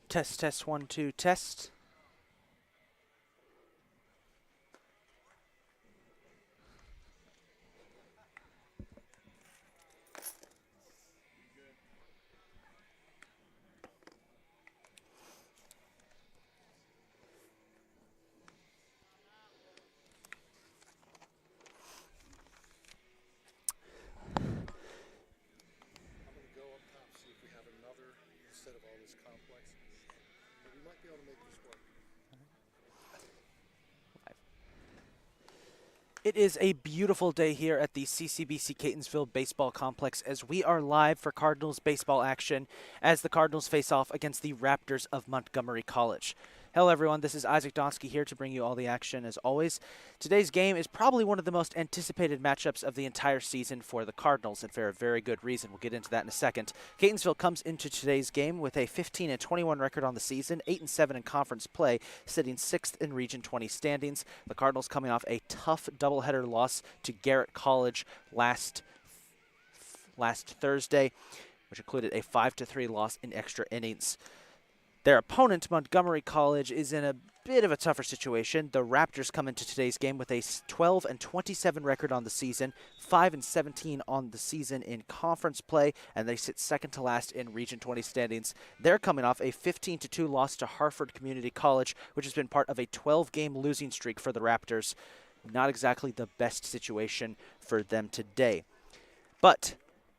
Test, test, 1, 2, test. It is a beautiful day here at the CCBC Catonsville Baseball Complex as we are live for Cardinals baseball action as the Cardinals face off against the Raptors of Montgomery College. Hello everyone, this is Isaac Donsky here to bring you all the action as always. Today's game is probably one of the most anticipated matchups of the entire season for the Cardinals, and for a very good reason. We'll get into that in a second. Catonsville comes into today's game with a 15-21 record on the season, 8-7 in conference play, sitting 6th in Region 20 standings. The Cardinals coming off a tough doubleheader loss to Garrett College last Thursday, which included a 5-3 loss in extra innings. Their opponent, Montgomery College, is in a bit of a tougher situation. The Raptors come into today's game with a 12-27 record on the season, 5-17 on the season in conference play, and they sit second to last in Region 20 standings. They're coming off a 15-2 loss to Harford Community College, which has been part of a 12-game losing streak for the Raptors. Not exactly the best situation for them today. But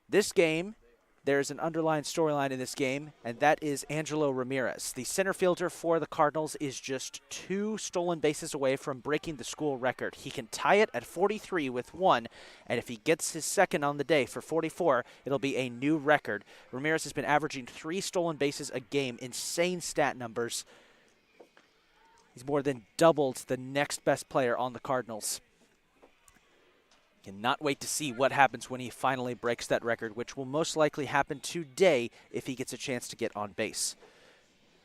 this game, there's an underlying storyline in this game, and that is Angelo Ramirez. The center fielder for the Cardinals is just 2 stolen bases away from breaking the school record. He can tie it at 43 with 1, and if he gets his second on the day for 44, it'll be a new record. Ramirez has been averaging 3 stolen bases a game, insane stat numbers. He's more than doubled the next best player on the Cardinals. Cannot wait to see what happens when he finally breaks that record, which will most likely happen today if he gets a chance to get on base.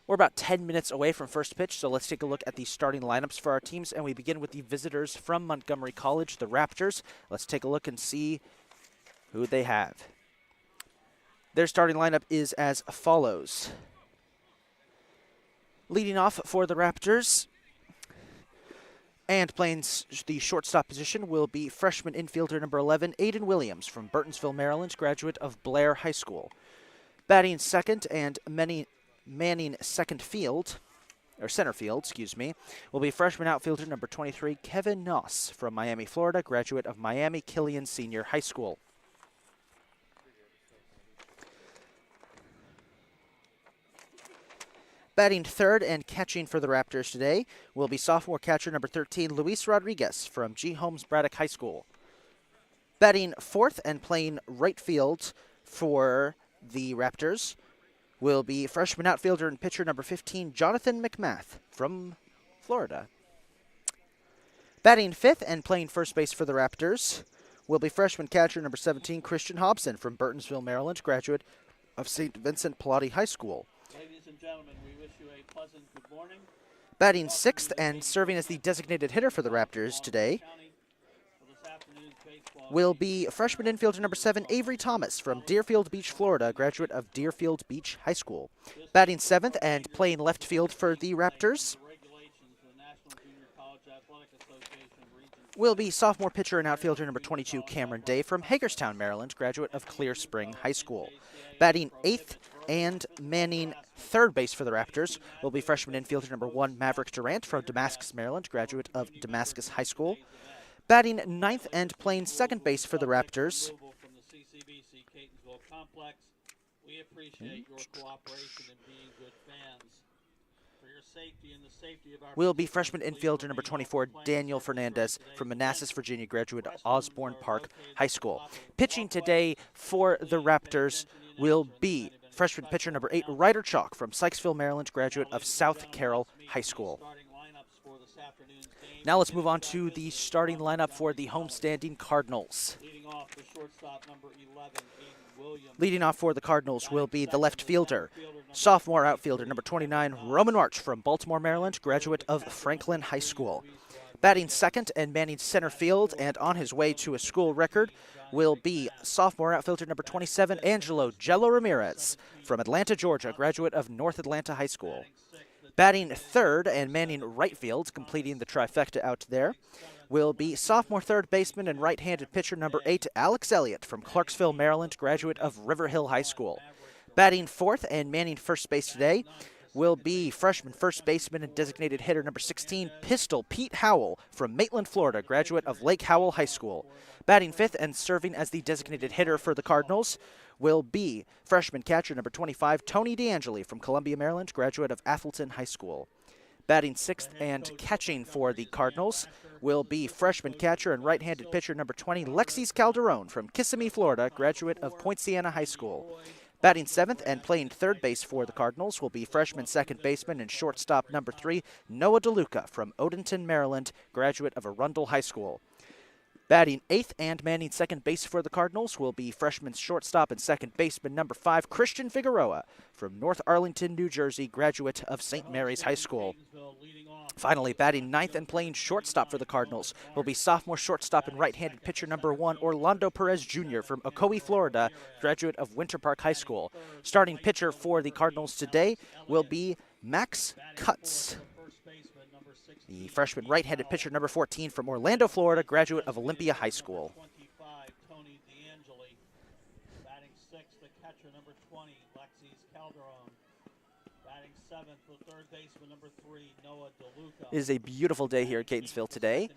We're about 10 minutes away from first pitch, so let's take a look at the starting lineups for our teams, and we begin with the visitors from Montgomery College, the Raptors. Let's take a look and see who they have. Their starting lineup is as follows. Leading off for the Raptors, and playing the shortstop position will be freshman infielder number 11, Aidan Williams from Burtonsville, Maryland, graduate of Blair High School. Batting second and manning center field, will be freshman outfielder number 23, Kevin Knoss from Miami, Florida, graduate of Miami Killian Senior High School. Batting third and catching for the Raptors today will be sophomore catcher number 13, Luis Rodriguez from G. Holmes Braddock High School. Batting fourth and playing right field for the Raptors will be freshman outfielder and pitcher number 15, Jonathan Mcmath from Florida. Batting fifth and playing first base for the Raptors will be freshman catcher number 17, Christian Hobson from Burtonsville, Maryland, graduate of St. Vincent Pallotti High School. Ladies and gentlemen, we wish you a pleasant good morning. Batting sixth and serving as the designated hitter for the Raptors today will be freshman infielder number 7, Avery Thomas from Deerfield Beach, Florida, graduate of Deerfield Beach High School. Batting seventh and playing left field for the Raptors will be sophomore pitcher and outfielder number 22, Cameron Day from Hagerstown, Maryland, graduate of Clear Spring High School. Batting eighth and manning third base for the Raptors will be freshman infielder number 1, Maverick Durant from Damascus, Maryland, graduate of Damascus High School. Batting ninth and playing second base for the Raptors we appreciate your cooperation in being good fans. For your safety and the safety of our will be freshman infielder number 24, Daniel Fernandez from Manassas, Virginia, graduate of Osborne Park High School. Pitching today for the Raptors will be freshman pitcher number 8, Ryder Chalk from Sykesville, Maryland, graduate of South Carroll High School. Now let's move on to the starting lineup for the homestanding Cardinals. Leading off for the Cardinals will be the left fielder, sophomore outfielder number 29, Roman March from Baltimore, Maryland, graduate of Franklin High School. Batting second and manning center field and on his way to a school record will be sophomore outfielder number 27, Angelo Ramirez from Atlanta, Georgia, graduate of North Atlanta High School. Batting third and manning right field, completing the trifecta out there, will be sophomore third baseman and right-handed pitcher number 8, Alex Elliott from Clarksville, Maryland, graduate of River Hill High School. Batting fourth and manning first base today will be freshman first baseman and designated hitter number 16, Pistol Pete Howell from Maitland, Florida, graduate of Lake Howell High School. Batting fifth and serving as the designated hitter for the Cardinals will be freshman catcher number 25, Tony DeAngeli from Columbia, Maryland, graduate of Athelton High School. Batting sixth and catching for the Cardinals will be freshman catcher and right-handed pitcher number 20, Alexis Calderon from Kissimmee, Florida, graduate of Point Siena High School. Batting seventh and playing third base for the Cardinals will be freshman second baseman and shortstop number 3, Noah Deluca from Odenton, Maryland, graduate of Arundel High School. Batting eighth and manning second base for the Cardinals will be freshman shortstop and second baseman number 5, Christian Figueroa from North Arlington, New Jersey, graduate of St. Mary's High School. Finally, batting ninth and playing shortstop for the Cardinals will be sophomore shortstop and right-handed pitcher number 1, Orlando Perez Jr. from Ocoee, Florida, graduate of Winter Park High School. Starting pitcher for the Cardinals today will be Max Cutts, the freshman right-handed pitcher number 14 from Orlando, Florida, graduate of Olympia High School. Tony DeAngeli. Batting sixth, the catcher number 20, Alexis Calderon. Batting seventh, the third baseman number 3, Noah Deluca. It is a beautiful day here at Catonsville today.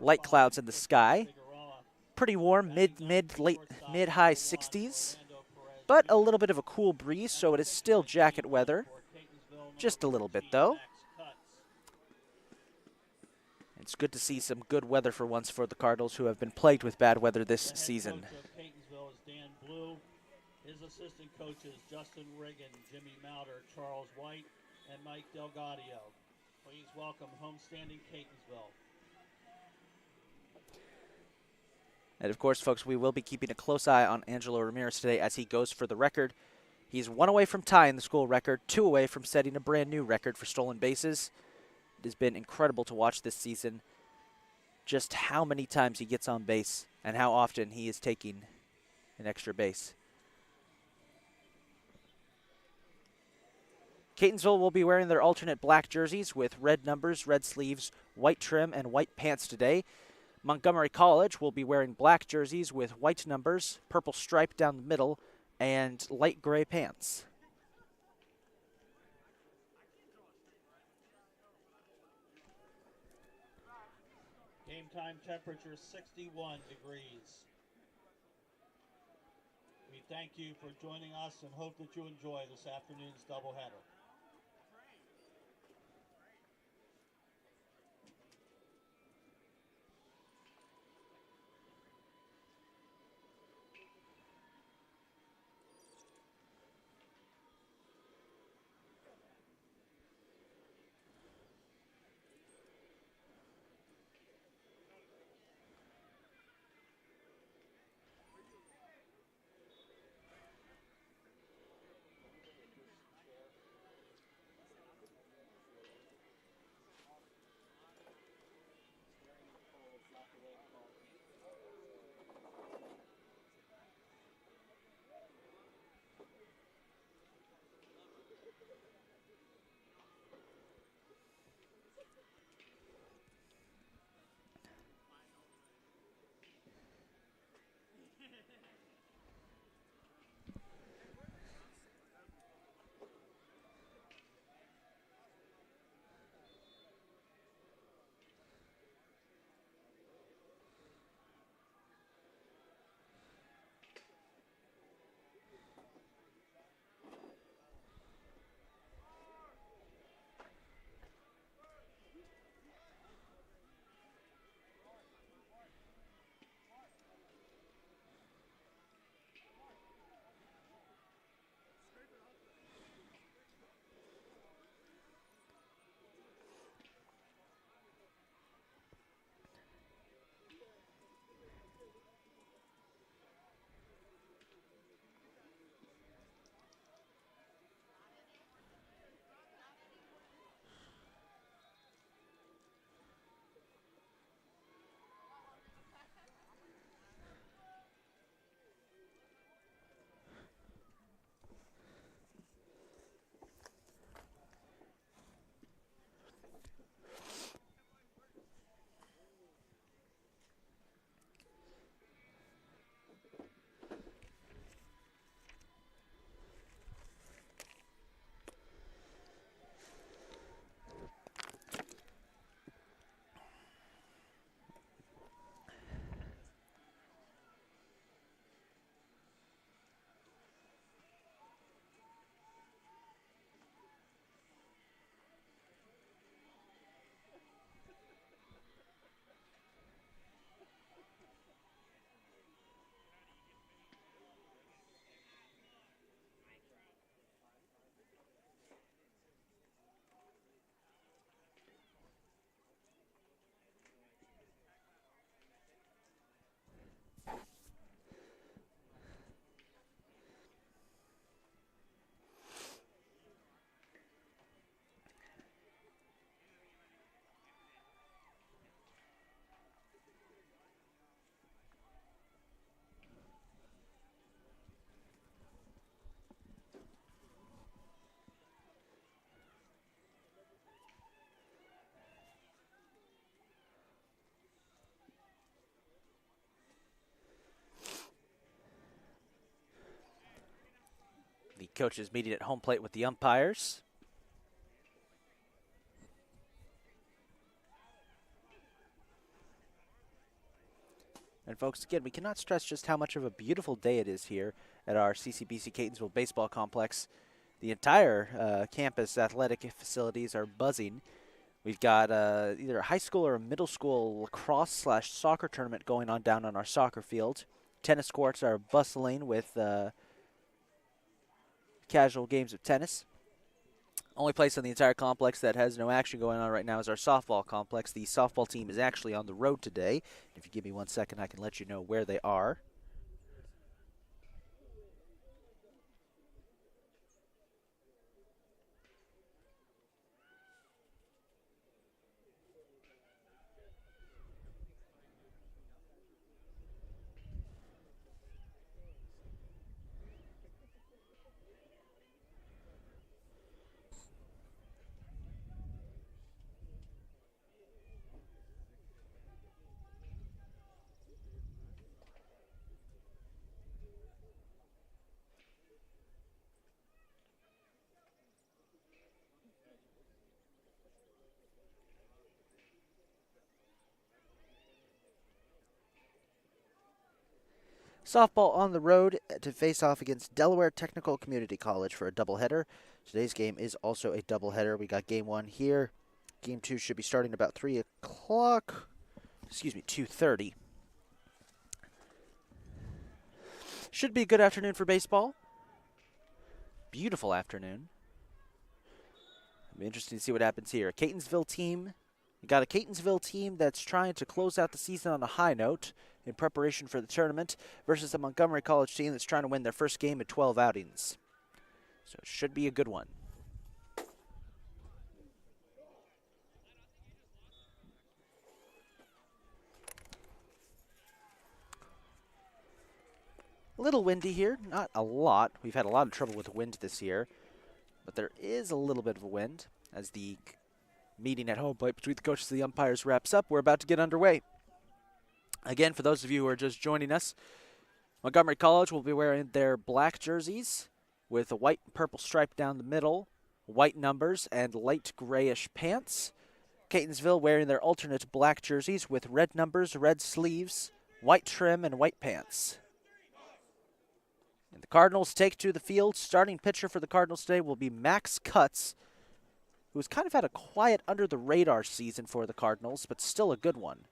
Light clouds in the sky. Pretty warm, mid-high 60s, but a little bit of a cool breeze, so it is still jacket weather. Just a little bit, though. It's good to see some good weather for once for the Cardinals, who have been plagued with bad weather this season. Catonsville is Dan Blue. His assistant coaches Justin Riggin, Jimmy Mouter, Charles White, and Mike Delgadio. Please welcome homestanding Catonsville. And of course, folks, we will be keeping a close eye on Angelo Ramirez today as he goes for the record. He's 1 away from tying the school record, 2 away from setting a brand new record for stolen bases. It has been incredible to watch this season just how many times he gets on base and how often he is taking an extra base. Catonsville will be wearing their alternate black jerseys with red numbers, red sleeves, white trim, and white pants today. Montgomery College will be wearing black jerseys with white numbers, purple stripe down the middle, and light gray pants. Game time temperature 61 degrees. We thank you for joining us and hope that you enjoy this afternoon's doubleheader. coaches meeting at home plate with the umpires. And folks, again, we cannot stress just how much of a beautiful day it is here at our CCBC Catonsville Baseball Complex. The entire campus athletic facilities are buzzing. We've got either a high school or a middle school lacrosse/soccer tournament going on down on our soccer field. Tennis courts are bustling with casual games of tennis. Only place on the entire complex that has no action going on right now is our softball complex. The softball team is actually on the road today. If you give me 1 second, I can let you know where they are. Softball on the road to face off against Delaware Technical Community College for a doubleheader. Today's game is also a doubleheader. We got game 1 here. Game 2 should be starting about 3 o'clock. 2:30. Should be a good afternoon for baseball. Beautiful afternoon. It'll be interesting to see what happens here. A Catonsville team. You got a Catonsville team that's trying to close out the season on a high note in preparation for the tournament versus a Montgomery College team that's trying to win their first game in 12 outings. So it should be a good one. A little windy here, not a lot. We've had a lot of trouble with the wind this year, but there is a little bit of a wind. As the meeting at home plate between the coaches and the umpires wraps up, we're about to get underway. Again, for those of you who are just joining us, Montgomery College will be wearing their black jerseys with a white and purple stripe down the middle, white numbers, and light grayish pants. Catonsville wearing their alternate black jerseys with red numbers, red sleeves, white trim, and white pants. And the Cardinals take to the field. Starting pitcher for the Cardinals today will be Max Cutts, who's kind of had a quiet under-the-radar season for the Cardinals, but still a good one.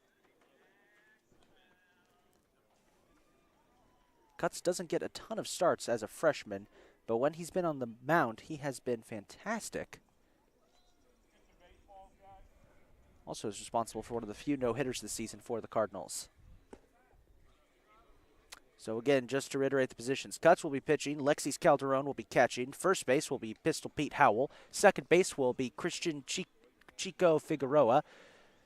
Cutts doesn't get a ton of starts as a freshman, but when he's been on the mound, he has been fantastic. Also is responsible for one of the few no-hitters this season for the Cardinals. So again, just to reiterate the positions, Cutts will be pitching, Alexis Calderon will be catching, first base will be Pistol Pete Howell, second base will be Christian Chico Figueroa,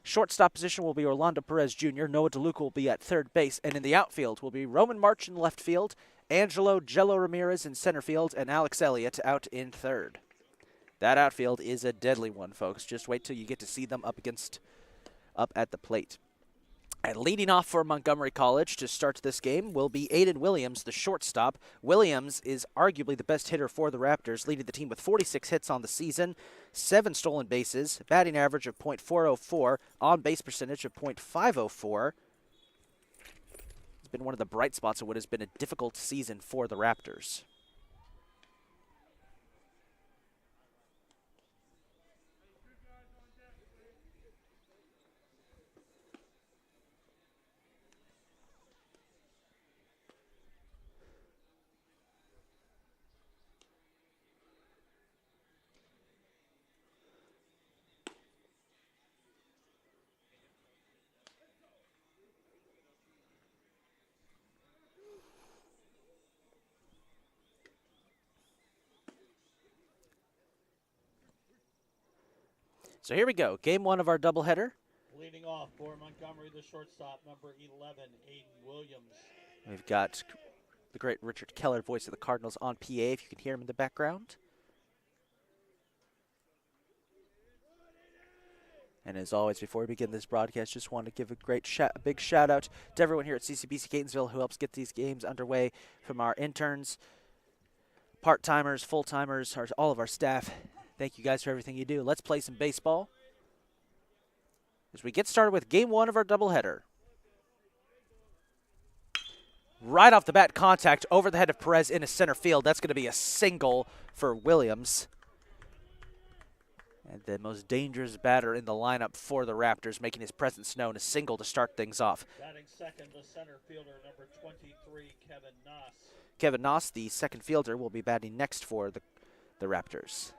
shortstop position will be Orlando Perez Jr., Noah Deluca will be at third base, and in the outfield will be Roman March in left field, Angelo Ramirez in center field, and Alex Elliott out in third. That outfield is a deadly one, folks. Just wait till you get to see them up at the plate. And leading off for Montgomery College to start this game will be Aidan Williams, the shortstop. Williams is arguably the best hitter for the Raptors, leading the team with 46 hits on the season, 7 stolen bases, batting average of .404, on-base percentage of .504. It's been one of the bright spots of what has been a difficult season for the Raptors. So here we go, game 1 of our doubleheader. Leading off for Montgomery, the shortstop, number 11, Aidan Williams. We've got the great Richard Keller, voice of the Cardinals, on PA, if you can hear him in the background. And as always, before we begin this broadcast, just want to give a big shout out to everyone here at CCBC Catonsville who helps get these games underway, from our interns, part-timers, full-timers, all of our staff, thank you guys for everything you do. Let's play some baseball as we get started with game one of our doubleheader. Right off the bat, contact over the head of Perez into center field. That's going to be a single for Williams. And the most dangerous batter in the lineup for the Raptors, making his presence known, a single to start things off. Batting second, the center fielder, number 23, Kevin Knoss. Kevin Knoss, the second fielder, will be batting next for the Raptors.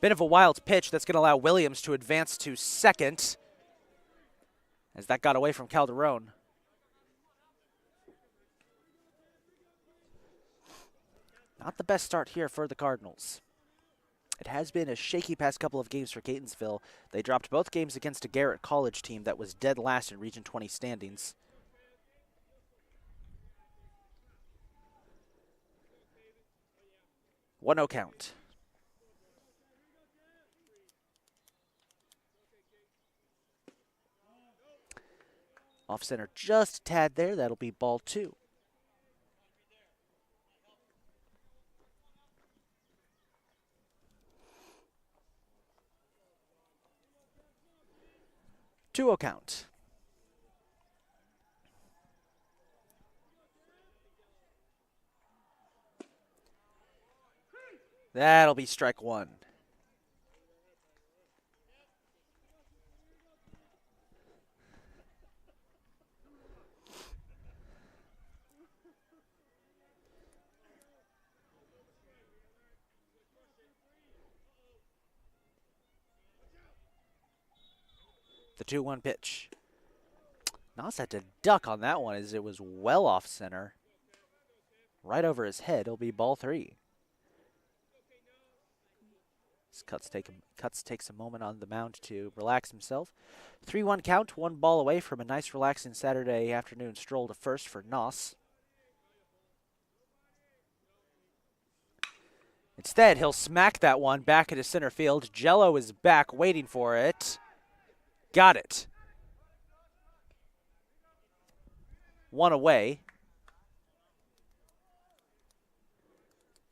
Bit of a wild pitch that's going to allow Williams to advance to second, as that got away from Calderon. Not the best start here for the Cardinals. It has been a shaky past couple of games for Catonsville. They dropped both games against a Garrett College team that was dead last in Region 20 standings. One no count. Off center just a tad there. That'll be ball two. Two-oh count. That'll be strike one. The 2-1 pitch. Knoss had to duck on that one as it was well off center. Right over his head. It'll be ball three. Cuts takes a moment on the mound to relax himself. 3-1 count, one ball away from a nice relaxing Saturday afternoon stroll to first for Knoss. Instead, he'll smack that one back into center field. Jello is back waiting for it. Got it. One away.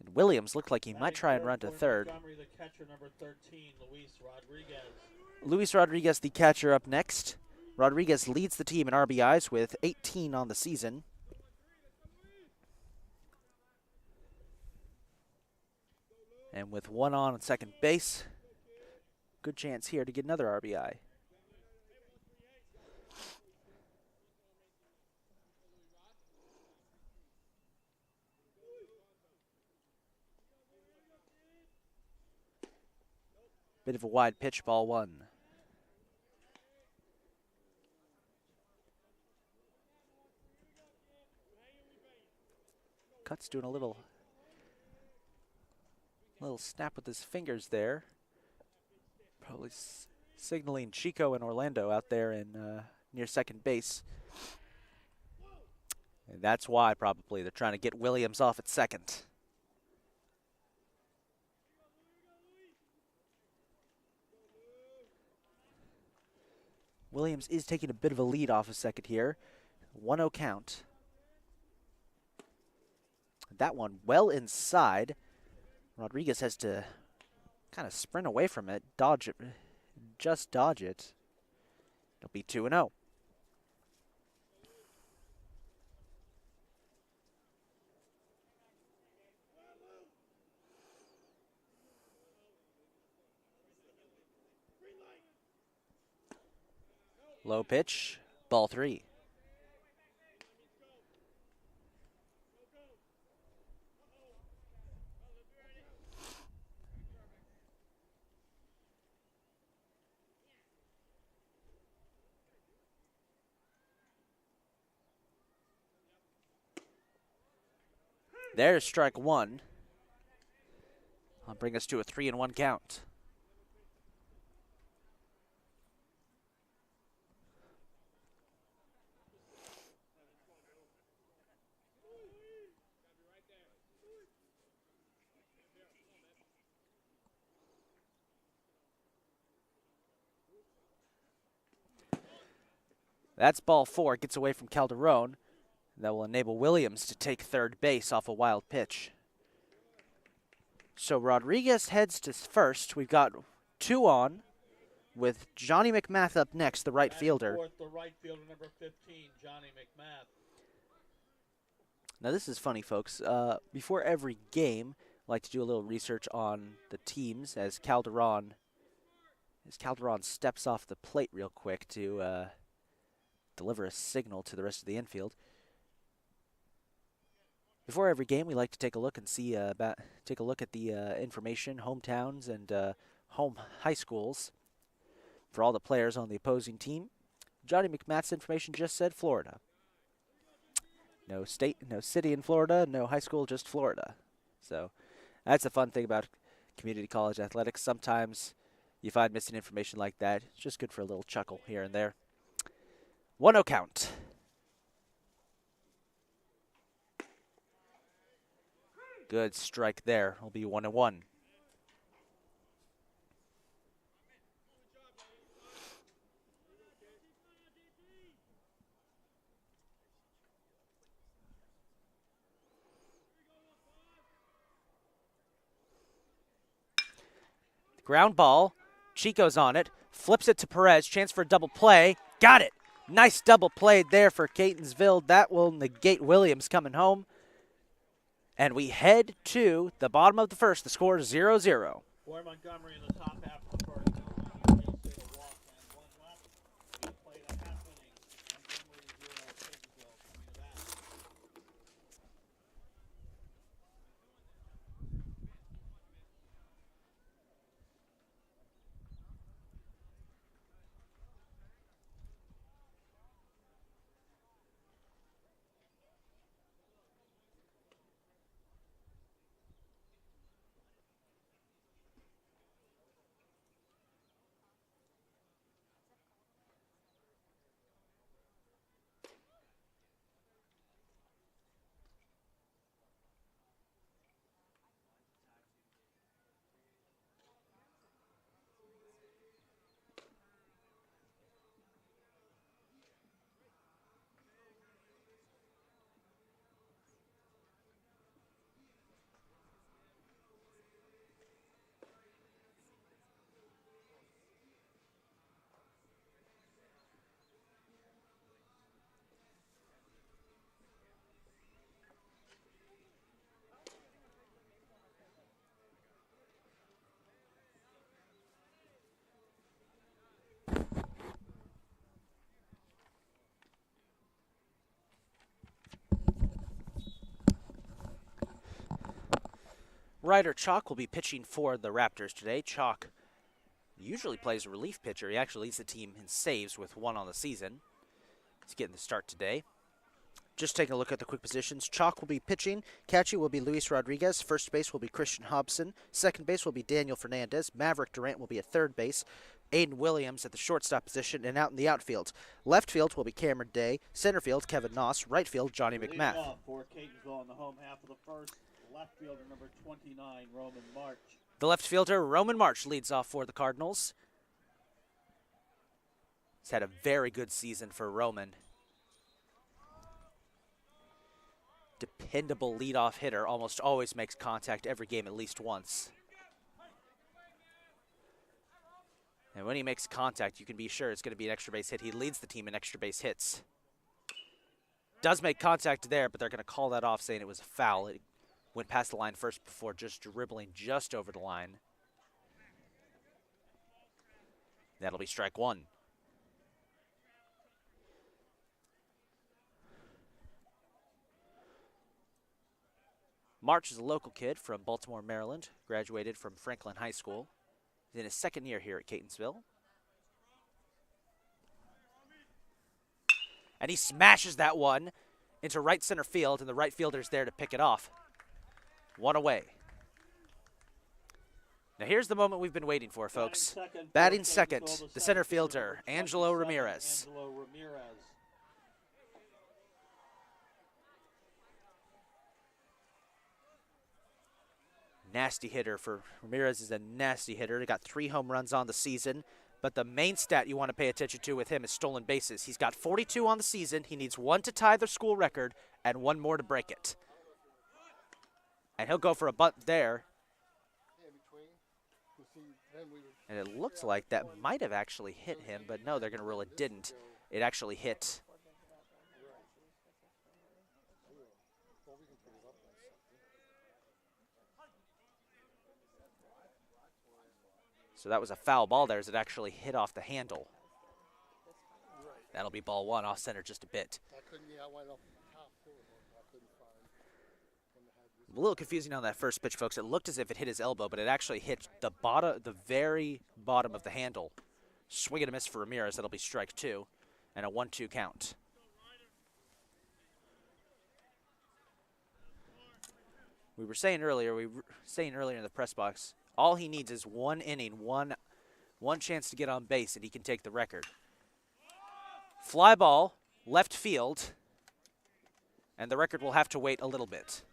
And Williams looked like he might try and run to third. Montgomery, the catcher, number 13, Luis Rodriguez. Luis Rodriguez, the catcher, up next. Rodriguez leads the team in RBIs with 18 on the season. And with one on second base, good chance here to get another RBI. Bit of a wide pitch, ball one. Cut's doing a little snap with his fingers there. Probably signaling Chico and Orlando out there in near second base. And that's why probably they're trying to get Williams off at second. Williams is taking a bit of a lead off a second here. 1-0 count. That one well inside. Rodriguez has to kind of sprint away from it, dodge it, just dodge it. It'll be 2-0. Low pitch, ball three. There's strike one. I'll bring us to a 3-1 count. That's ball 4. Gets away from Calderon. That will enable Williams to take third base off a wild pitch. So Rodriguez heads to first. We've got 2 on, with Johnny Mcmath up next, the right fielder. Fourth, the right fielder, number 15, Johnny Mcmath. Now this is funny, folks. Before every game, I like to do a little research on the teams as Calderon steps off the plate real quick to deliver a signal to the rest of the infield. Before every game, we like to take a look and see take a look at the information, hometowns, and home high schools for all the players on the opposing team. Johnny Mcmath's information just said Florida. No state, no city in Florida, no high school, just Florida. So that's the fun thing about community college athletics. Sometimes you find missing information like that. It's just good for a little chuckle here and there. 1-0 count. Good strike there. It'll be 1-1. Ground ball. Chico's on it. Flips it to Perez. Chance for a double play. Got it. Nice double play there for Catonsville. That will negate Williams coming home. And we head to the bottom of the first. The score is 0-0. Boy, Montgomery in the top half of the first. Walk and 1 left. We played a half inning. Montgomery 0, Catonsville coming to bat. Ryder Chalk will be pitching for the Raptors today. Chalk usually plays a relief pitcher. He actually leads the team in saves with 1 on the season. He's getting the start today. Just taking a look at the quick positions. Chalk will be pitching. Catchy will be Luis Rodriguez. First base will be Christian Hobson. Second base will be Daniel Fernandez. Maverick Durant will be at third base. Aidan Williams at the shortstop position and out in the outfield. Left field will be Cameron Day. Center field, Kevin Knoss. Right field, Johnny Mcmath. Leading off for Catonsville in the home half of the first. Left fielder number 29, Roman March. The left fielder, Roman March, leads off for the Cardinals. He's had a very good season for Roman. Dependable leadoff hitter, almost always makes contact every game at least once. And when he makes contact, you can be sure it's going to be an extra base hit. He leads the team in extra base hits. Does make contact there, but they're going to call that off, saying it was a foul. It went past the line first before just dribbling just over the line. That'll be strike 1. March is a local kid from Baltimore, Maryland. Graduated from Franklin High School. He's in his second year here at Catonsville. And he smashes that one into right center field, and the right fielder's there to pick it off. 1 away. Now here's the moment we've been waiting for, folks. Batting second, the center fielder, Angelo Ramirez. Nasty hitter for Ramirez. Is a nasty hitter. He got 3 home runs on the season. But the main stat you want to pay attention to with him is stolen bases. He's got 42 on the season. He needs 1 to tie the school record and 1 more to break it. And he'll go for a bunt there. And it looks like that might have actually hit him, but no, they're going to rule it didn't. It actually hit. So that was a foul ball there as it actually hit off the handle. That'll be ball 1 off center just a bit. A little confusing on that first pitch, folks. It looked as if it hit his elbow, but it actually hit the very bottom of the handle. Swing and a miss for Ramirez. That'll be strike 2 and a 1-2 count. We were saying earlier in the press box, all he needs is 1 inning, one chance to get on base, and he can take the record. Fly ball, left field, and the record will have to wait a little bit.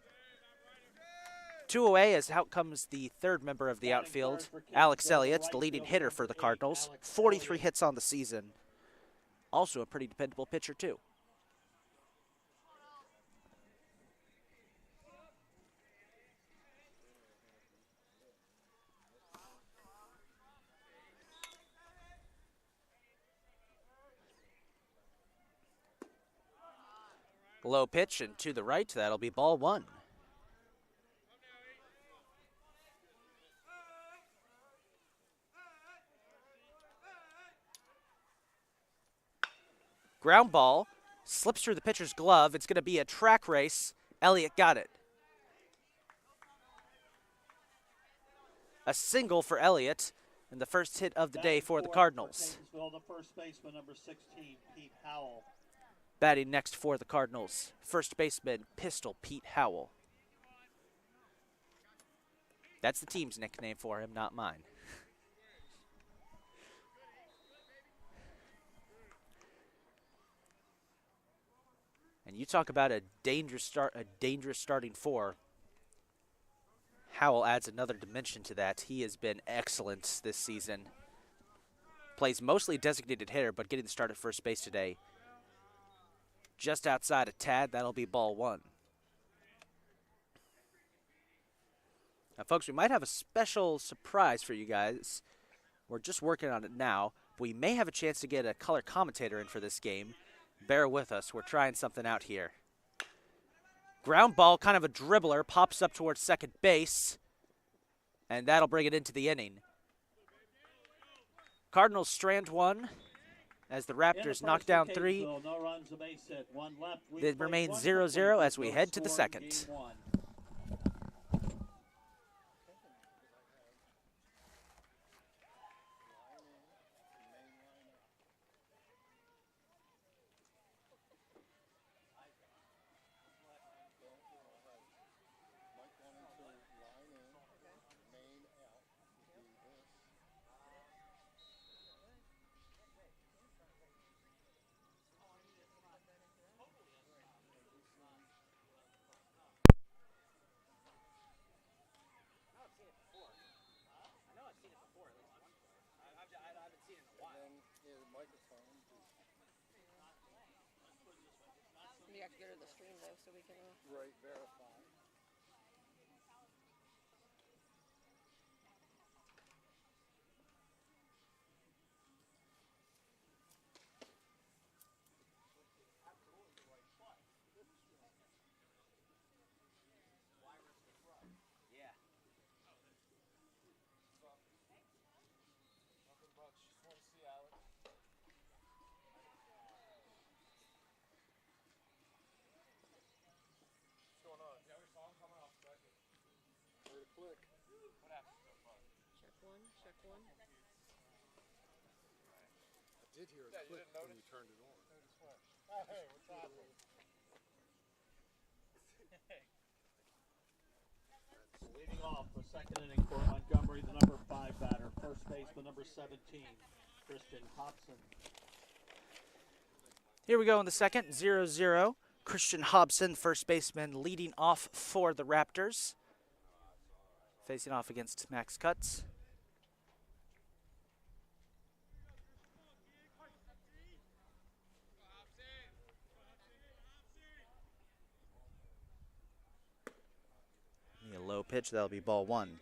2 away as out comes the third member of the outfield, Alex Elliott, the leading hitter for the Cardinals. 43 hits on the season. Also a pretty dependable pitcher, too. Low pitch and to the right, that'll be ball 1. Ground ball, slips through the pitcher's glove. It's going to be a track race. Elliott got it. A single for Elliott and the first hit of the day for the Cardinals. The first baseman, number 16, Pete Howell. Batting next for the Cardinals, first baseman, Pistol Pete Howell. That's the team's nickname for him, not mine. And you talk about a dangerous starting 4. Howell adds another dimension to that. He has been excellent this season. Plays mostly designated hitter, but getting the start at first base today. Just outside a tad, that'll be ball 1. Now, folks, we might have a special surprise for you guys. We're just working on it now. We may have a chance to get a color commentator in for this game. Bear with us. We're trying something out here. Ground ball, kind of a dribbler, pops up towards second base, and that'll bring it into the inning. Cardinals strand 1. As the Raptors knock down 3, it remains 0-0 as we head to the second. You have to go to the stream though, so we can verify. Check one. I did hear it click when you turned it on. Hey, what's happening? Leading off the second inning for Montgomery, the number 5 batter, first baseman, number 17, Christian Hobson. Here we go in the second, 0-0. Christian Hobson, first baseman, leading off for the Raptors. Facing off against Max Cutts. pitch. That'll be ball 1.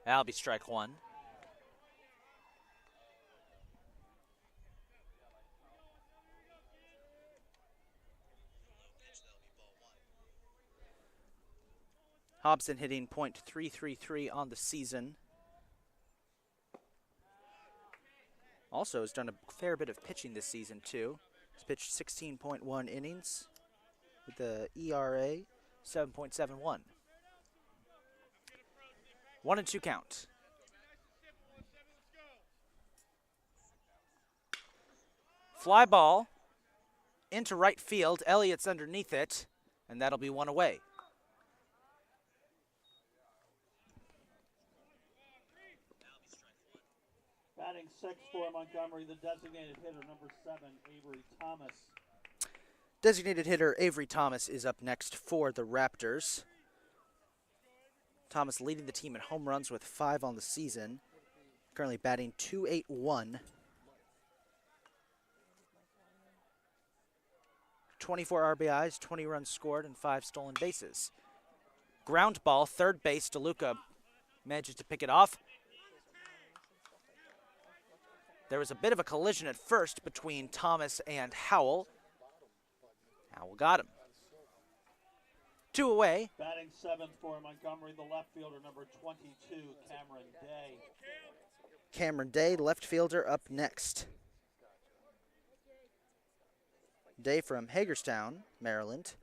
That'll be strike 1. Hobson hitting .333 on the season. Also has done a fair bit of pitching this season too. He's pitched 16.1 innings with the ERA 7.71. 1-2 count. Fly ball into right field. Elliott's underneath it, and that'll be 1 away. Batting 6 for Montgomery, the designated hitter, number 7, Avery Thomas. Designated hitter Avery Thomas is up next for the Raptors. Thomas leading the team in home runs with 5 on the season. Currently batting .281. 24 RBIs, 20 runs scored, and 5 stolen bases. Ground ball, third base. Deluca manages to pick it off. There was a bit of a collision at first between Thomas and Howell. Howell got him. 2 away. Batting 7th for Montgomery, the left fielder, number 22, Cameron Day. Cameron Day, left fielder, up next. Day from Hagerstown, Maryland.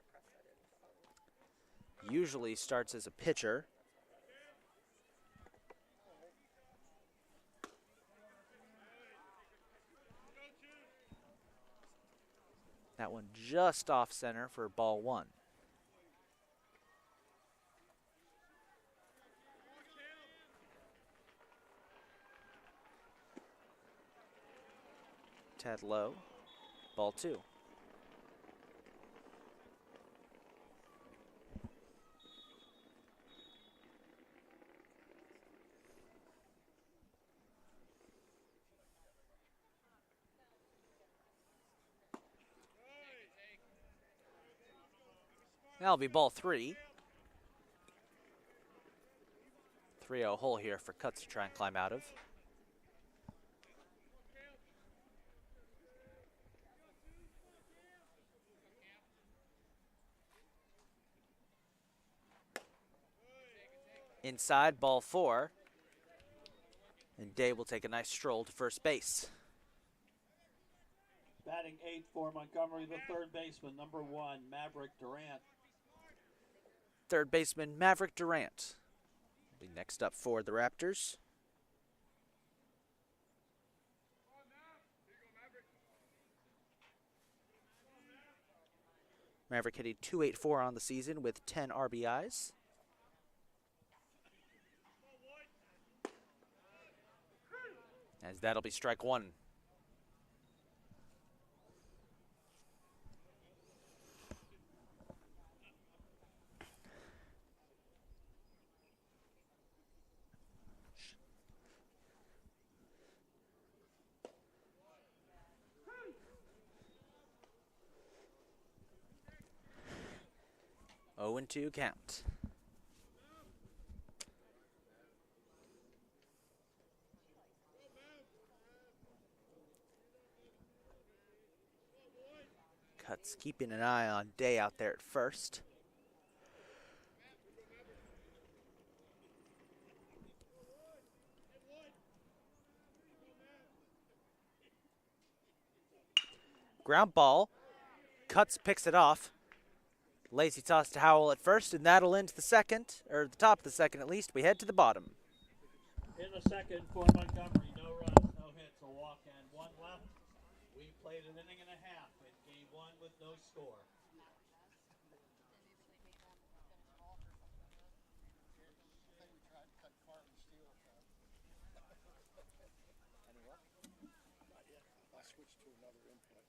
Usually starts as a pitcher. That one just off center for ball 1. Tad low, ball 2. That'll be ball 3. 3-0 hole here for Cuts to try and climb out of. Inside, ball 4. And Day will take a nice stroll to first base. Batting 8th for Montgomery, the third baseman, number 1, Maverick Durant. Third baseman Maverick Durant will be next up for the Raptors. Maverick hitting .284 on the season with 10 RBIs. As that'll be strike 1. Oh, 0-2 count. Cuts keeping an eye on Day out there at first. Ground ball. Cuts picks it off. Lazy toss to Howell at first, and that'll end the second, or the top of the second at least. We head to the bottom. In the second for Montgomery, no runs, no hits, a walk, and 1 left. We played an inning and a half in game 1 with no score. I switched to another input.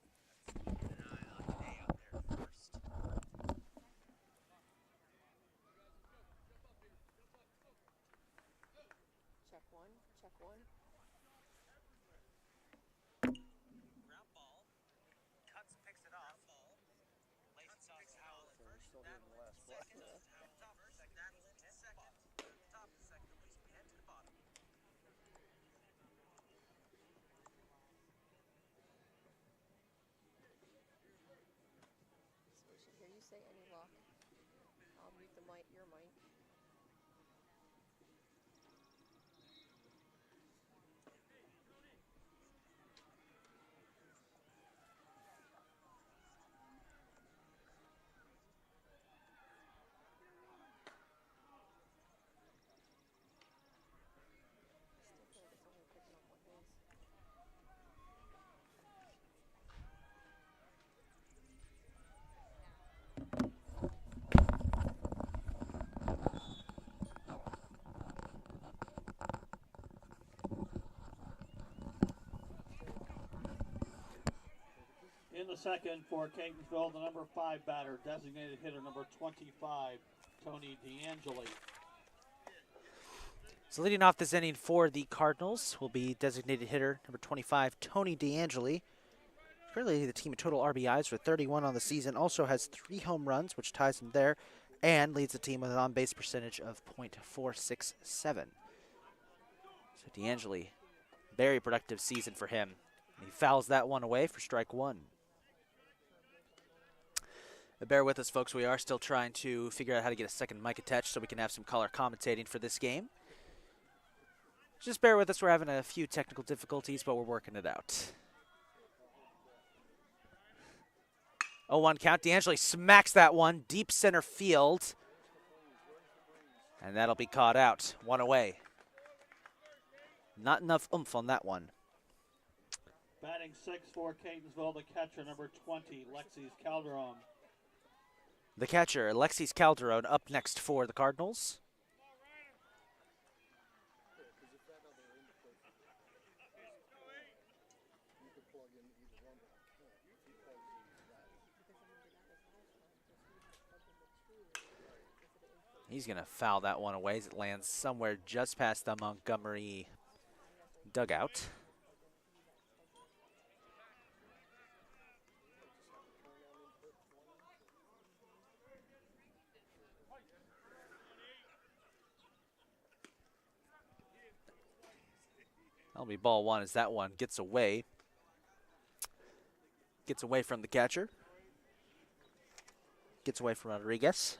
Check one, check one. Ground ball. Cuts, picks it off. Laces off to Howell at first. Still here in the last block. Second. Top second. Second. Top second. Release and to the bottom. So we should hear you say any lock. I'll mute the mic, your mic. Still feel like it's only picking up one base. In the second for Catonsville, the number 5 batter, designated hitter number 25, Tony D'Angeli. So leading off this inning for the Cardinals will be designated hitter number 25, Tony D'Angeli. Currently the team in total RBIs with 31 on the season. Also has 3 home runs, which ties him there, and leads the team with an on-base percentage of .467. So D'Angeli, very productive season for him. He fouls that one away for strike 1. Bear with us, folks. We are still trying to figure out how to get a second mic attached so we can have some color commentating for this game. Just bear with us. We're having a few technical difficulties, but we're working it out. 0-1 count. D'Angeli smacks that one deep center field. And that'll be caught out. 1 away. Not enough oomph on that one. Batting 6 for Catonsville, the catcher number 20, Alexis Calderon. The catcher, Alexis Calderon, up next for the Cardinals. He's going to foul that one away as it lands somewhere just past the Montgomery dugout. That'll be ball 1 as that one gets away. Gets away from the catcher. Gets away from Rodriguez.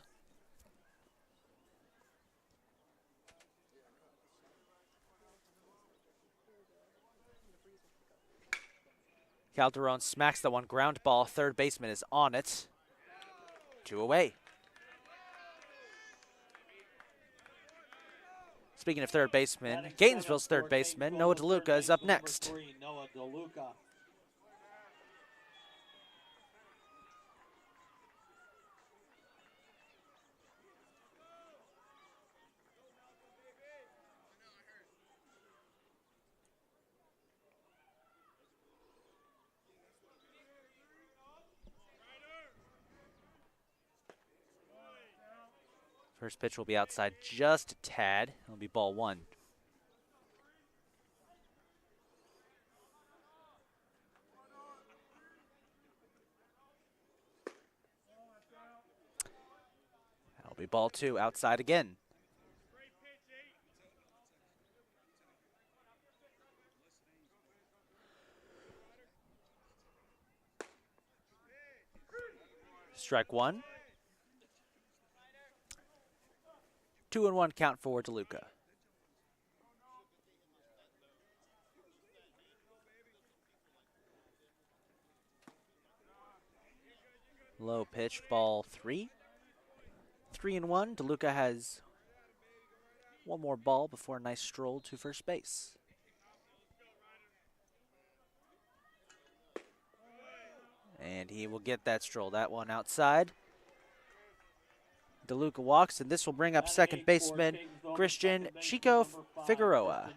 Calderon smacks that one. Ground ball. Third baseman is on it. 2 away. Speaking of third baseman, Catonsville's third baseman, Noah Deluca, is up next. Noah Deluca. First pitch will be outside just a tad. It'll be ball 1. That'll be ball 2, outside again. Strike 1. 2-1 count for Deluca. Low pitch, ball 3. 3-1. Deluca has one more ball before a nice stroll to first base. And he will get that stroll. That one outside. Deluca walks, and this will bring up second baseman Christian Chico Figueroa.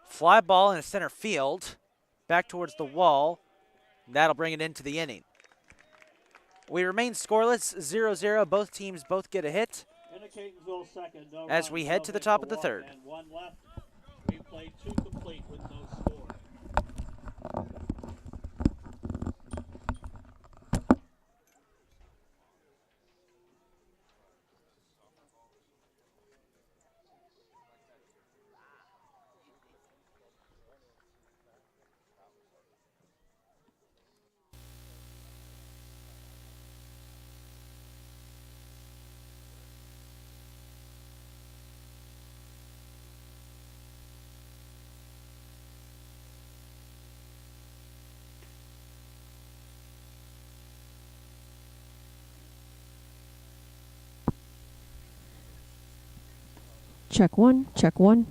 Fly ball in center field, back towards the wall. That'll bring it into the inning. We remain scoreless, 0-0. Both teams both get a hit as we head to the top of the third. And one left. We played 2 complete with no score. Check one, check one.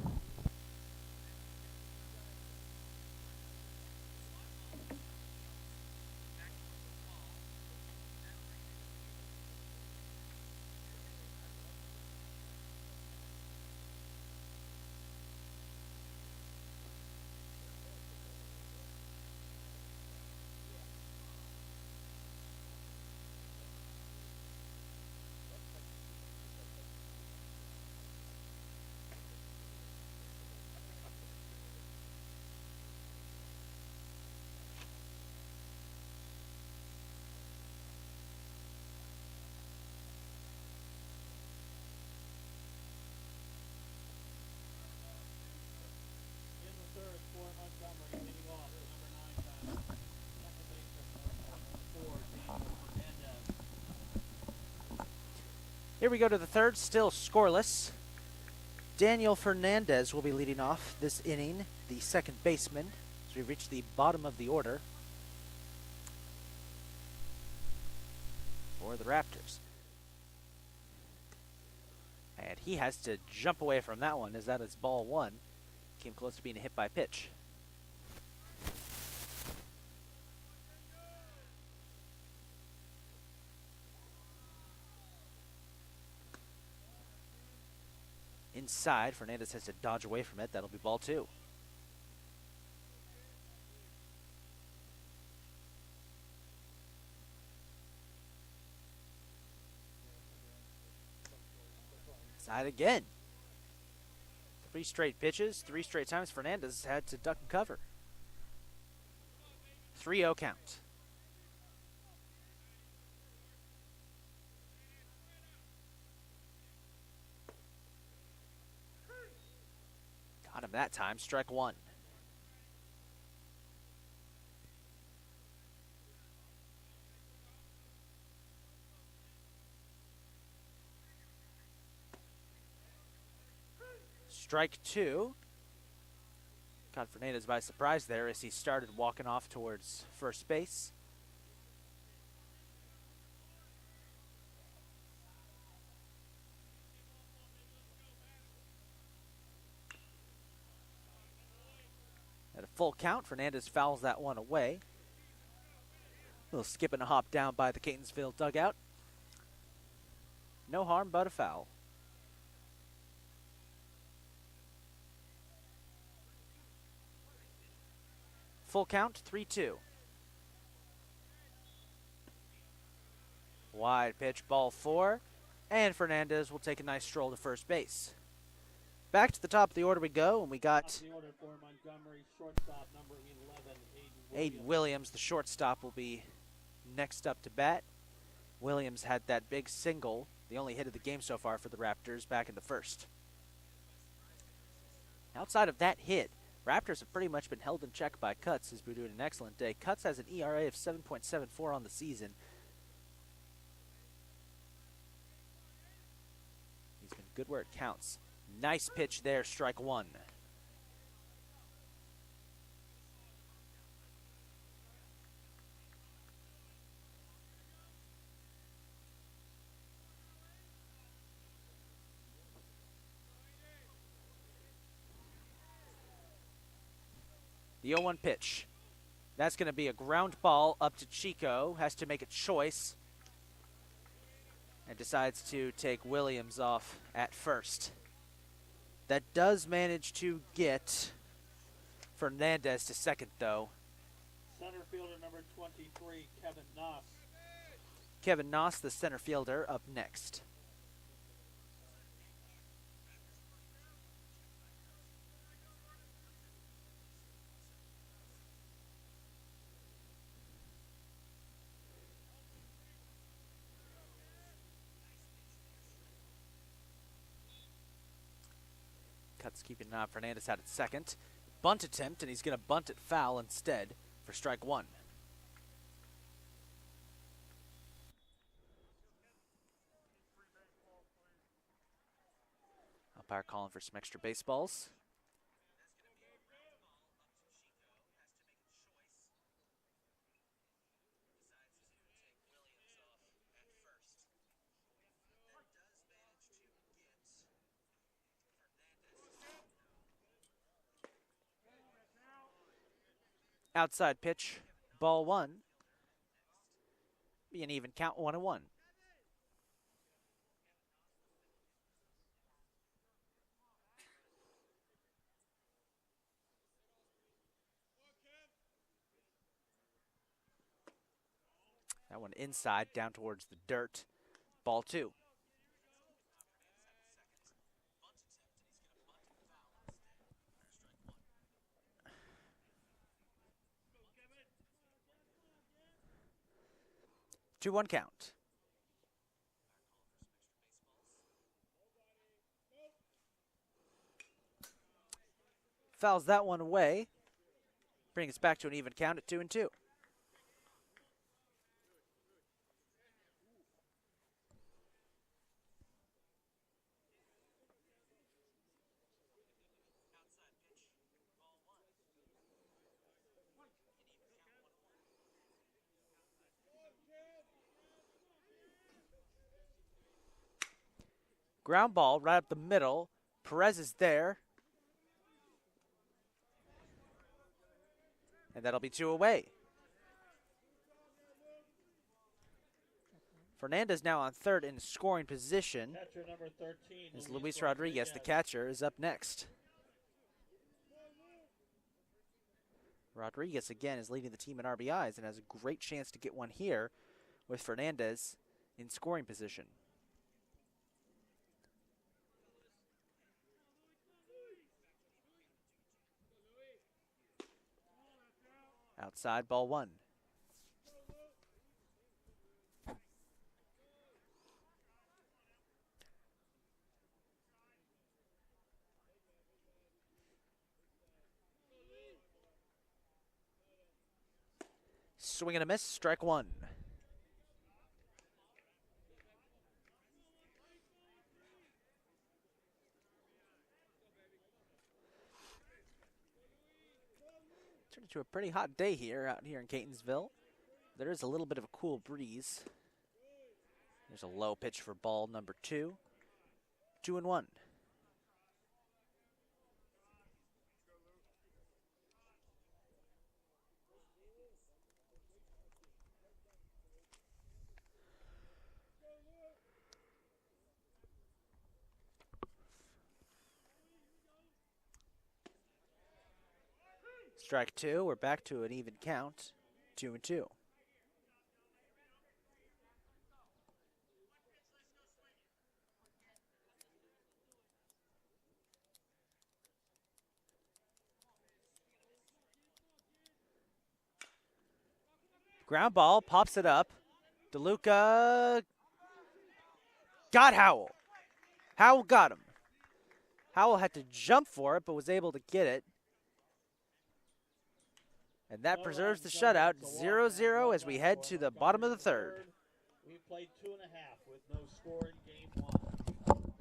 In the third for Montgomery, leading off with number 9 batter. Second baseman, 4, Fernandez. Here we go to the third, still scoreless. Daniel Fernandez will be leading off this inning, the second baseman, as we reach the bottom of the order for the Raptors. And he has to jump away from that one, as that is ball 1. Came close to being a hit by pitch. Inside, Fernandez has to dodge away from it. That'll be ball 2. Inside again. 3 straight pitches, 3 straight times Fernandez had to duck and cover. 3-0 count. Got him that time, strike 1. Strike 2. Caught Fernandez by surprise there as he started walking off towards first base. At a full count, Fernandez fouls that one away. A little skip and a hop down by the Catonsville dugout. No harm but a foul. Full count, 3-2. Wide pitch, ball 4. And Fernandez will take a nice stroll to first base. Back to the top of the order we go, and we got The order for Montgomery, shortstop number 11, Aidan Williams, the shortstop, will be next up to bat. Williams had that big single, the only hit of the game so far for the Raptors, back in the first. Outside of that hit, Raptors have pretty much been held in check by Cutts, who's been doing an excellent day. Cutts has an ERA of 7.74 on the season. He's been Good where it counts. Nice pitch there, strike one. The 0-1 pitch. That's going to be a ground ball up to Chico. Has to make a choice. And decides to take Williams off at first. That does manage to get Fernandez to second, though. Center fielder number 23, Kevin Knoss. Kevin Knoss, the center fielder, up next. Cut's keeping an eye on Fernandez out at second. Bunt attempt, and he's going to bunt it foul instead for strike one. Umpire calling for some extra baseballs. Outside pitch, ball one. Be an even count, 1-1. That one inside, down towards the dirt. Ball two. 2-1 count. Fouls that one away. Bring us back to an even count at 2-2. Ground ball right up the middle. Perez is there. And that'll be two away. Fernandez now on third in scoring position. Catcher number 13, As Luis Rodriguez, the catcher, is up next. Rodriguez again is leading the team in RBIs and has a great chance to get one here with Fernandez in scoring position. Outside, ball one. Swing and a miss, strike one. Turned into a pretty hot day here out here in Catonsville. There is a little bit of a cool breeze. There's a low pitch for ball number two. 2-1. Strike two, we're back to an even count, 2-2. Ground ball, pops it up. Deluca got Howell. Howell got him. Howell had to jump for it, but was able to get it. And that preserves the shutout, 0-0 as we head to the bottom of the third. We played 2.5 with no score in game one.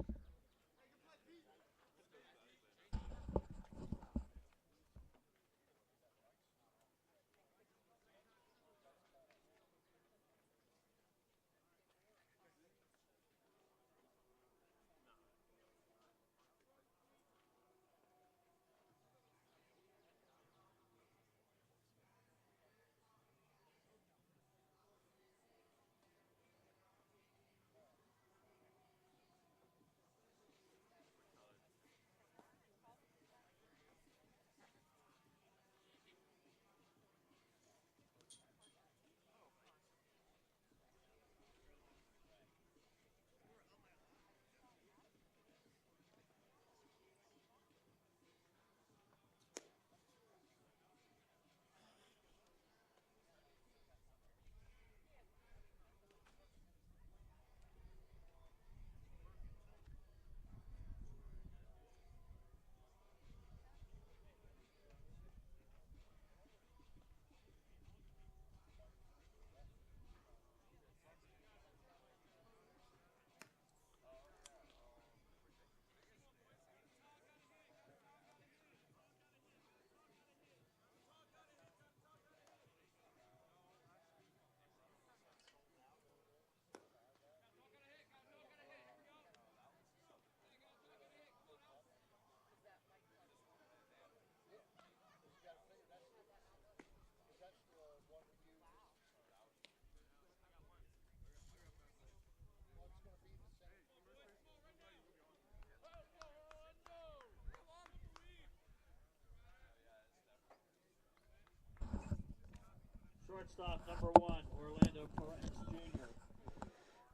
Shortstop number 1, Orlando Perez Jr.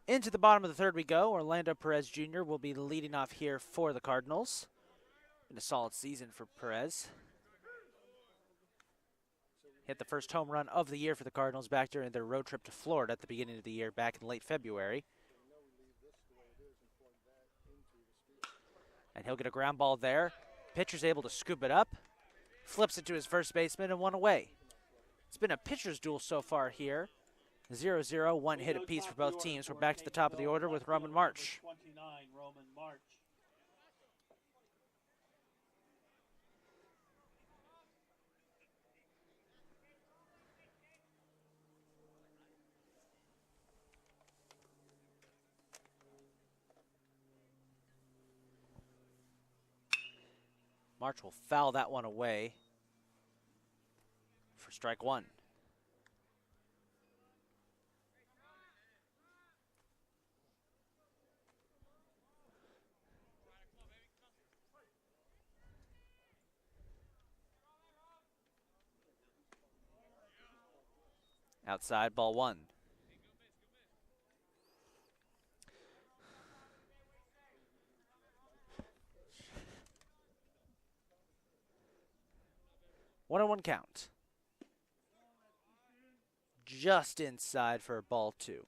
Into the bottom of the third we go. Orlando Perez Jr. will be leading off here for the Cardinals. Been a solid season for Perez. Hit the first home run of the year for the Cardinals back during their road trip to Florida at the beginning of the year back in late February. And he'll get a ground ball there. Pitcher's able to scoop it up. Flips it to his first baseman and one away. It's been a pitcher's duel so far here. 0-0, one hit apiece for both teams. We're back to the top of the order with Roman March. 29, Roman March. March will foul that one away for strike one. Outside, ball one. One on one count. Just inside for ball two.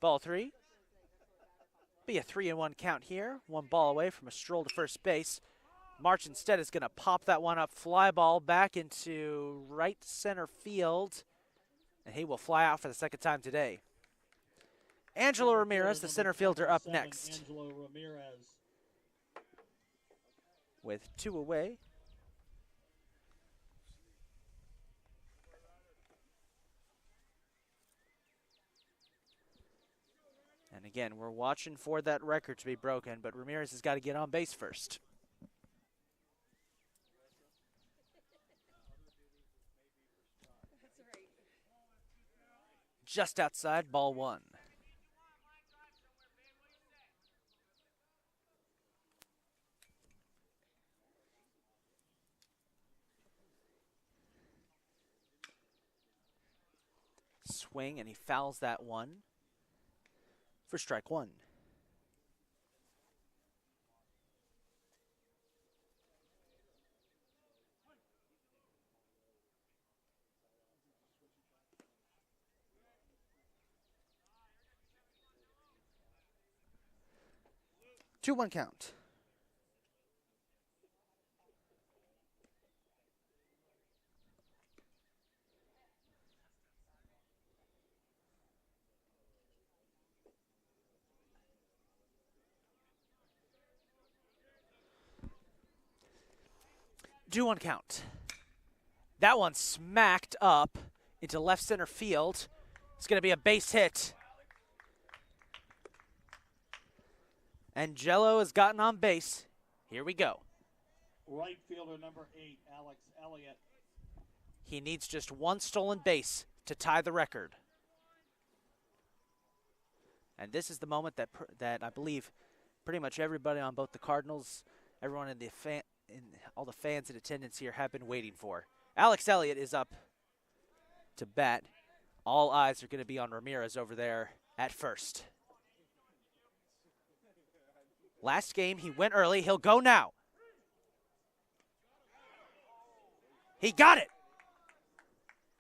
Ball three. Be a 3-1 count here. One ball away from a stroll to first base. March instead is going to pop that one up. Fly ball back into right center field. And he will fly out for the second time today. Angelo Ramirez, the center fielder, up next. Angelo Ramirez. With two away. And again, we're watching for that record to be broken, but Ramirez has got to get on base first. Just outside, ball one. Swing, and he fouls that one for strike one. Two one count. Do one count. That one smacked up into left center field. It's going to be a base hit. Angelo has gotten on base. Here we go. Right fielder number 8, Alex Elliott. He needs just one stolen base to tie the record. And this is the moment that I believe pretty much everybody on both the Cardinals, everyone in the all the fans in attendance here have been waiting for. Alex Elliott is up to bat. All eyes are going to be on Ramirez over there at first. Last game, he went early. He'll go now. He got it.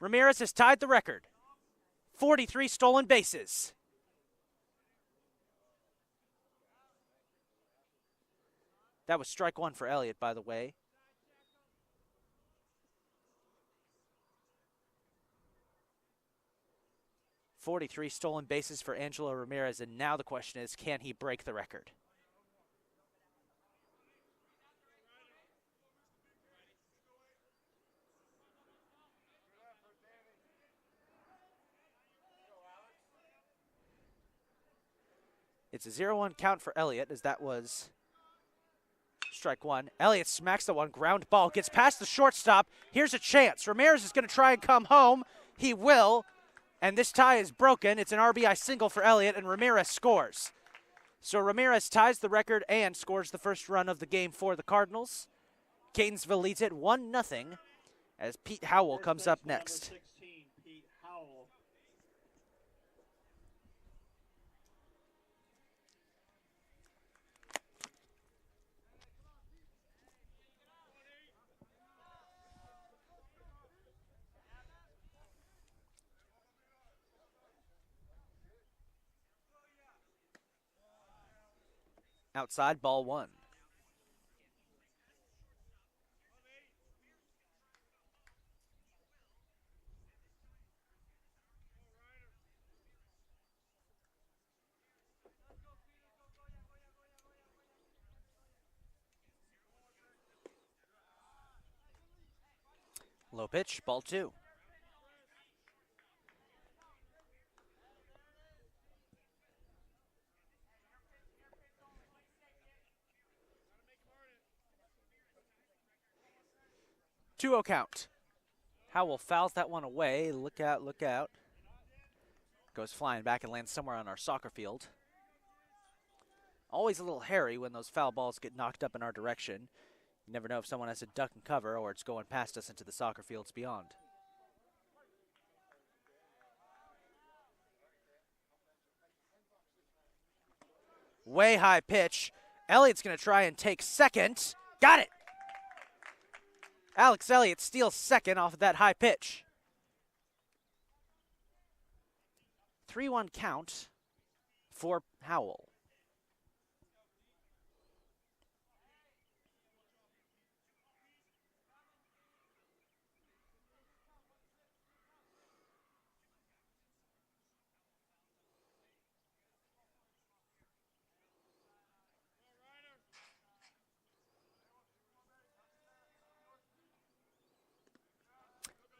Ramirez has tied the record. 43 stolen bases. That was strike one for Elliott, by the way. .43 stolen bases for Angelo Ramirez, and now the question is, can he break the record? It's a 0-1 count for Elliott, as that was strike one. Elliott smacks the one, ground ball, gets past the shortstop. Here's a chance. Ramirez is going to try and come home. He will, and this tie is broken. It's an RBI single for Elliott, and Ramirez scores. So Ramirez ties the record and scores the first run of the game for the Cardinals. Catonsville leads it 1-0 as Pete Howell comes up next. 16, Pete Howell. Outside, ball one. Low pitch, ball two. Two-oh count. Howell fouls that one away. Look out, look out. Goes flying back and lands somewhere on our soccer field. Always a little hairy when those foul balls get knocked up in our direction. You never know if someone has to duck and cover or it's going past us into the soccer fields beyond. Way high pitch. Elliott's going to try and take second. Got it! Alex Elliott steals second off of that high pitch. 3-1 count for Howell.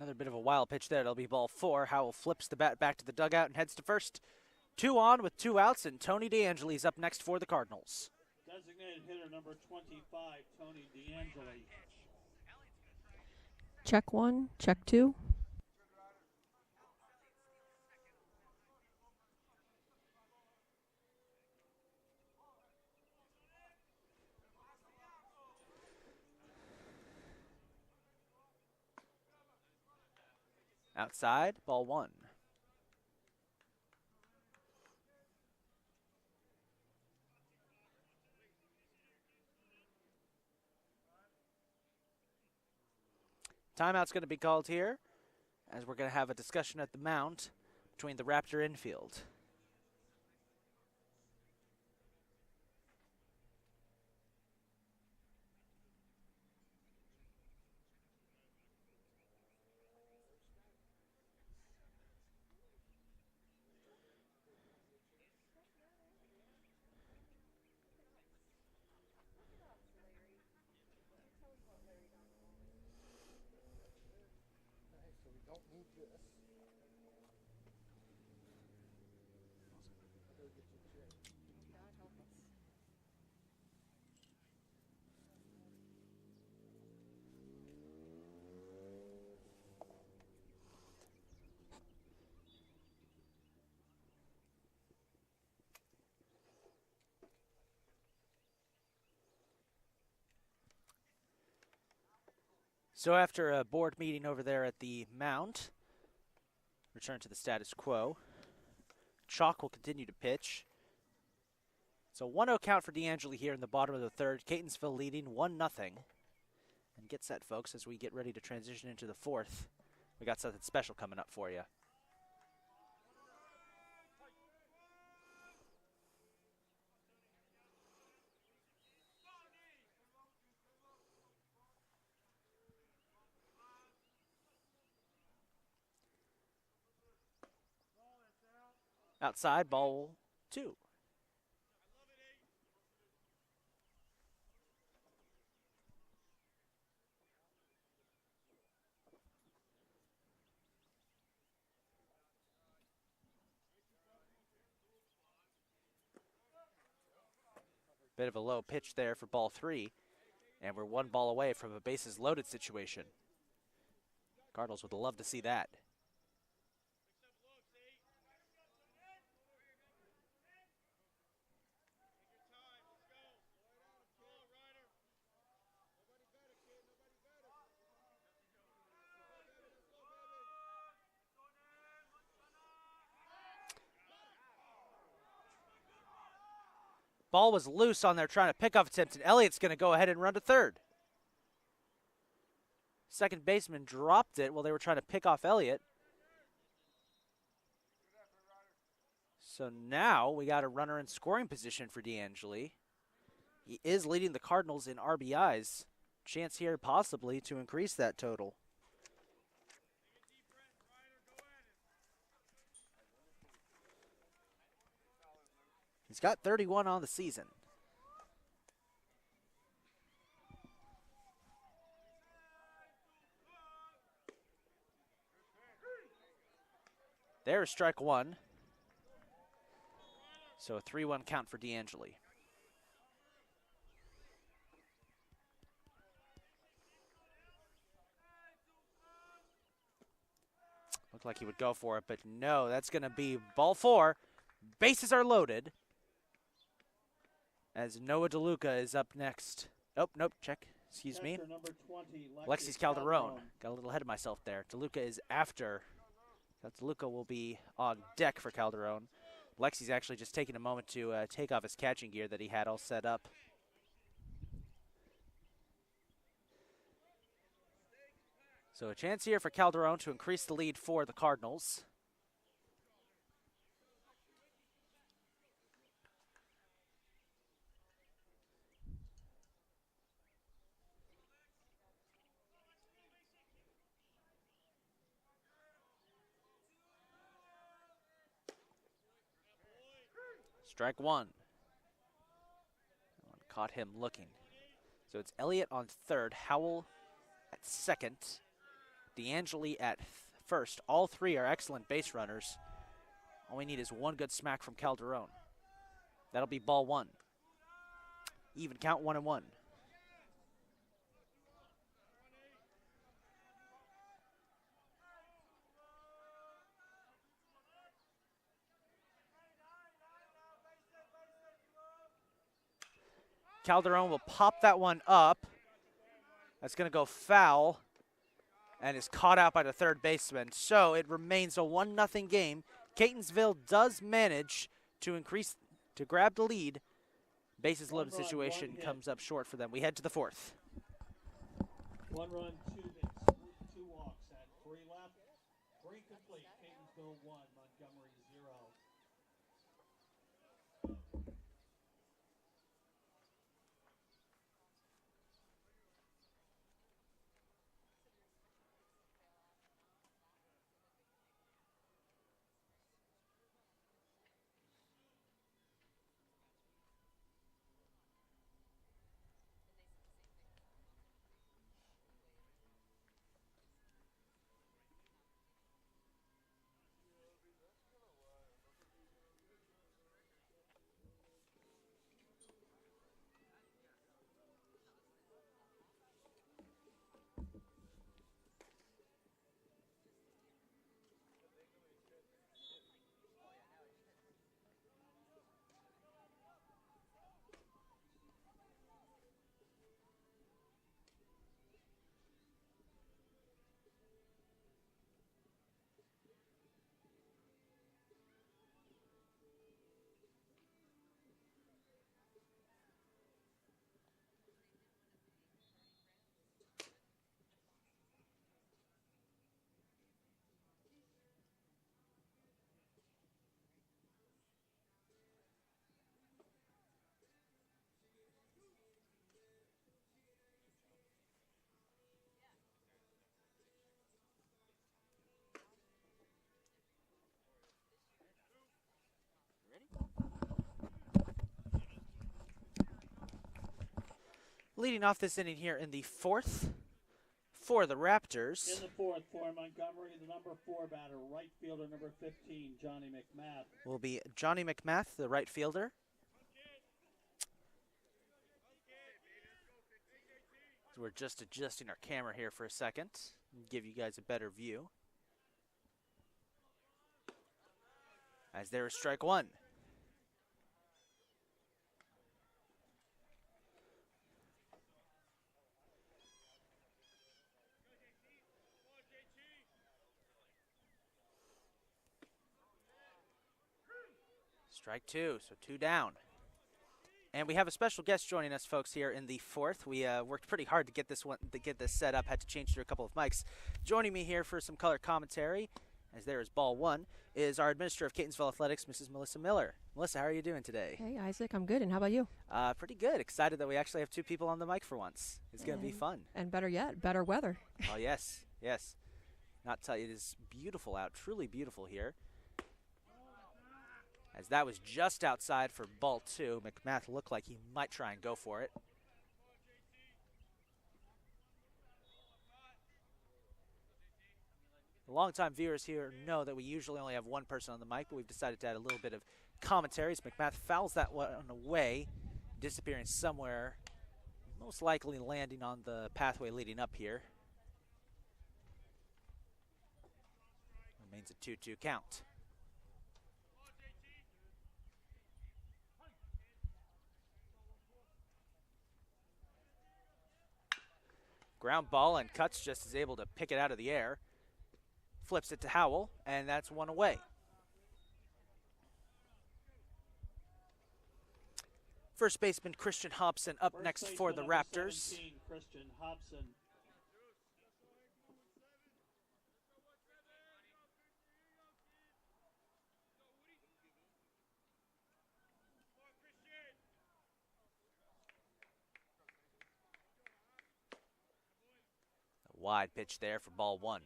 Another bit of a wild pitch there. It'll be ball four. Howell flips the bat back to the dugout and heads to first. 2 on with 2 outs, and Tony DeAngeli's up next for the Cardinals. Designated hitter number 25, Tony DeAngeli. Check one, check two. Outside, ball one. Timeout's going to be called here, as we're going to have a discussion at the mound between the Raptor infield. So after a board meeting over there at the mound, return to the status quo. Chalk will continue to pitch. So 1-0 count for DeAngeli here in the bottom of the third. Catonsville leading 1-0. And get set, folks, as we get ready to transition into the fourth. We got something special coming up for you. Outside, ball two. Bit of a low pitch there for ball three. And we're one ball away from a bases loaded situation. Cardinals would love to see that. Ball was loose on there trying to pick off attempt, and Elliott's going to go ahead and run to third. Second baseman dropped it while they were trying to pick off Elliott. So now we got a runner in scoring position for DeAngeli. He is leading the Cardinals in RBIs. Chance here possibly to increase that total. He's got 31 on the season. There's strike one. So a 3-1 count for DeAngeli. Looked like he would go for it, but no, that's going to be ball four. Bases are loaded. As Noah Deluca is up next. Oh, nope, check. Excuse me. Number 20, Alexis Calderon. Got a little ahead of myself there. Deluca is after. That Deluca will be on deck for Calderon. Lexi's actually just taking a moment to take off his catching gear that he had all set up. So a chance here for Calderon to increase the lead for the Cardinals. Strike one. Caught him looking. So it's Elliott on third, Howell at second, DeAngeli at first. All three are excellent base runners. All we need is one good smack from Calderon. That'll be ball one. Even count 1-1. Calderon will pop that one up. That's going to go foul and is caught out by the third baseman. So it remains a 1-0 game. Catonsville does manage to grab the lead. Bases loaded situation comes up short for them. We head to the fourth. 1 run, 2 hits, 2 walks, and 3 left. 3 complete. Catonsville 1, Montgomery 0. Leading off this inning here in the fourth for the Raptors. In the fourth for Montgomery, the number 4 batter, right fielder number 15, Johnny Mcmath. Will be Johnny Mcmath, the right fielder. We're just adjusting our camera here for a second and give you guys a better view. As there is strike one. Strike two, so 2 down. And we have a special guest joining us, folks, here in the fourth. We worked pretty hard to get this set up. Had to change through a couple of mics. Joining me here for some color commentary, as there is ball one, is our administrator of Catonsville Athletics, Mrs. Melissa Miller. Melissa, how are you doing today? Hey, Isaac, I'm good. And how about you? Pretty good. Excited that we actually have 2 people on the mic for once. It's going to be fun. And better yet, better weather. Oh, yes, yes. Not tell you, it is beautiful out, truly beautiful here. As that was just outside for ball 2. Mcmath looked like he might try and go for it. Longtime viewers here know that we usually only have one person on the mic, but we've decided to add a little bit of commentary. As Mcmath fouls that one away, disappearing somewhere, most likely landing on the pathway leading up here. Remains a 2-2 count. Ground ball, and Cuts just is able to pick it out of the air. Flips it to Howell, and that's 1 away. First baseman Christian Hobson up next for the Raptors. 17, Christian Hobson. A wide pitch there for ball 1.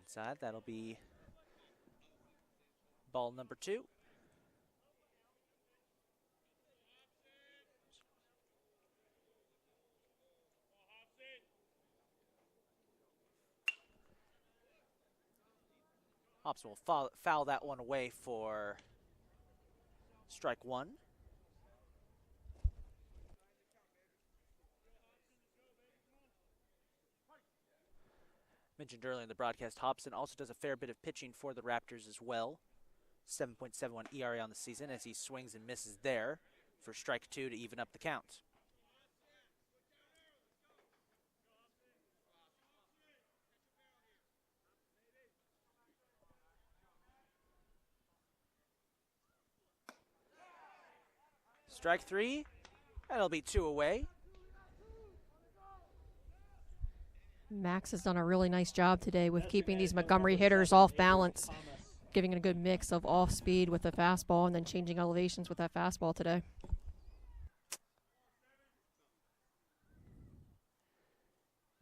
Inside, that'll be ball number 2. Hobson will foul that one away for strike 1. Mentioned earlier in the broadcast, Hobson also does a fair bit of pitching for the Raptors as well. 7.71 ERA on the season as he swings and misses there for strike 2 to even up the count. Strike 3, that'll be 2 away. Max has done a really nice job today with keeping these Montgomery hitters off balance, giving it a good mix of off speed with the fastball and then changing elevations with that fastball today.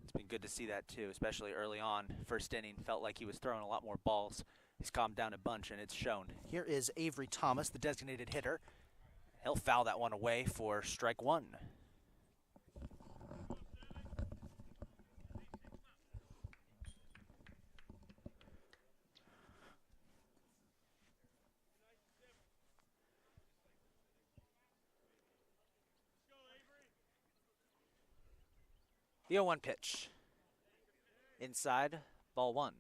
It's been good to see that too, especially early on. First inning, felt like he was throwing a lot more balls. He's calmed down a bunch, and it's shown. Here is Avery Thomas, the designated hitter. He'll foul that one away for strike 1. The 0-1 pitch. Inside, ball 1.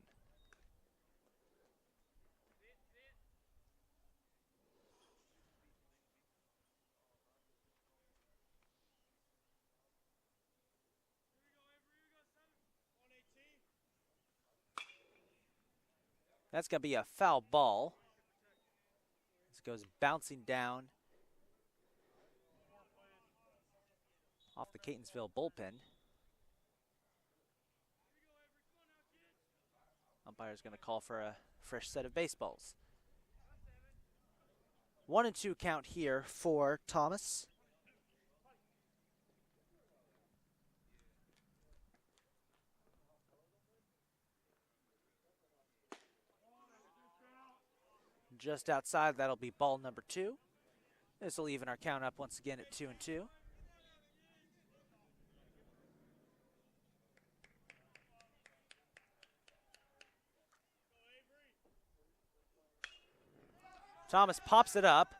That's going to be a foul ball. This goes bouncing down off the Catonsville bullpen. Umpire's going to call for a fresh set of baseballs. 1-2 count here for Thomas. Just outside, that'll be ball number 2. This will even our count up once again at 2-2. Thomas pops it up.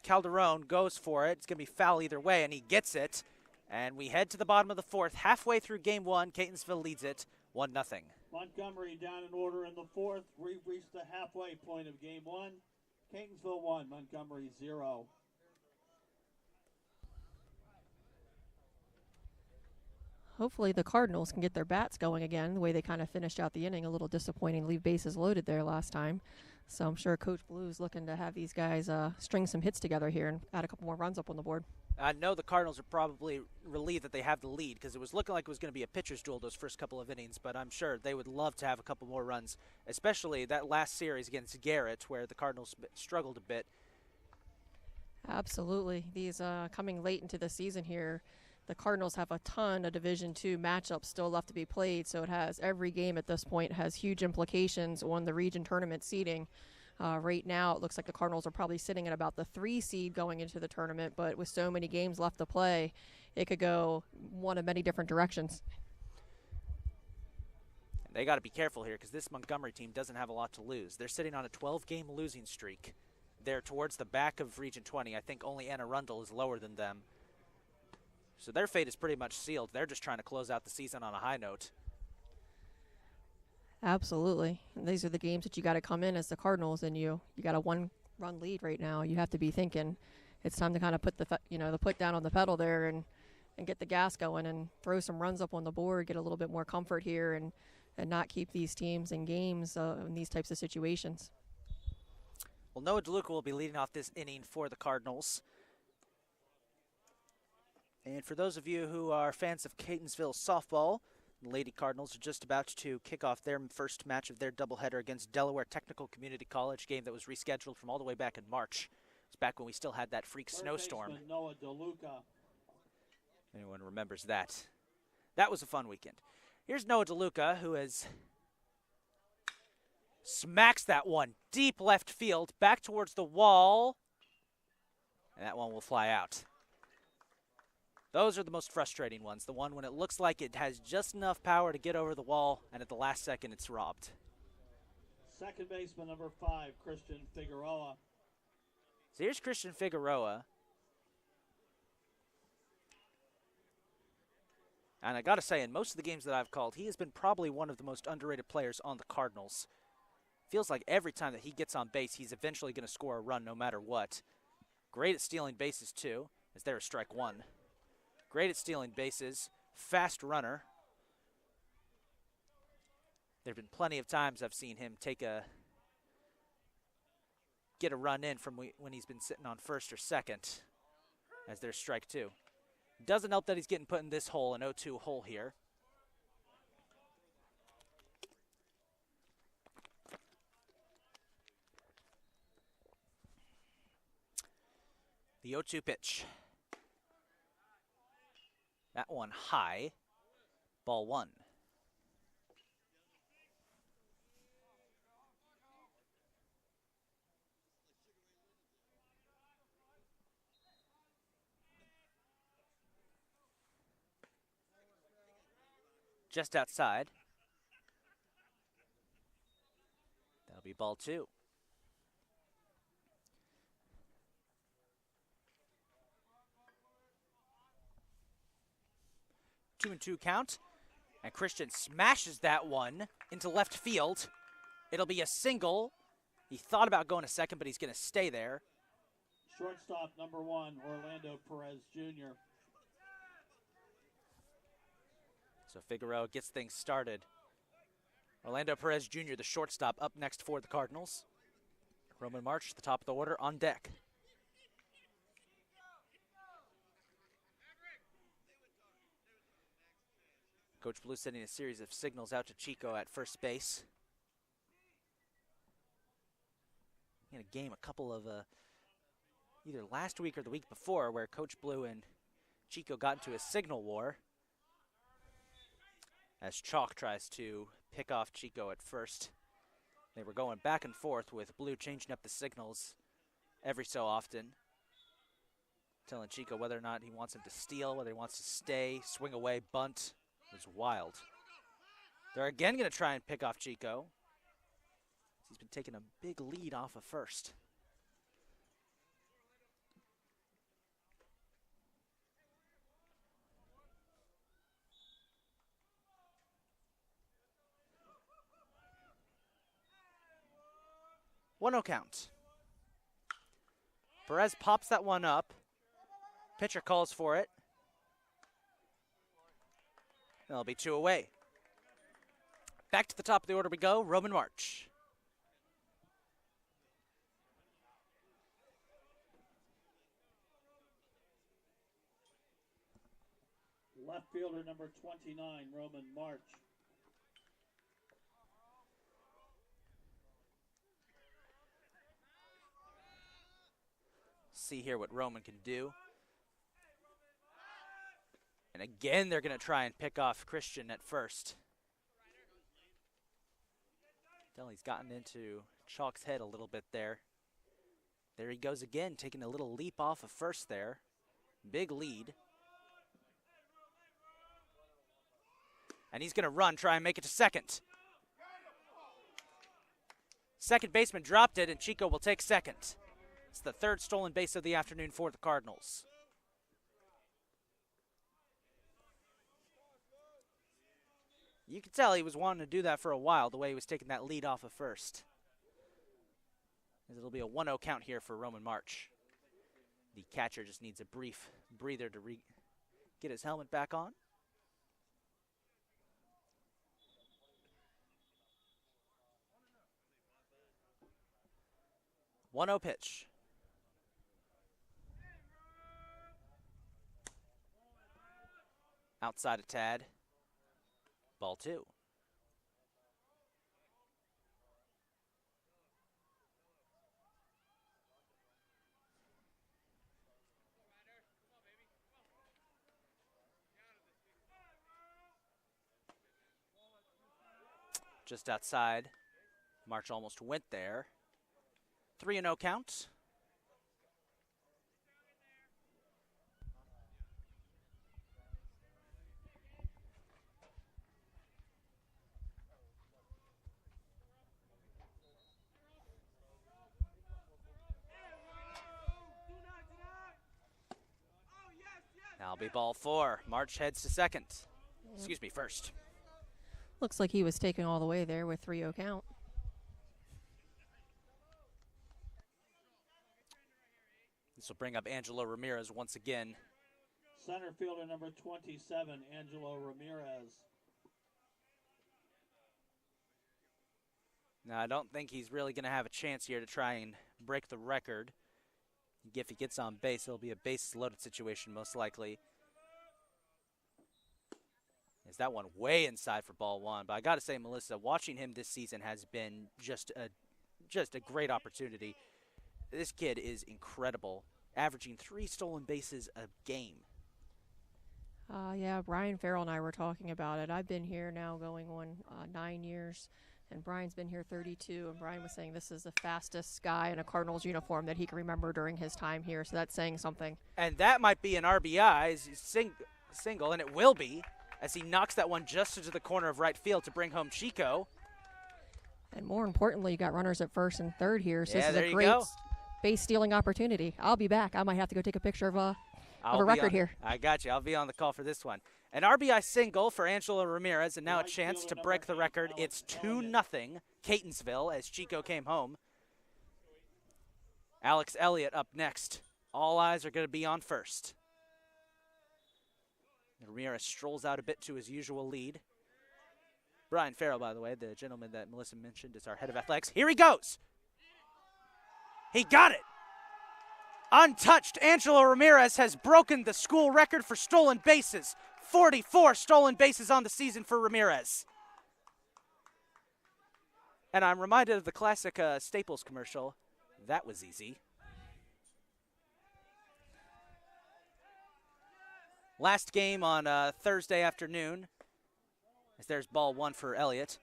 Calderon goes for it. It's going to be foul either way, and he gets it. And we head to the bottom of the fourth. Halfway through game one, Catonsville leads it 1-0. Montgomery down in order in the fourth. We've reached the halfway point of game one. Catonsville 1, Montgomery 0. Hopefully the Cardinals can get their bats going again, the way they kind of finished out the inning. A little disappointing, leave bases loaded there last time. So I'm sure Coach Blue's looking to have these guys string some hits together here and add a couple more runs up on the board. I know the Cardinals are probably relieved that they have the lead because it was looking like it was going to be a pitcher's duel those first couple of innings, but I'm sure they would love to have a couple more runs, especially that last series against Garrett where the Cardinals struggled a bit. Absolutely. These coming late into the season here, the Cardinals have a ton of Division II matchups still left to be played, so it has every game at this point has huge implications on the region tournament seeding. Right now, it looks like the Cardinals are probably sitting at about the 3 seed going into the tournament, but with so many games left to play, it could go one of many different directions. They got to be careful here because this Montgomery team doesn't have a lot to lose. They're sitting on a 12-game losing streak. They're towards the back of Region 20. I think only Anne Arundel is lower than them. So their fate is pretty much sealed. They're just trying to close out the season on a high note. Absolutely. And these are the games that you got to come in as the Cardinals, and you got a 1-run lead right now. You have to be thinking it's time to kind of put the foot down on the pedal there and get the gas going and throw some runs up on the board, get a little bit more comfort here, and not keep these teams in games in these types of situations. Well, Noah Deluca will be leading off this inning for the Cardinals. And for those of you who are fans of Catonsville softball, the Lady Cardinals are just about to kick off their first match of their doubleheader against Delaware Technical Community College, game that was rescheduled from all the way back in March. It's back when we still had that freak snowstorm. Noah Deluca. Anyone remembers that? That was a fun weekend. Here's Noah Deluca, who has smacks that one deep left field, back towards the wall, and that one will fly out. Those are the most frustrating ones, the one when it looks like it has just enough power to get over the wall, and at the last second it's robbed. Second baseman, number 5, Christian Figueroa. So here's Christian Figueroa. And I got to say, in most of the games that I've called, he has been probably one of the most underrated players on the Cardinals. Feels like every time that he gets on base, he's eventually going to score a run no matter what. Great at stealing bases, too, as there is strike one. Great at stealing bases, fast runner. There have been plenty of times I've seen him get a run in from when he's been sitting on first or second, as there's strike two. Doesn't help that he's getting put in this hole, an 0-2 hole here. The 0-2 pitch. That one high. Ball one. Just outside. That'll be ball two. 2-2 count, and Christian smashes that one into left field. It'll be a single. He thought about going to second, but he's going to stay there. Shortstop, number 1, Orlando Perez Jr. So Figueroa gets things started. Orlando Perez Jr., the shortstop, up next for the Cardinals. Roman March, the top of the order, on deck. Coach Blue sending a series of signals out to Chico at first base. In a game a couple of, either last week or the week before, where Coach Blue and Chico got into a signal war, as Chalk tries to pick off Chico at first. They were going back and forth with Blue changing up the signals every so often, telling Chico whether or not he wants him to steal, whether he wants to stay, swing away, bunt. It was wild. They're again going to try and pick off Chico. He's been taking a big lead off of first. 1-0 count. Perez pops that one up. Pitcher calls for it. That'll be 2 away. Back to the top of the order we go. Roman March. Left fielder number 29, Roman March. See here what Roman can do. And again, they're going to try and pick off Christian at first. He's gotten into Chalk's head a little bit there. There he goes again, taking a little leap off of first there. Big lead. And he's going to run, try and make it to second. Second baseman dropped it, and Chico will take second. It's the third stolen base of the afternoon for the Cardinals. You could tell he was wanting to do that for a while, the way he was taking that lead off of first. It'll be a 1-0 count here for Roman March. The catcher just needs a brief breather to get his helmet back on. 1-0 pitch. Outside a tad. Ball 2. Just outside. March almost went there. 3-0 count. Now it'll be ball 4. March heads to second. Excuse me, first. Looks like he was taken all the way there with 3-0 count. This will bring up Angelo Ramirez once again. Center fielder number 27, Angelo Ramirez. Now, I don't think he's really going to have a chance here to try and break the record. If he gets on base, it'll be a bases-loaded situation, most likely. Is that one way inside for ball 1? But I got to say, Melissa, watching him this season has been just a great opportunity. This kid is incredible, averaging 3 stolen bases a game. Yeah, Brian Farrell and I were talking about it. I've been here now going on 9 years, and Brian's been here 32, and Brian was saying this is the fastest guy in a Cardinals uniform that he can remember during his time here, so that's saying something. And that might be an RBI single, and it will be, as he knocks that one just into the corner of right field to bring home Chico. And more importantly, you got runners at first and third here, so Yeah, this is a great base-stealing opportunity. I'll be back. I might have to go take a picture of a record here. I got you. I'll be on the call for this one. An RBI single for Angelo Ramirez, and now a chance to break the record. It's 2-0 Catonsville as Chico came home. Alex Elliott up next. All eyes are going to be on first. Ramirez strolls out a bit to his usual lead. Brian Farrell, by the way, the gentleman that Melissa mentioned, is our head of athletics. Here he goes. He got it. Untouched, Angelo Ramirez has broken the school record for stolen bases. 44 stolen bases on the season for Ramirez. And I'm reminded of the classic Staples commercial. That was easy. Last game on Thursday afternoon, as there's ball 1 for Elliott.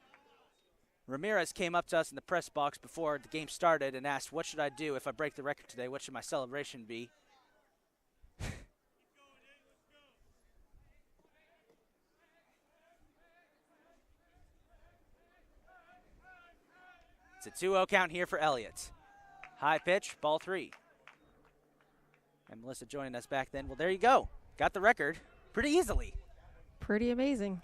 Ramirez came up to us in the press box before the game started and asked, what should I do if I break the record today? What should my celebration be? It's a 2-0 count here for Elliott. High pitch, ball 3. And Melissa joining us back then. Well, there you go. Got the record pretty easily. Pretty amazing.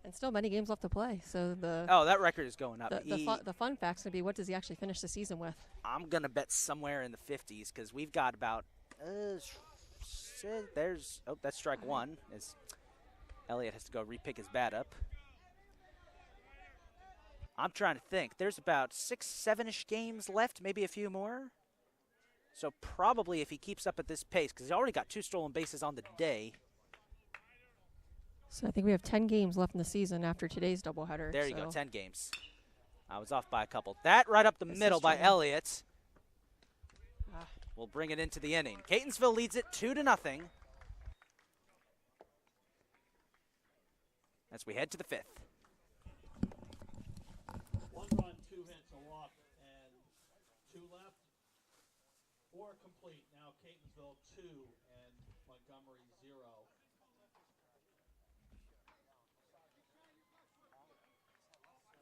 And still many games left to play. So that record is going up. The fun fact's going to be, what does he actually finish the season with? I'm going to bet somewhere in the 50s because we've got about that's strike one as Elliott has to go repick his bat up. I'm trying to think. There's about 6, 7-ish games left, maybe a few more. So probably if he keeps up at this pace, because he's already got 2 stolen bases on the day. So I think we have 10 games left in the season after today's doubleheader. There you go, 10 games. I was off by a couple. That right up the middle by Elliott will bring it into the inning. Catonsville leads it 2-0 as we head to the 5th. 1 run, 2 hits, a walk, and 2 left. 4 complete. Now Catonsville 2 and Montgomery 0.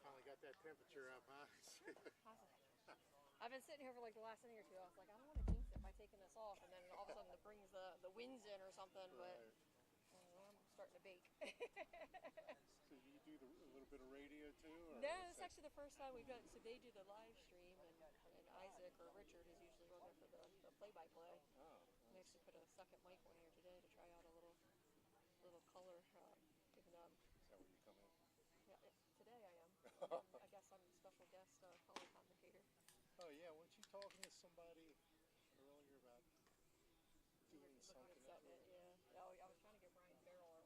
Finally got that temperature up, huh? I've been sitting here for like the last inning or two. I was like, I don't want to jinx it by taking this off, and then all of a sudden it brings the winds in or something. But I'm starting to bake. So you do a little bit of radio too? Or No, it's actually the first time we've done. So they do the live stream, and Isaac or Richard is usually on there for the play-by-play. Oh, I actually put a second mic on here today to try out a little color, giving them. so when you come in? Yeah, today I am. I guess I'm the special guest color commentator. Oh yeah, weren't you talking to somebody earlier about doing something? Yeah. I was trying to get Brian Farrell,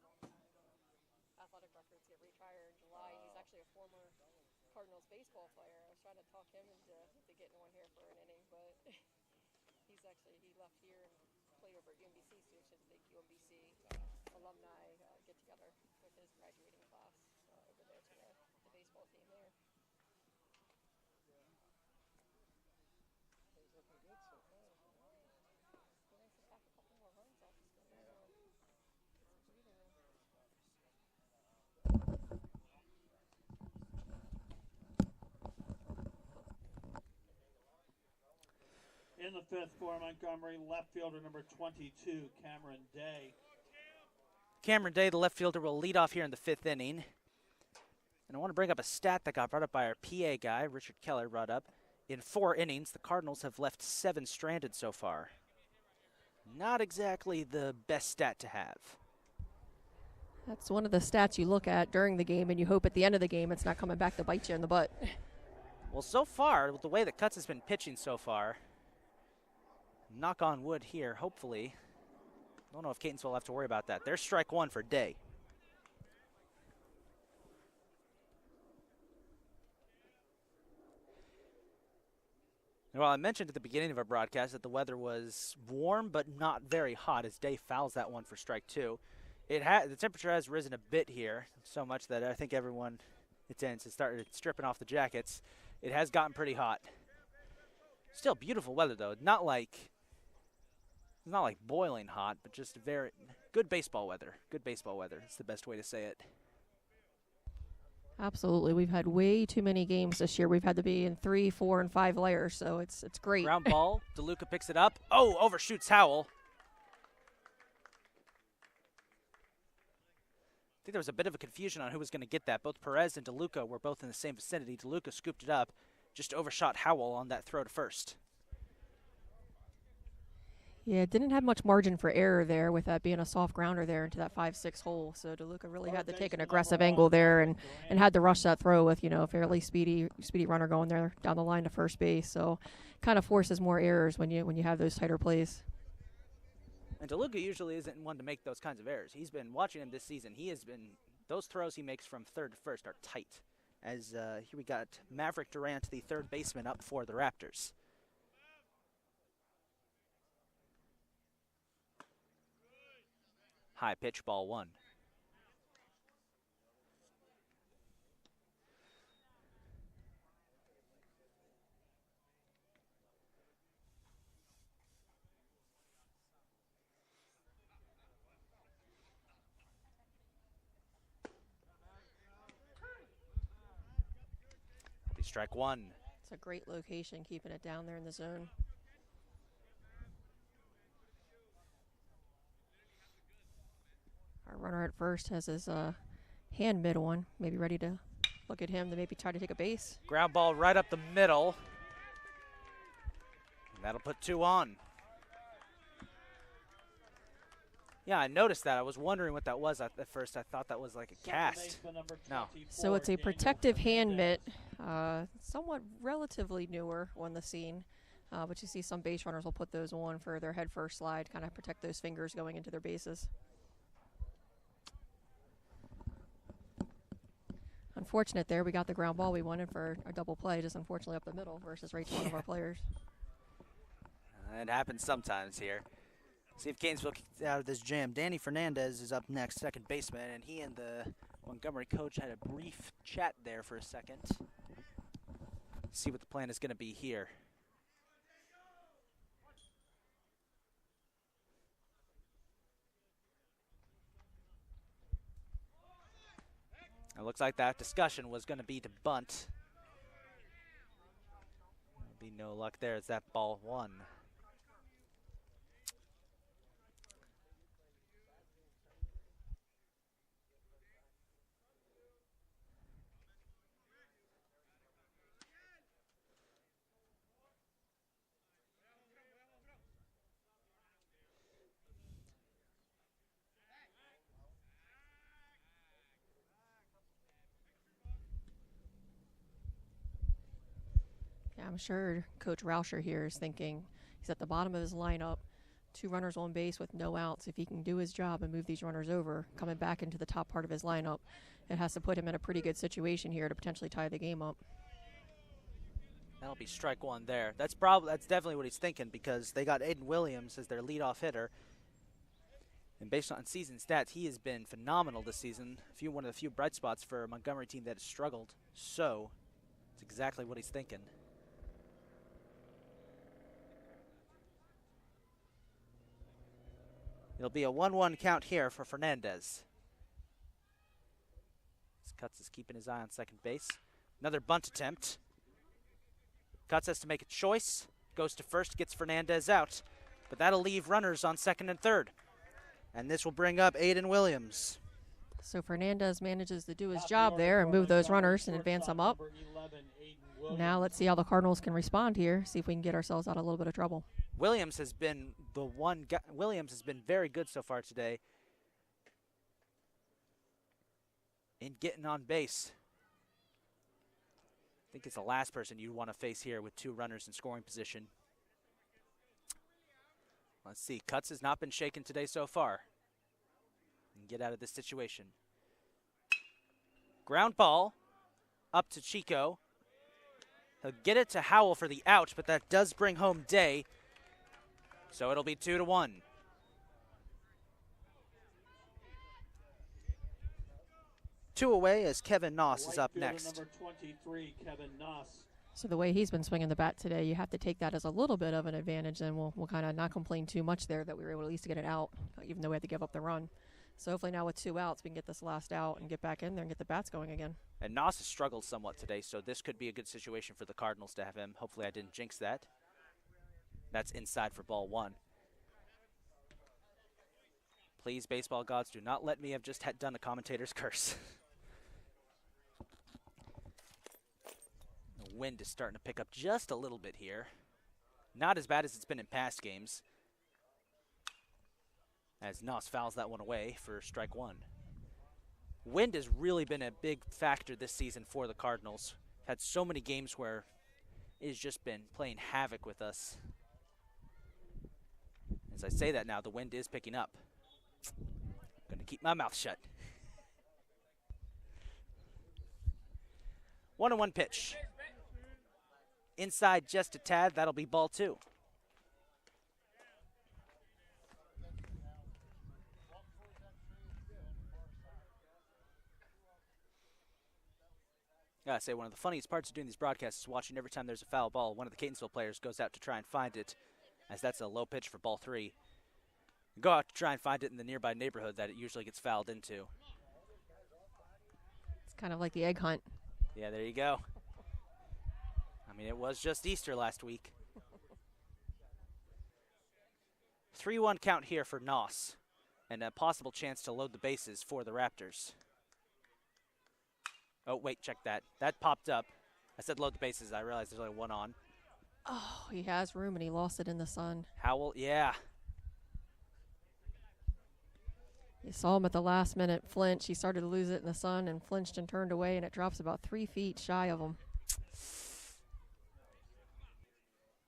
athletic records, get retired in July. He's actually a former Cardinals baseball player. I was trying to talk him into getting on here for an inning, but he left here and played over at UMBC, so it's just a big UMBC alumni get together with his graduating class over there to the baseball team there. It's looking good so far. It's nice to pack a couple more runs off this game. Get some breathing room. In the 5th for Montgomery, left fielder number 22, Cameron Day. Cameron Day, the left fielder, will lead off here in the 5th inning. And I want to bring up a stat that got brought up by our PA guy, Richard Keller, brought up. In 4 innings, the Cardinals have left 7 stranded so far. Not exactly the best stat to have. That's one of the stats you look at during the game, and you hope at the end of the game it's not coming back to bite you in the butt. Well, so far, with the way that Cutts has been pitching so far, knock on wood here, hopefully. Don't know if Catonsville will have to worry about that. There's strike 1 for Day. And while I mentioned at the beginning of our broadcast that the weather was warm but not very hot as Day fouls that one for strike 2, the temperature has risen a bit here, so much that I think everyone has started stripping off the jackets. It has gotten pretty hot. Still beautiful weather though. Not like boiling hot, but just very good baseball weather. Good baseball weather. It's the best way to say it. Absolutely. We've had way too many games this year. We've had to be in 3, 4, and 5 layers, so it's great. Ground ball. Deluca picks it up. Oh, overshoots Howell. I think there was a bit of a confusion on who was going to get that. Both Perez and Deluca were both in the same vicinity. Deluca scooped it up, just overshot Howell on that throw to first. Yeah, it didn't have much margin for error there with that being a soft grounder there into that 5-6 hole. So Deluca really had to take an aggressive angle there and had to rush that throw with, a fairly speedy runner going there down the line to first base. So kind of forces more errors when you have those tighter plays. And Deluca usually isn't one to make those kinds of errors. He's been watching him this season. Those throws he makes from third to first are tight. As here we got Maverick Durant, the third baseman, up for the Raptors. High pitch, ball 1. Strike 1. It's a great location, keeping it down there in the zone. Our runner at first has his hand mid one. Maybe ready to look at him to maybe try to take a base. Ground ball right up the middle. And that'll put 2 on. Yeah, I noticed that. I was wondering what that was at first. I thought that was like a cast. No. So it's a protective hand mitt, somewhat relatively newer on the scene. But you see some base runners will put those on for their head first slide, kind of protect those fingers going into their bases. Unfortunate there, we got the ground ball we wanted for a double play, just unfortunately up the middle versus right to one of our players. It happens sometimes here. See if Catonsville gets out of this jam. Danny Fernandez is up next, second baseman, and he and the Montgomery coach had a brief chat there for a second. See what the plan is going to be here. It looks like that discussion was going to be to bunt. There'll be no luck there. It's that ball 1. I'm sure Coach Rauscher here is thinking he's at the bottom of his lineup, 2 runners on base with no outs. If he can do his job and move these runners over, coming back into the top part of his lineup, it has to put him in a pretty good situation here to potentially tie the game up. That'll be strike 1 there. That's definitely what he's thinking, because they got Aidan Williams as their leadoff hitter. And based on season stats, he has been phenomenal this season. One of the few bright spots for a Montgomery team that has struggled. So, it's exactly what he's thinking. It'll be a 1-1 count here for Fernandez. Cutts is keeping his eye on second base. Another bunt attempt. Cutts has to make a choice. Goes to first, gets Fernandez out. But that'll leave runners on second and third. And this will bring up Aidan Williams. So Fernandez manages to do his job there and move those runners and advance them up. Now let's see how the Cardinals can respond here, see if we can get ourselves out of a little bit of trouble. Williams has been Williams has been very good so far today in getting on base. I think it's the last person you'd want to face here with 2 runners in scoring position. Let's see. Cutts has not been shaken today so far. And get out of this situation. Ground ball up to Chico. He'll get it to Howell for the out, but that does bring home Day. So it'll be 2-1. Two away as Kevin Knoss is up next. Number 23, Kevin Knoss. So the way he's been swinging the bat today, you have to take that as a little bit of an advantage, and we'll kind of not complain too much there that we were able at least to get it out, even though we had to give up the run. So hopefully now with 2 outs, we can get this last out and get back in there and get the bats going again. And Knoss has struggled somewhat today, so this could be a good situation for the Cardinals to have him. Hopefully I didn't jinx that. That's inside for ball 1. Please, baseball gods, do not let me have just done a commentator's curse. The wind is starting to pick up just a little bit here. Not as bad as it's been in past games, as Knoss fouls that one away for strike 1. Wind has really been a big factor this season for the Cardinals. Had so many games where it has just been playing havoc with us. As I say that now, the wind is picking up. I'm going to keep my mouth shut. 1-1 pitch. Inside just a tad, that'll be ball 2. I gotta say, one of the funniest parts of doing these broadcasts is watching every time there's a foul ball, one of the Catonsville players goes out to try and find it, as that's a low pitch for ball 3. Go out to try and find it in the nearby neighborhood that it usually gets fouled into. It's kind of like the egg hunt. Yeah, there you go. I mean, it was just Easter last week. 3-1 count here for Knoss, and a possible chance to load the bases for the Raptors. Oh, wait, check that. That popped up. I said load the bases. I realized there's only one on. Oh, he has room and he lost it in the sun. Howell, yeah. You saw him at the last minute flinch. He started to lose it in the sun and flinched and turned away, and it drops about 3 feet shy of him.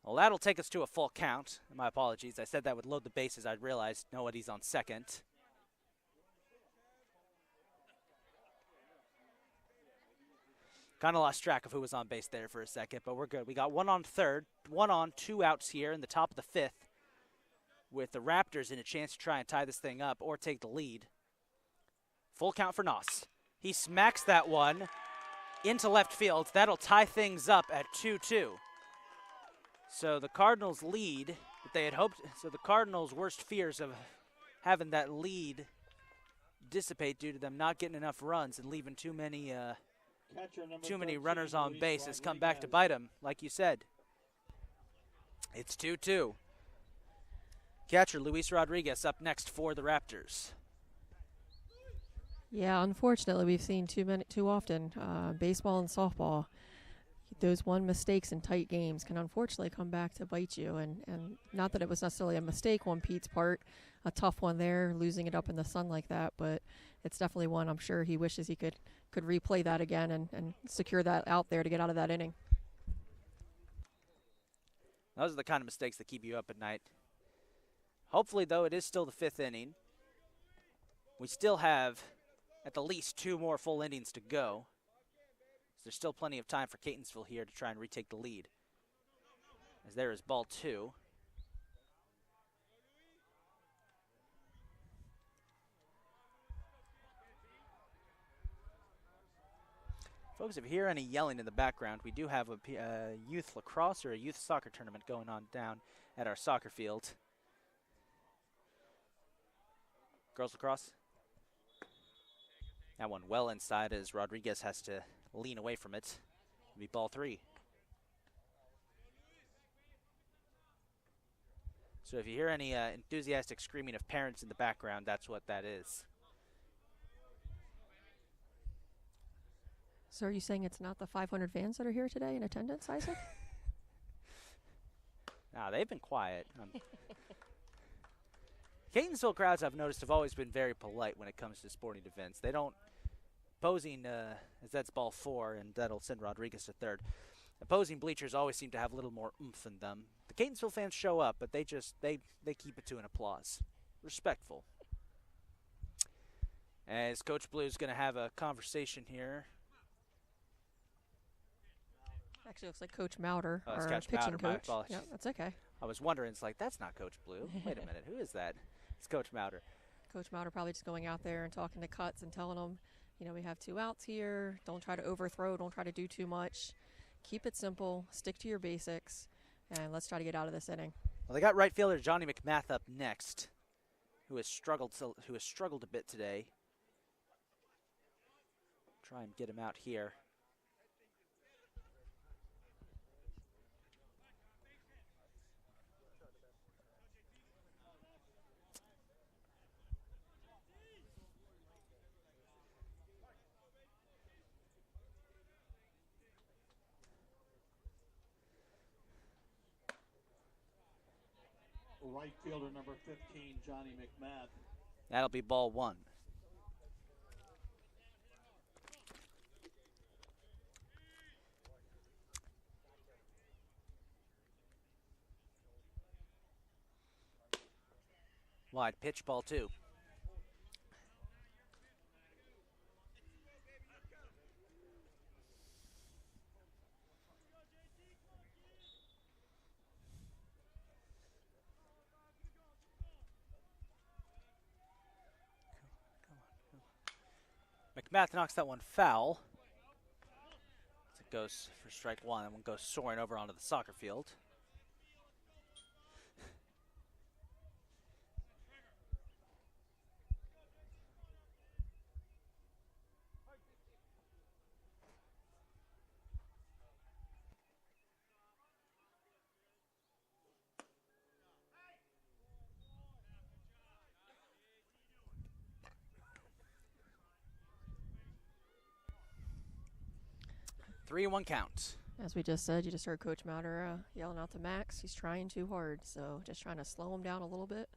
Well, that'll take us to a full count. My apologies. I said that would load the bases. I realized nobody's on second. Kind of lost track of who was on base there for a second, but we're good. We got one on third, one on, 2 outs here in the top of the 5th, with the Raptors in a chance to try and tie this thing up or take the lead. Full count for Knoss. He smacks that one into left field. That'll tie things up at 2-2. So the Cardinals lead, but they had hoped, so the Cardinals' worst fears of having that lead dissipate due to them not getting enough runs and leaving too many runners on base has come back to bite them, like you said. It's 2-2. Catcher Luis Rodriguez up next for the Raptors. Yeah, unfortunately, we've seen too often. Baseball and softball, those mistakes in tight games can unfortunately come back to bite you. And not that it was necessarily a mistake on Pete's part, a tough one there, losing it up in the sun like that, but it's definitely one I'm sure he wishes he could replay that again and secure that out there to get out of that inning. Those are the kind of mistakes that keep you up at night. Hopefully, though, it is still the 5th inning. We still have at the least 2 more full innings to go. So there's still plenty of time for Catonsville here to try and retake the lead. As there is ball 2. Folks, if you hear any yelling in the background, we do have a youth lacrosse or a youth soccer tournament going on down at our soccer field. Girls lacrosse. That one well inside as Rodriguez has to lean away from it. It'll be ball 3. So if you hear any enthusiastic screaming of parents in the background, that's what that is. So are you saying it's not the 500 fans that are here today in attendance, Isaac? Nah, they've been quiet. Catonsville crowds, I've noticed, have always been very polite when it comes to sporting events. They don't, opposing, as that's ball 4, and that'll send Rodriguez to third. Opposing bleachers always seem to have a little more oomph in them. The Catonsville fans show up, but they keep it to an applause. Respectful. As Coach Blue's going to have a conversation here. Actually, looks like Coach Mauder, Oh, our Coach pitching Mauder, my coach. apologies. Yeah, that's okay. I was wondering, it's like, that's not Coach Blue. Wait a minute, who is that? It's Coach Mauder. Coach Mauder probably just going out there and talking to Cuts and telling them, we have 2 outs here. Don't try to overthrow. Don't try to do too much. Keep it simple. Stick to your basics. And let's try to get out of this inning. Well, they got right fielder Johnny Mcmath up next, who has struggled a bit today. Try and get him out here. Right fielder number 15, Johnny Mcmath. That'll be ball 1. Wide pitch, ball 2. Mcmath knocks that one foul. As it goes for strike 1. That one goes soaring over onto the soccer field. 3-1 count. As we just said, you just heard Coach Mauder yelling out to Max. He's trying too hard, so just trying to slow him down a little bit,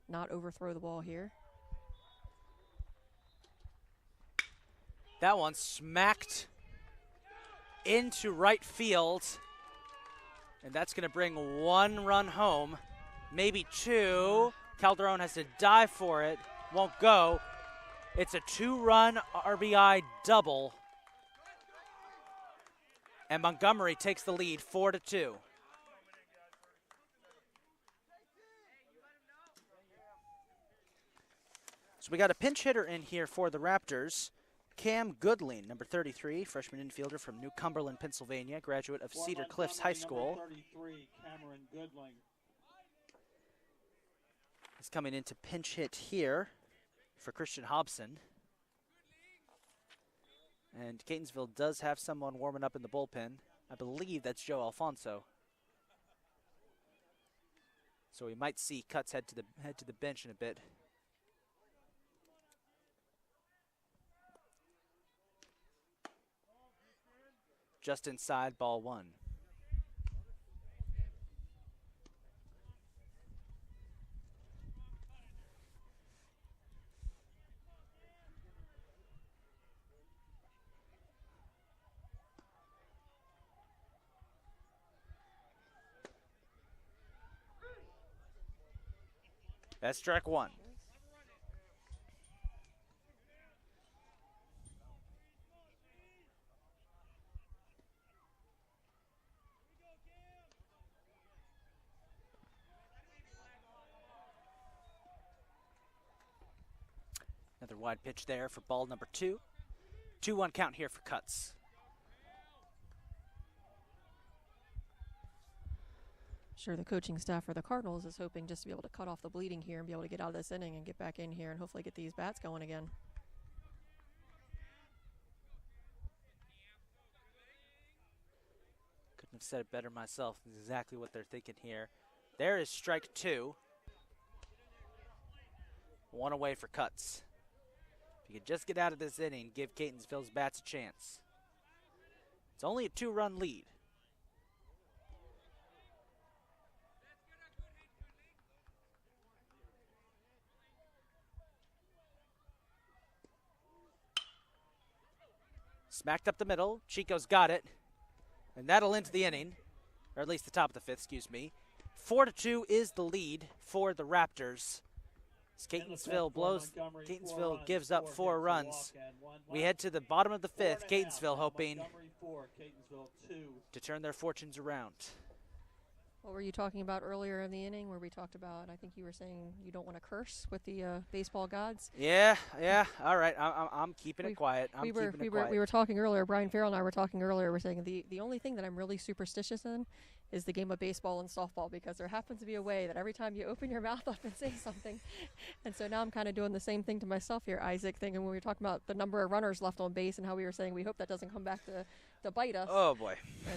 not overthrow the ball here. That one smacked into right field, and that's going to bring 1 run home, maybe 2. Calderon has to dive for it, won't go. It's a 2-run RBI double, and Montgomery takes the lead 4-2. So we got a pinch hitter in here for the Raptors. Cam Goodling, number 33, freshman infielder from New Cumberland, Pennsylvania, graduate of Cedar Cliffs High School. 33, Cameron Goodling. He's coming in to pinch hit here for Christian Hobson. And Catonsville does have someone warming up in the bullpen. I believe that's Joe Alfonso. So we might see Cuts head to the bench in a bit. Just inside, ball 1. That's strike 1. Another wide pitch there for ball number 2. 2-1 count here for Cuts. Sure, the coaching staff for the Cardinals is hoping just to be able to cut off the bleeding here and be able to get out of this inning and get back in here and hopefully get these bats going again. Couldn't have said it better myself. This is exactly what they're thinking here. There is strike 2. 1 away for Cuts. If you could just get out of this inning, give Catonsville's bats a chance. It's only a 2-run lead. Smacked up the middle. Chico's got it. And that'll end the inning. Or at least the top of the 5th, excuse me. 4-2 is the lead for the Raptors. As Catonsville gives up 4 runs. We head to the bottom of the 5th. Catonsville hoping to turn their fortunes around. What were you talking about earlier in the inning where we talked about, I think you were saying you don't want to curse with the baseball gods? Yeah, all right. I'm keeping it quiet. We were talking earlier, Brian Farrell and I were talking earlier, we're saying the only thing that I'm really superstitious in is the game of baseball and softball, because there happens to be a way that every time you open your mouth up and say something, and so now I'm kind of doing the same thing to myself here, Isaac, thinking when we were talking about the number of runners left on base and how we were saying we hope that doesn't come back to bite us. Oh, boy.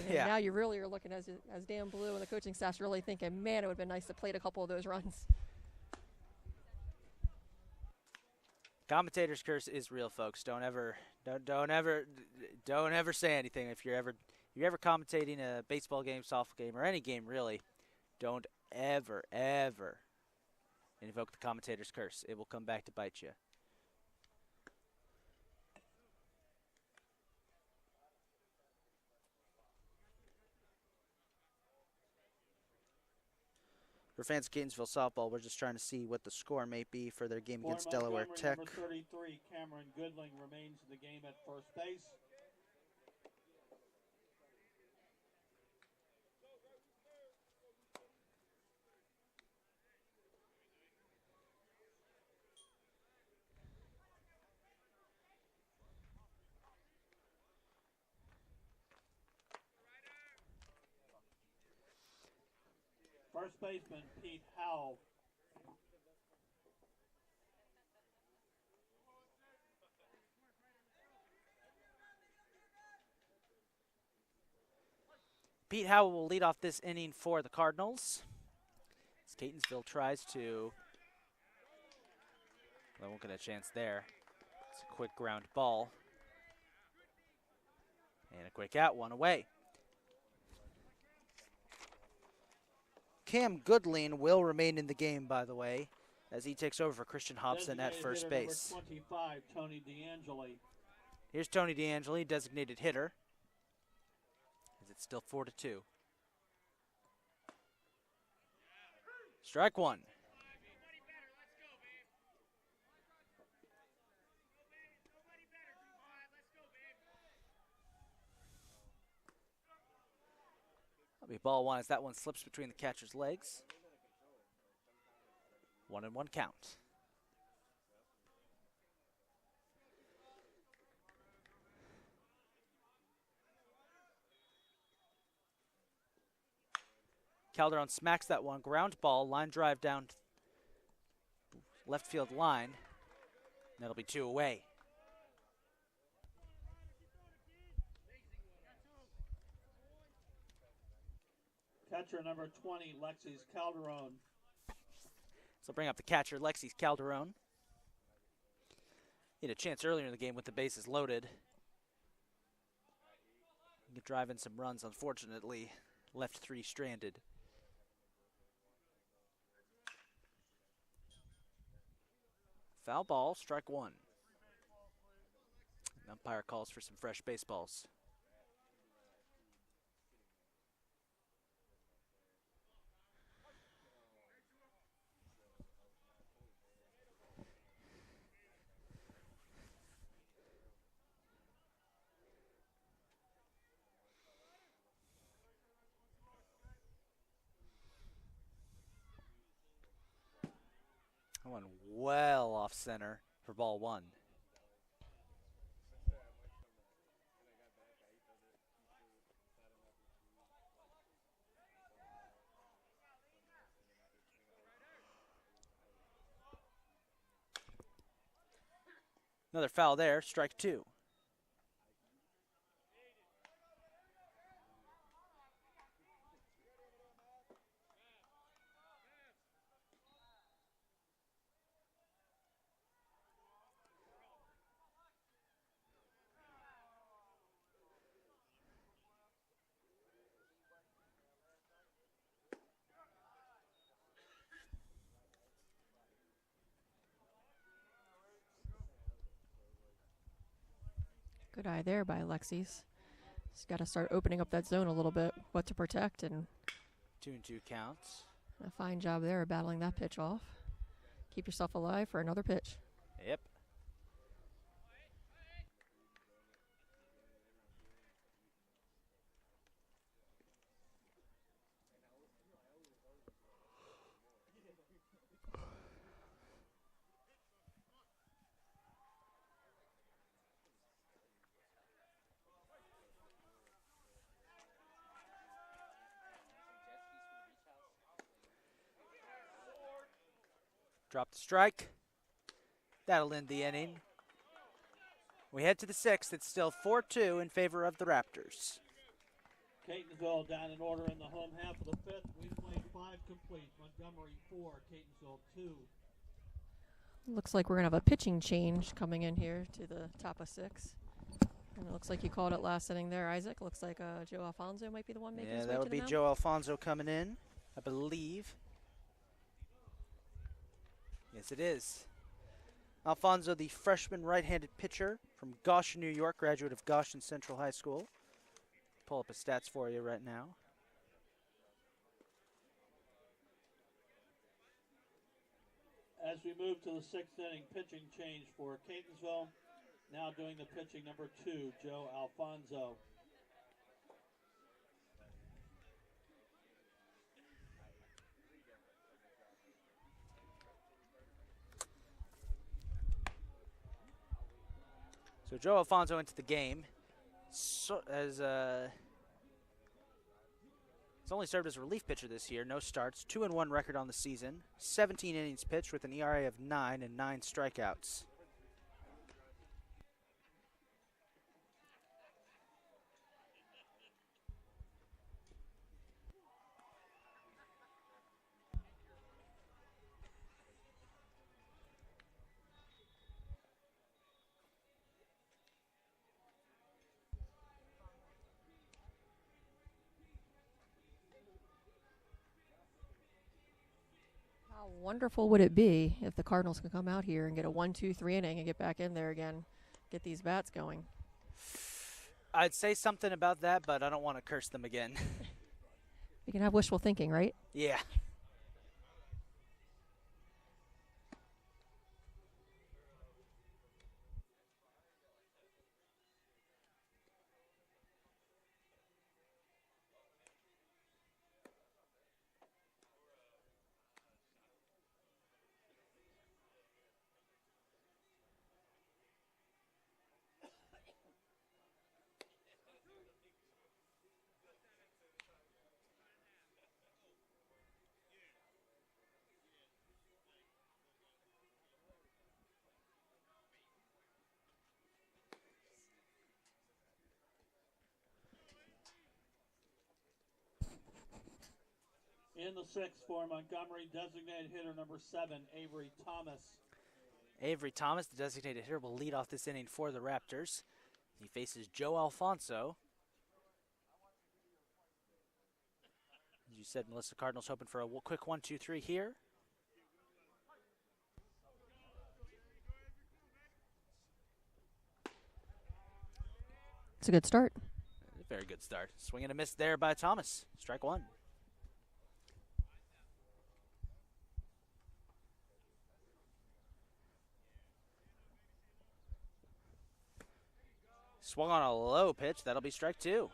And now you really are looking as Dan Blue and the coaching staff's really thinking, man, it would have been nice to plate a couple of those runs. Commentator's curse is real, folks. Don't ever say anything if you're ever commentating a baseball game, softball game, or any game really. Don't ever invoke the commentator's curse. It will come back to bite you. For fans of Catonsville softball, we're just trying to see what the score may be for their game against Delaware Tech. Number 33, Cameron Goodling remains in the game at first base. First baseman Pete Howell. Pete Howell will lead off this inning for the Cardinals. As Catonsville tries to, well, won't get a chance there. It's a quick ground ball. And And a quick out, one away. Cam Goodling will remain in the game, by the way, as he takes over for Christian Hobson at Designated first hitter base. Number 25, Tony DeAngeli. Here's Tony DeAngeli, designated hitter. As it's still 4-2. Strike one. That'll be ball one as that one slips between the catcher's legs. 1-1 count. Calderon smacks that one, ground ball, line drive down left field line. That'll be 2 away. Catcher number 20, Alexis Calderon. So bring up the catcher, Alexis Calderon. He had a chance earlier in the game with the bases loaded. He could drive in some runs, unfortunately. Left 3 stranded. Foul ball, strike one. The umpire calls for some fresh baseballs. That one well off center for ball one. Another foul there, strike two. Good eye there by Alexis. He's got to start opening up that zone a little bit, what to protect, and 2-2 counts. a fine job there of battling that pitch off. Keep yourself alive for another pitch. Yep. Drop the strike. That'll end the inning. We head to the sixth. It's still 4-2 in favor of the Raptors. Catonsville down in order in the home half of the fifth. We've played 5 complete. Montgomery 4, Catonsville 2. Looks like we're going to have a pitching change coming in here to the top of 6. And it looks like you called it last inning there, Isaac. Looks like Joe Alfonso might be the one making his way that to would the be mound. Joe Alfonso coming in, I believe. Yes, it is. Alfonso, the freshman right-handed pitcher from Goshen, New York, graduate of Goshen Central High School. Pull up his stats for you right now. As we move to the 6th inning, pitching change for Catonsville. Now doing the pitching number 2, Joe Alfonso. So Joe Alfonso into the game. He's only served as a relief pitcher this year. No starts. 2-1 record on the season. 17 innings pitched with an ERA of 9 and 9 strikeouts. How wonderful would it be if the Cardinals could come out here and get a 1-2-3 inning and get back in there again, get these bats going? I'd say something about that, but I don't want to curse them again. You can have wishful thinking, right? Yeah. In the sixth for Montgomery, designated hitter number 7, Avery Thomas. Avery Thomas, the designated hitter, will lead off this inning for the Raptors. He faces Joe Alfonso. As you said, Melissa, Cardinals hoping for a quick 1-2-3 here. It's a good start. Very good start. Swing and a miss there by Thomas. Strike one. Swung on a low pitch. That'll be strike two.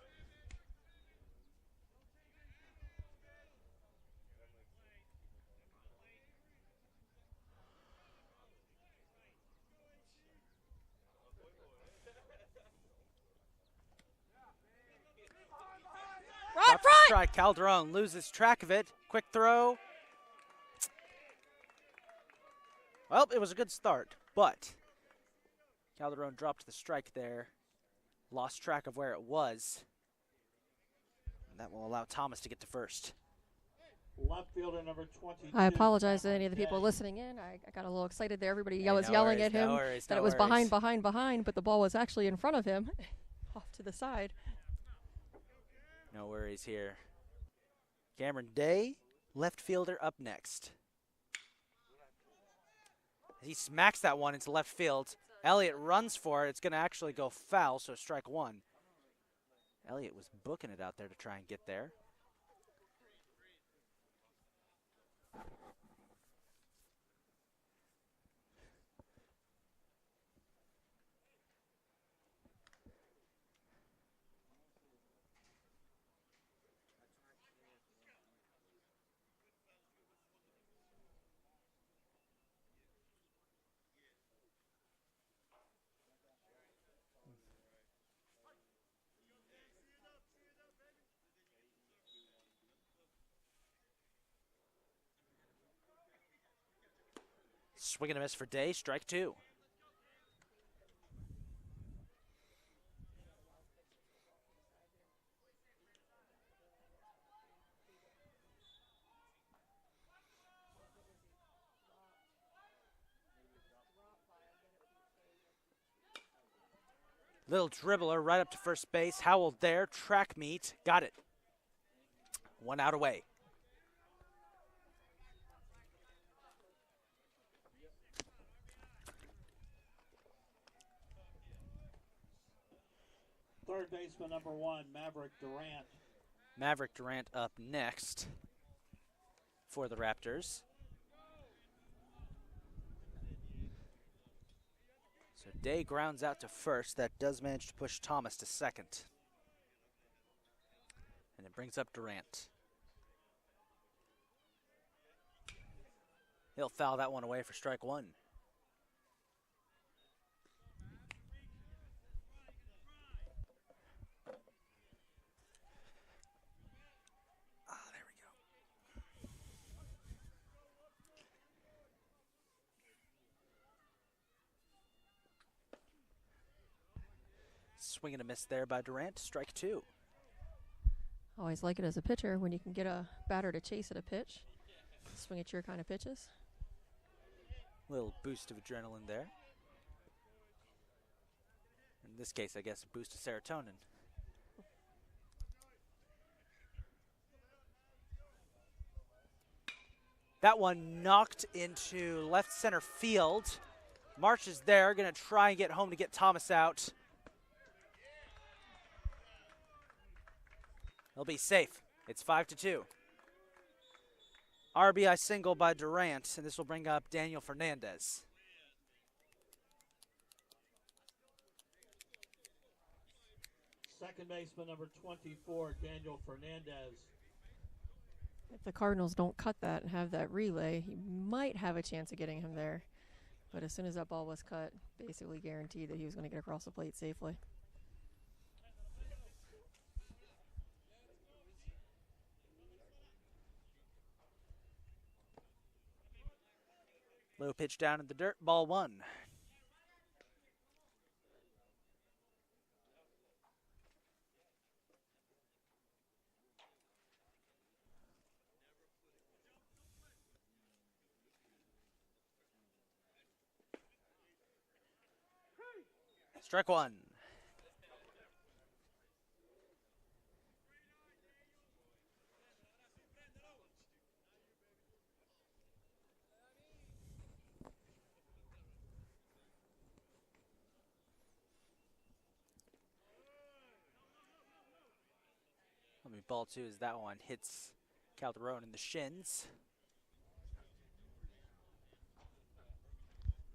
Front! Strike. Calderon loses track of it. Quick throw. Well, it was a good start, but Calderon dropped the strike there. Lost track of where it was. And that will allow Thomas to get to first. Left fielder number 22. I apologize to any of the people listening in. I got a little excited there. Everybody Hey, was no yelling worries, at him no worries, that no it was worries. behind, but the ball was actually in front of him, off to the side. No worries here. Cameron Day, left fielder, up next. He smacks that one into left field. Elliott runs for it. It's going to actually go foul, so strike one. Elliott was booking it out there to try and get there. Swing and a miss for Day, strike two. Little dribbler right up to first base. Howell there, track meet, got it. One out away. Third baseman number 1, Maverick Durant. Maverick Durant up next for the Raptors. So Day grounds out to first. That does manage to push Thomas to second. And it brings up Durant. He'll foul that one away for strike one. Swing and a miss there by Durant. Strike two. Always like it as a pitcher when you can get a batter to chase at a pitch. Swing at your kind of pitches. Little boost of adrenaline there. In this case, I guess a boost of serotonin. That one knocked into left center field. March is there, going to try and get home to get Thomas out. He'll be safe. It's 5-2. RBI single by Durant, and this will bring up Daniel Fernandez. Second baseman number 24, Daniel Fernandez. If the Cardinals don't cut that and have that relay, he might have a chance of getting him there. But as soon as that ball was cut, basically guaranteed that he was going to get across the plate safely. Low pitch down in the dirt, ball one. Strike one. Ball two as that one hits Calderon in the shins.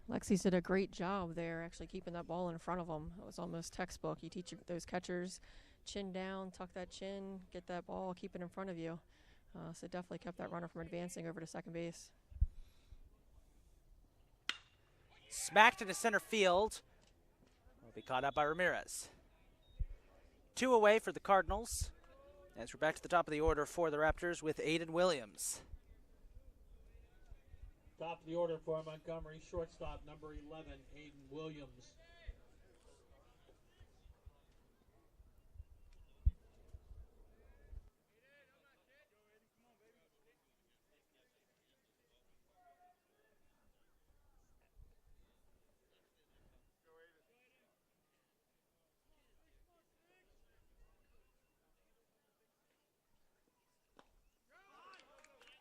Alexis did a great job there, actually keeping that ball in front of him. It was almost textbook. You teach those catchers, chin down, tuck that chin, get that ball, keep it in front of you. So it definitely kept that runner from advancing over to second base. Smacked into center field. Will be caught up by Ramirez. 2 away for the Cardinals. As we're back to the top of the order for the Raptors with Aidan Williams. Top of the order for Montgomery, shortstop number 11, Aidan Williams.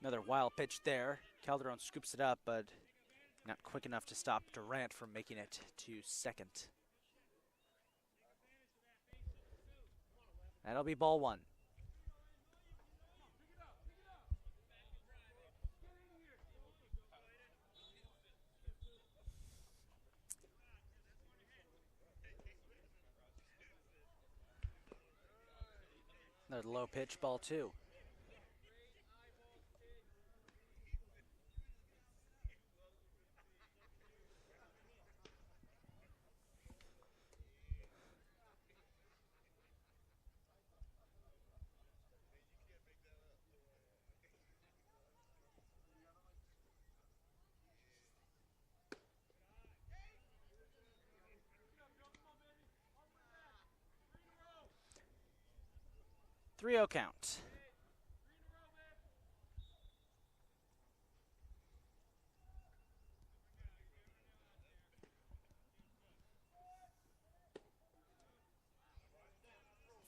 Another wild pitch there. Calderon scoops it up, but not quick enough to stop Durant from making it to second. That'll be ball one. Another low pitch, ball two. Three-oh count.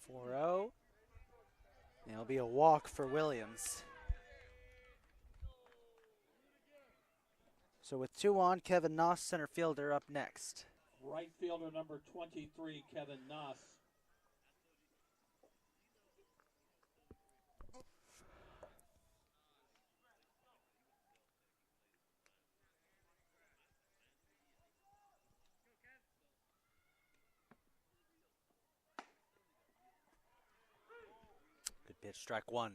Four-oh. It'll be a walk for Williams. So with 2 on, Kevin Knoss, center fielder, up next. Right fielder number 23, Kevin Knoss. Good pitch, strike one.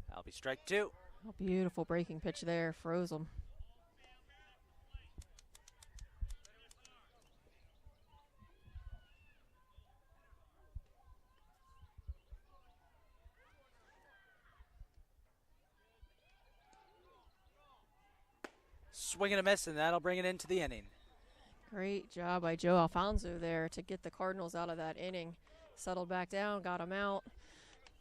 That'll be strike two. Oh, beautiful breaking pitch there, froze him. Swing and a miss, and that'll bring it into the inning. Great job by Joe Alfonso there to get the Cardinals out of that inning. Settled back down, got them out,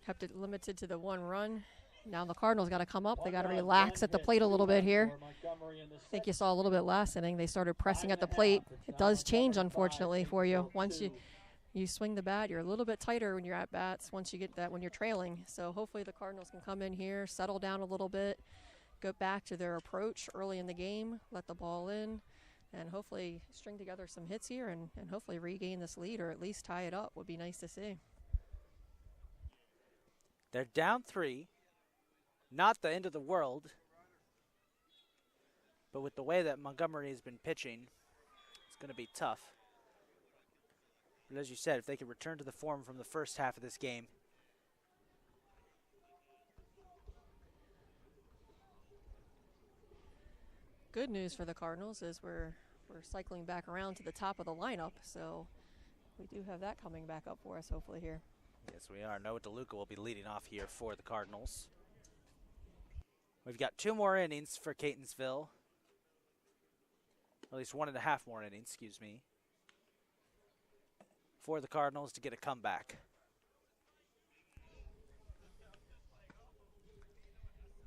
kept it limited to the 1 run, Now the Cardinals got to come up. They got to One run, relax one at the hit, plate a 2 little bit runs here. for Montgomery in the I think you sixth. saw a little bit last inning. They started pressing at the 5.5. plate. It's It now does change, Montgomery 5, unfortunately, for you. Benefield Once 2. you swing the bat, you're a little bit tighter when you're at bats once you get that when you're trailing. So hopefully the Cardinals can come in here, settle down a little bit, go back to their approach early in the game, let the ball in, and hopefully string together some hits here and hopefully regain this lead or at least tie it up would be nice to see. They're down 3. Not the end of the world. But with the way that Montgomery has been pitching, it's going to be tough. But as you said, if they could return to the form from the first half of this game. Good news for the Cardinals is we're cycling back around to the top of the lineup, so we do have that coming back up for us hopefully here. Yes, we are. Noah Deluca will be leading off here for the Cardinals. We've got 2 more innings for Catonsville. At least 1.5 more innings, excuse me, for the Cardinals to get a comeback.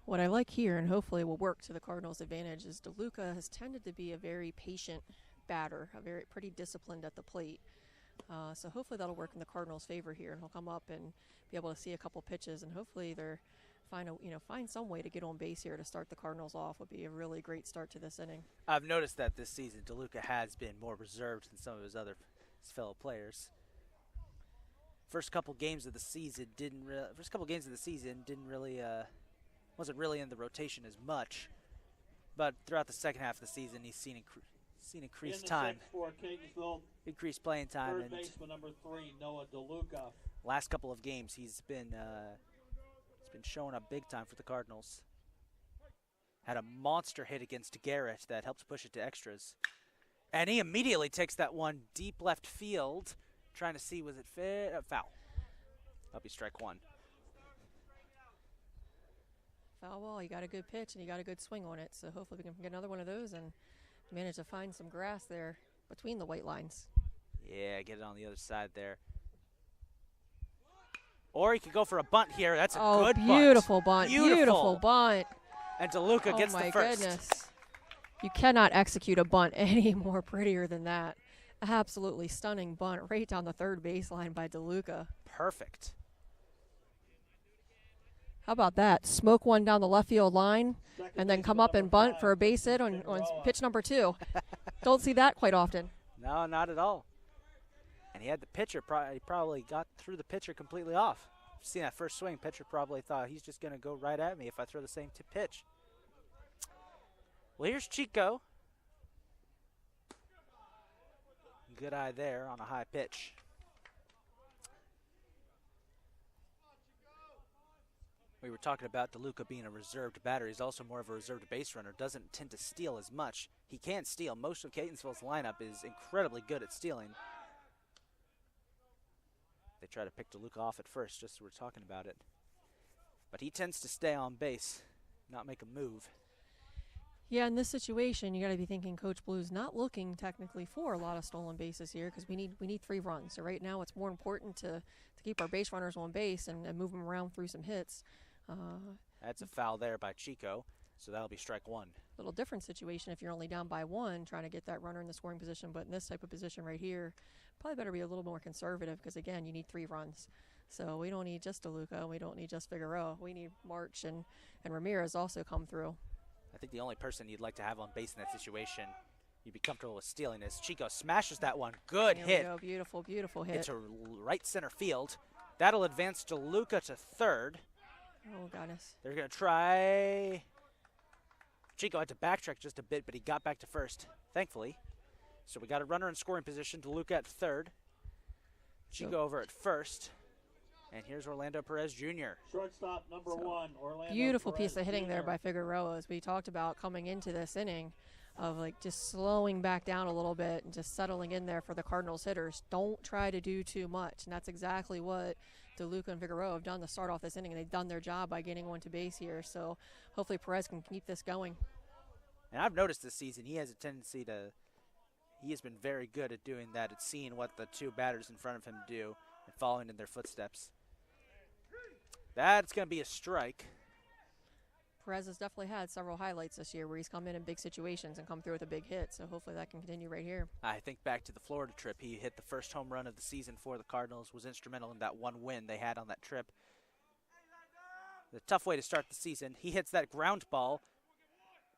What I like here, and hopefully will work to the Cardinals' advantage, is Deluca has tended to be a very patient batter, pretty disciplined at the plate. So hopefully that'll work in the Cardinals' favor here, and he'll come up and be able to see a couple pitches, and hopefully they're find some way to get on base here to start the Cardinals off. Would be a really great start to this inning. I've noticed that this season Deluca has been more reserved than some of his fellow players. First couple games of the season wasn't really in the rotation as much, but throughout the second half of the season he's seen increased time, For Catonsville, increased playing time, third and baseman number 3, Noah Deluca. last couple of games he's been showing up big time for the Cardinals. Had a monster hit against Garrett that helped push it to extras. And he immediately takes that one deep left field, trying to see was it foul. That'll be strike 1. Foul ball, you got a good pitch and you got a good swing on it, so hopefully we can get another one of those and manage to find some grass there between the white lines. Yeah, get it on the other side there. Or he could go for a bunt here. That's a good bunt. Beautiful bunt. Beautiful bunt. And Deluca gets the first. Oh, my goodness. You cannot execute a bunt any more prettier than that. Absolutely stunning bunt right down the third baseline by Deluca. Perfect. How about that? Smoke one down the left field line and then come up and bunt for a base hit on pitch number 2. Don't see that quite often. No, not at all. And he had the pitcher, he probably got through the pitcher completely off. Seen that first swing, pitcher probably thought he's just going to go right at me if I throw the same pitch. Well, here's Chico. Good eye there on a high pitch. We were talking about Deluca being a reserved batter. He's also more of a reserved base runner, doesn't tend to steal as much. He can steal. Most of Catonsville's lineup is incredibly good at stealing. They try to pick Deluca off at first, just as we're talking about it. But he tends to stay on base, not make a move. Yeah, in this situation, you got to be thinking Coach Blue's not looking technically for a lot of stolen bases here because we need 3 runs. So right now it's more important to keep our base runners on base and move them around through some hits. That's a foul there by Chico, so that'll be strike 1. Little different situation if you're only down by 1, trying to get that runner in the scoring position. But in this type of position right here, probably better be a little more conservative because, again, you need 3 runs. So we don't need just Deluca. We don't need just Figueroa. We need March and Ramirez also come through. I think the only person you'd like to have on base in that situation you'd be comfortable with stealing is Chico. Smashes that one. Good There hit. we go. Beautiful, beautiful hit. It's a right center field. That'll advance Deluca to third. Oh, goodness. They're going to try. Chico had to backtrack just a bit, but he got back to first, thankfully. So we got a runner in scoring position. Deluca at third. Chico over at first. And here's Orlando Perez Jr. Shortstop number 1, Orlando Beautiful Perez piece of hitting there Jr. by Figueroa, as we talked about coming into this inning, of like just slowing back down a little bit and just settling in there for the Cardinals hitters. Don't try to do too much, and that's exactly what Deluca and Figueroa have done to start off this inning, and they've done their job by getting one to base here. So hopefully Perez can keep this going. And I've noticed this season he has a tendency to, he has been very good at doing that, at seeing what the 2 batters in front of him do and following in their footsteps. That's going to be a strike. Perez has definitely had several highlights this year where he's come in big situations and come through with a big hit. So hopefully that can continue right here. I think back to the Florida trip. He hit the first home run of the season for the Cardinals, was instrumental in that one win they had on that trip. A tough way to start the season. He hits that ground ball.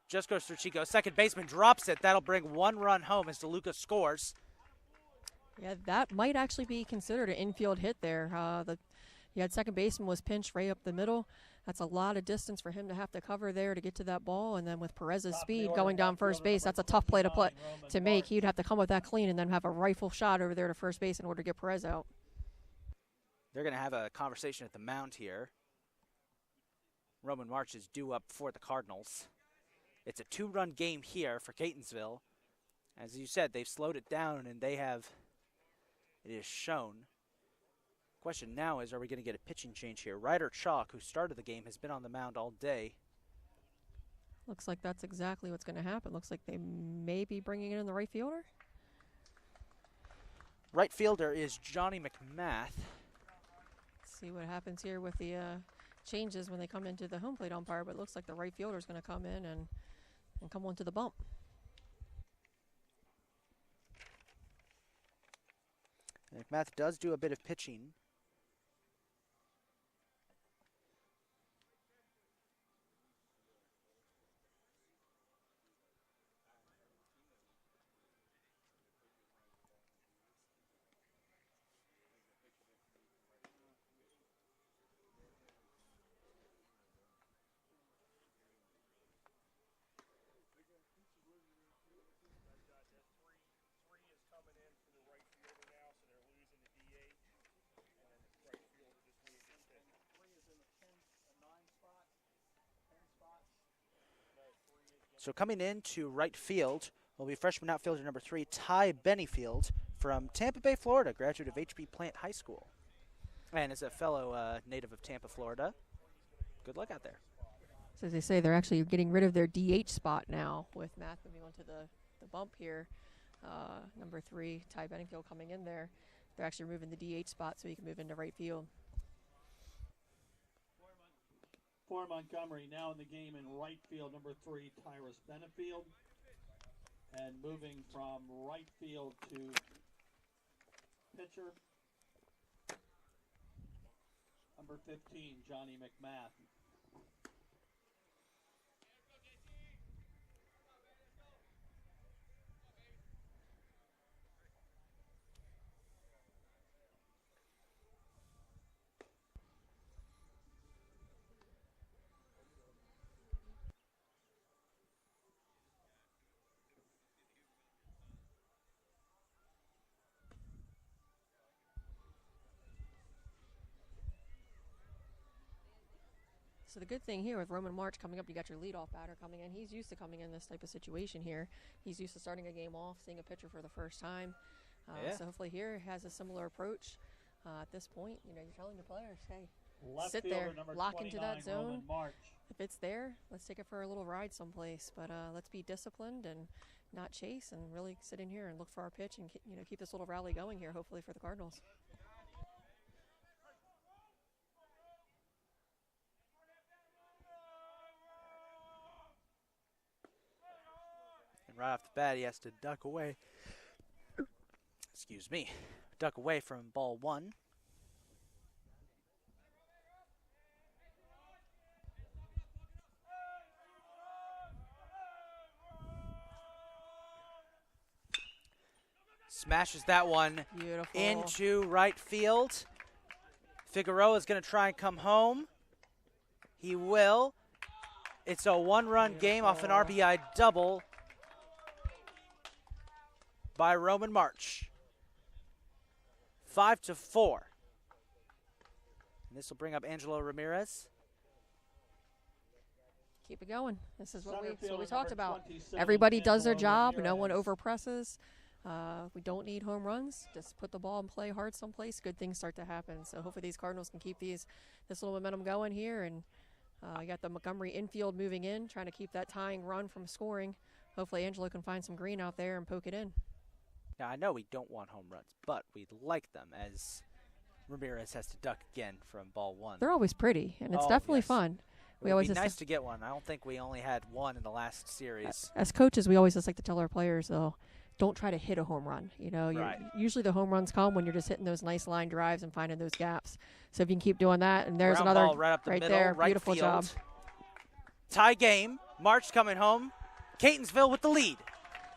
Just goes through Chico. Second baseman drops it. That'll bring 1 run home as Deluca scores. Yeah, that might actually be considered an infield hit there. You had second baseman was pinched right up the middle. That's a lot of distance for him to have to cover there to get to that ball. And then with Perez's speed going down first base, that's a tough play to make. He'd have to come with that clean and then have a rifle shot over there to first base in order to get Perez out. They're going to have a conversation at the mound here. Roman March is due up for the Cardinals. It's a 2-run game here for Catonsville. As you said, they've slowed it down, and it is shown. Question now is, are we going to get a pitching change here? Ryder Chalk, who started the game, has been on the mound all day. Looks like that's exactly what's going to happen. Looks like they may be bringing in the right fielder. Right fielder is Johnny Mcmath. See what happens here with the changes when they come into the home plate umpire, but it looks like the right fielder is going to come in and come onto the bump. Mcmath does do a bit of pitching. So coming into right field will be freshman outfielder number 3, Ty Benefield from Tampa Bay, Florida, graduate of HB Plant High School. And is a fellow native of Tampa, Florida. Good luck out there. So as they say, they're actually getting rid of their DH spot now with Math moving on to the bump here. Number 3, Ty Benefield coming in there. They're actually removing the DH spot so he can move into right field. For Montgomery, now in the game in right field, number 3, Tyrus Benefield. And moving from right field to pitcher, number 15, Johnny Mcmath. So the good thing here with Roman March coming up, you got your leadoff batter coming in. He's used to coming in this type of situation here. He's used to starting a game off, seeing a pitcher for the first time. So hopefully here he has a similar approach. At this point, you're telling your players, hey, Left sit there, fielder, lock into that zone. March. If it's there, let's take it for a little ride someplace. But let's be disciplined and not chase and really sit in here and look for our pitch and keep this little rally going here, hopefully, for the Cardinals. Right off the bat, he has to duck away. Excuse me. Duck away from ball 1. Smashes that one Beautiful. Into right field. Figueroa is going to try and come home. He will. It's a 1-run game off an RBI double by Roman March. 5-4. And this will bring up Angelo Ramirez. Keep it going. This is what Center we fielder talked number about. 27, Everybody does their Angelo job. Ramirez. No one overpresses. We don't need home runs. Just put the ball and play hard someplace. Good things start to happen. So hopefully these Cardinals can keep this little momentum going here. And you got the Montgomery infield moving in, trying to keep that tying run from scoring. Hopefully Angelo can find some green out there and poke it in. Now, I know we don't want home runs, but we'd like them as Ramirez has to duck again from ball 1. They're always pretty, and it's definitely fun. We It would always be just nice to get one. I don't think we only had one in the last series. as coaches, we always just like to tell our players, though, don't try to hit a home run. Right. Usually the home runs come when you're just hitting those nice line drives and finding those gaps. So if you can keep doing that, and there's Ground another ball right up the middle, there, right beautiful job. field. Tie game. March coming home. Catonsville with the lead.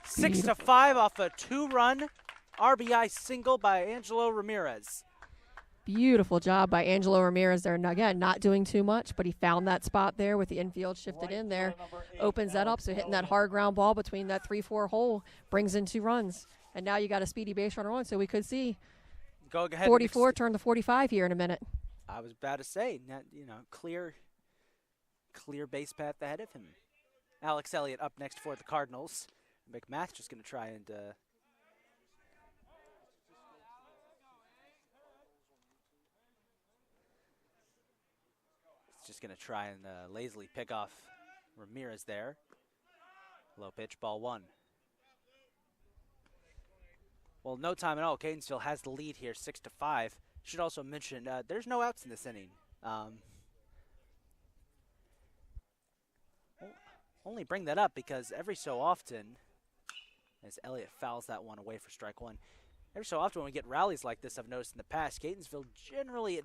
6-5 off a 2-run RBI single by Angelo Ramirez. Beautiful job by Angelo Ramirez there. Now, again, not doing too much, but he found that spot there with the infield shifted in there. Opens that up, so hitting that hard ground ball between that 3-4 hole brings in 2 runs. And now you got a speedy base runner on, so we could see Go ahead. 44 turn to 45 here in a minute. I was about to say, clear base path ahead of him. Alex Elliott up next for the Cardinals. Mcmath just going to try and lazily pick off Ramirez there. Low pitch, ball 1. Well, no time at all. Catonsville has the lead here, 6-5. Should also mention there's no outs in this inning. Only bring that up because every so often, as Elliott fouls that one away for strike 1, every so often when we get rallies like this, I've noticed in the past, Catonsville generally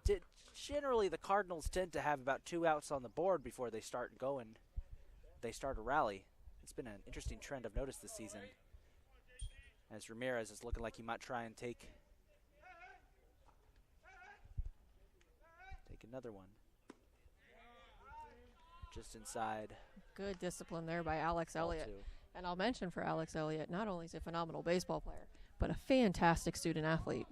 the Cardinals tend to have about 2 outs on the board before they start going. They start a rally. It's been an interesting trend I've noticed this season. As Ramirez is looking like he might try and take another one. Just inside. Good discipline there by Alex Elliott. And I'll mention for Alex Elliott, not only is he a phenomenal baseball player, but a fantastic student athlete.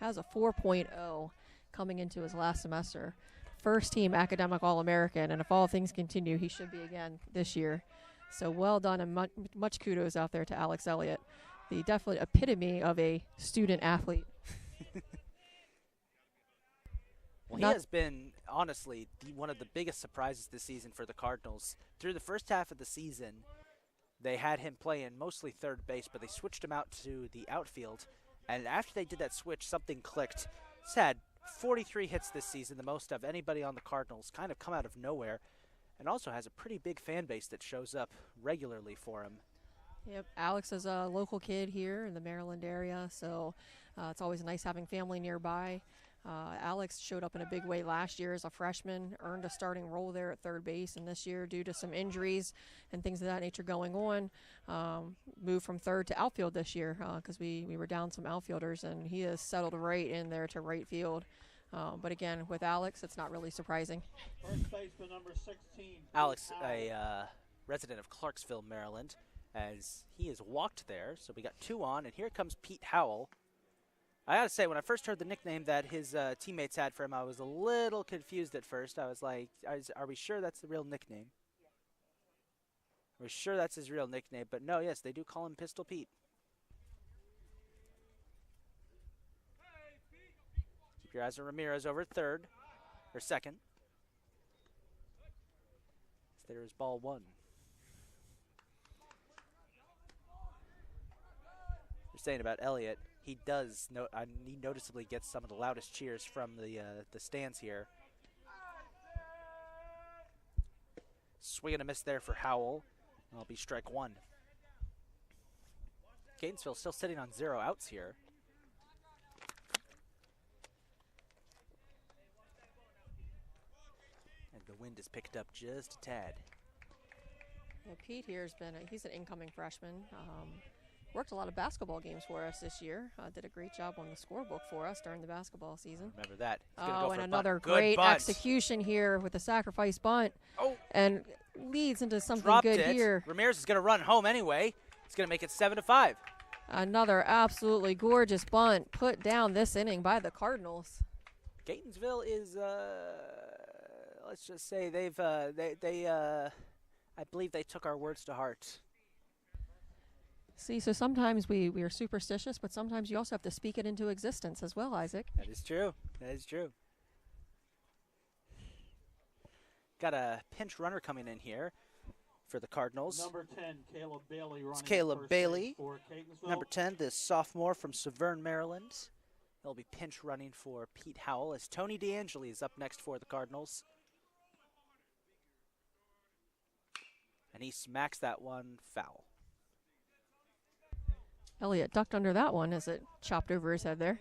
Has a 4.0 coming into his last semester. First team academic All-American, and if all things continue, he should be again this year. So well done, and much kudos out there to Alex Elliott, the definitely epitome of a student athlete. Well, he has been, honestly, one of the biggest surprises this season for the Cardinals. Through the first half of the season, they had him playing mostly third base, but they switched him out to the outfield. And after they did that switch, something clicked. He's had 43 hits this season, the most of anybody on the Cardinals, kind of come out of nowhere, and also has a pretty big fan base that shows up regularly for him. Yep, Alex is a local kid here in the Maryland area, so it's always nice having family nearby. Alex showed up in a big way last year as a freshman, earned a starting role there at third base, and this year, due to some injuries and things of that nature going on, moved from third to outfield this year because we were down some outfielders, and he has settled right in there to right field. But again, with Alex, it's not really surprising. First baseman number 16. Alex, a resident of Clarksville, Maryland, as he is walked there. So we got 2 on, and here comes Pete Howell. I gotta say, when I first heard the nickname that his teammates had for him, I was a little confused at first. I was like, are we sure that's the real nickname? Are we sure that's his real nickname? But no, yes, they do call him Pistol Pete. Keep your eyes on Ramirez over third, or second. There is ball 1. You're saying about Elliott. He noticeably gets some of the loudest cheers from the stands here. Swing and a miss there for Howell. That'll be strike 1. Catonsville still sitting on 0 outs here. And the wind is picked up just a tad. Yeah, Pete here he's an incoming freshman. Worked a lot of basketball games for us this year. Did a great job on the scorebook for us during the basketball season. Remember that. And another great execution here with the sacrifice bunt. Oh. And leads into something Dropped good it. here. Ramirez is going to run home anyway. He's going to make it 7-5. Another absolutely gorgeous bunt put down this inning by the Cardinals. Catonsville is, let's just say I believe they took our words to heart. See, so sometimes we are superstitious, but sometimes you also have to speak it into existence as well, Isaac. That is true. That is true. Got a pinch runner coming in here for the Cardinals. Number 10, Caleb Bailey running. It's Caleb Bailey, for Catonsville. number 10, this sophomore from Severn, Maryland. He'll be pinch running for Pete Howell as Tony DeAngeli is up next for the Cardinals. and he smacks that one foul. Elliott ducked under that one as it chopped over his head there.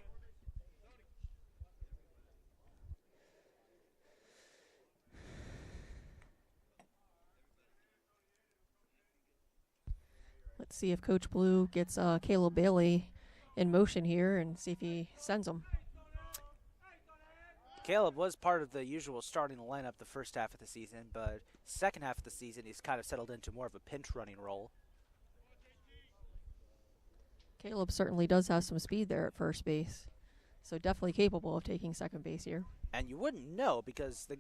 Let's see if Coach Blue gets Caleb Bailey in motion here and see if he sends him. Caleb was part of the usual starting lineup the first half of the season, but second half of the season he's kind of settled into more of a pinch running role. Caleb certainly does have some speed there at first base, so definitely capable of taking second base here. And you wouldn't know because a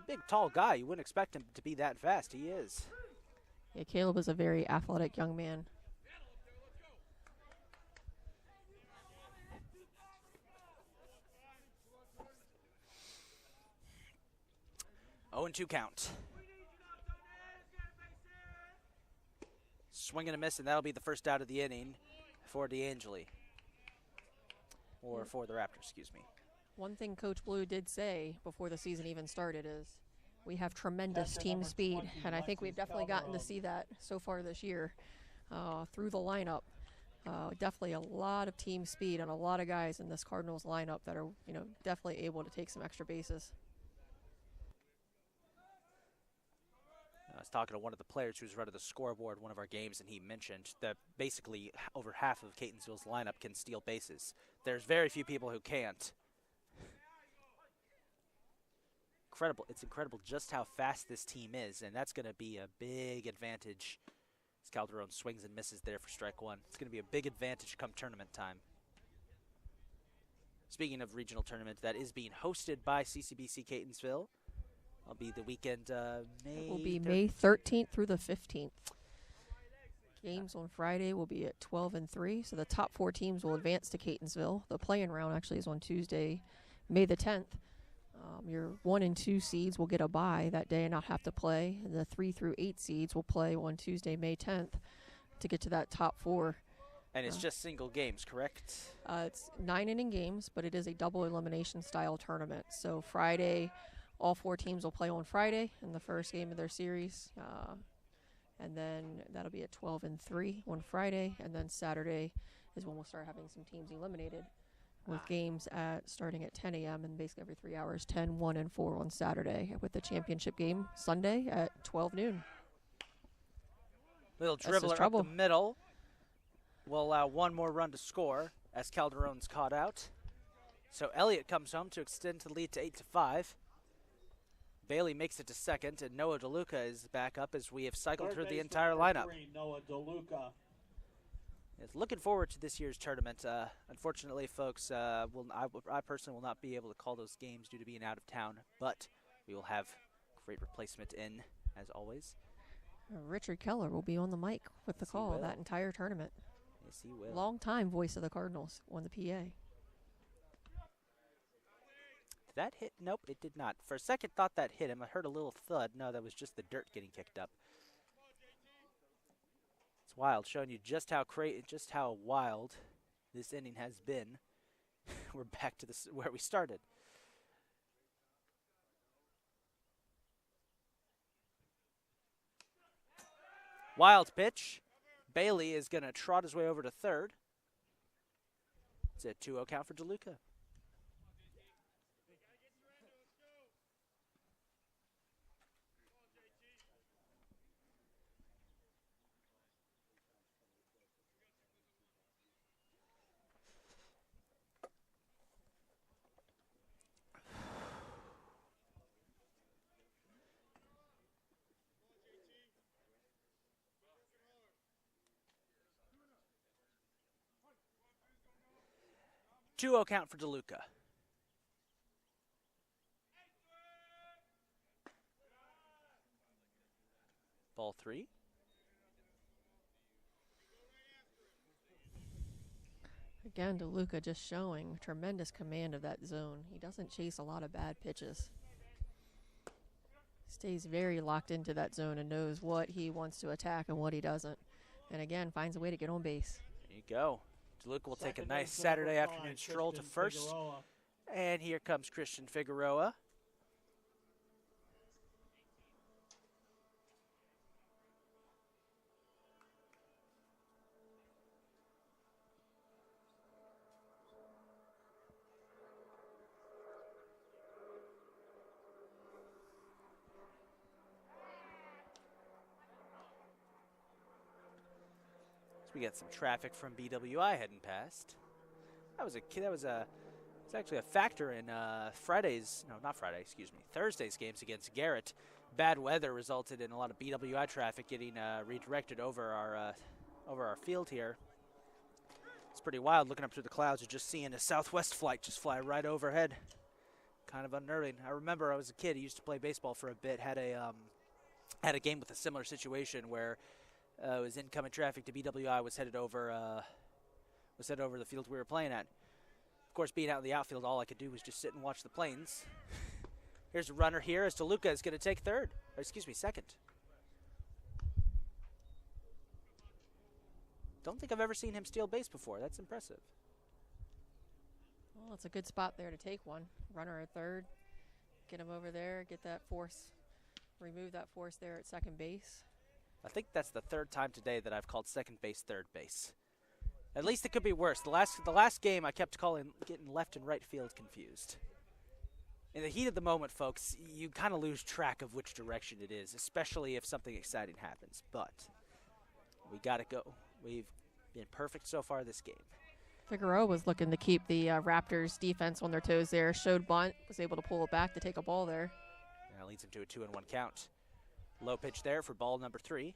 big tall guy, you wouldn't expect him to be that fast. He is. Yeah, Caleb is a very athletic young man. Oh, and 2 count. Swing and a miss, and that'll be the first out of the inning for DeAngeli. Or for the Raptors, excuse me. One thing Coach Blue did say before the season even started is we have tremendous team speed, and I think we've definitely gotten to see that so far this year through the lineup. Definitely a lot of team speed and a lot of guys in this Cardinals lineup that are, definitely able to take some extra bases. I was talking to one of the players who's running the scoreboard one of our games, and he mentioned that basically over half of Catonsville's lineup can steal bases. There's very few people who can't. Incredible. It's incredible just how fast this team is, and that's going to be a big advantage. As Calderon swings and misses there for strike one. It's going to be a big advantage come tournament time. Speaking of regional tournament, that is being hosted by CCBC Catonsville. It'll be the weekend It will be May 13th through the 15th. Games on Friday will be at 12 and 3, so the top 4 teams will advance to Catonsville. The play-in round actually is on Tuesday, May the 10th. Your 1 and 2 seeds will get a bye that day and not have to play. And the 3 through 8 seeds will play on Tuesday, May 10th to get to that top 4. And it's just single games, correct? It's 9-inning games, but it is a double elimination style tournament. So Friday, all 4 teams will play on Friday in the first game of their series. And then that'll be at 12 and 3 on Friday. And then Saturday is when we'll start having some teams eliminated, with games starting at 10 a.m. and basically every 3 hours, 10, 1, and 4 on Saturday, with the championship game Sunday at 12 noon. Little dribbler up the middle will allow one more run to score as Calderon's caught out. So Elliott comes home to extend the lead to 8-5. Bailey makes it to second, and Noah Deluca is back up as we have cycled through the entire lineup. Noah Deluca. Looking forward to this year's tournament. Unfortunately, folks, I personally will not be able to call those games due to being out of town, but we will have great replacement in, as always. Richard Keller will be on the mic with the call that entire tournament. Yes, he will. Long-time voice of the Cardinals on the PA. Did that hit? Nope, it did not. For a second, thought that hit him. I heard a little thud. No, that was just the dirt getting kicked up. It's wild, showing you just how wild this inning has been. We're back to where we started. Wild pitch. Bailey is going to trot his way over to third. It's a 2-0 count for Deluca. Two-0 count for Deluca. Ball 3. Again, Deluca just showing tremendous command of that zone. He doesn't chase a lot of bad pitches. Stays very locked into that zone and knows what he wants to attack and what he doesn't. And again, finds a way to get on base. There you go. Deluca will take a nice Saturday afternoon stroll to first. Figueroa. And here comes Christian Figueroa. So we got some traffic from BWI heading past. It's actually a factor in Thursday's games against Garrett. Bad weather resulted in a lot of BWI traffic getting redirected over our field here. It's pretty wild looking up through the clouds and just seeing a Southwest flight just fly right overhead. Kind of unnerving. I remember I was a kid. I used to play baseball for a bit. Had a game with a similar situation where it was incoming traffic to BWI was headed over the field we were playing at. Of course, being out in the outfield, all I could do was just sit and watch the planes. Here's a runner here as Deluca is going to take second. Don't think I've ever seen him steal base before. That's impressive. Well, it's a good spot there to take one. Runner at third. Get him over there. Get that force. Remove that force there at second base. I think that's the third time today that I've called second base third base. At least it could be worse. The last game I kept getting left and right field confused. In the heat of the moment, folks, you kind of lose track of which direction it is, especially if something exciting happens. But we got to go. We've been perfect so far this game. Figueroa was looking to keep the Raptors defense on their toes there. Showed bunt, was able to pull it back to take a ball there. That leads him to a 2-1 count. Low pitch there for ball number 3.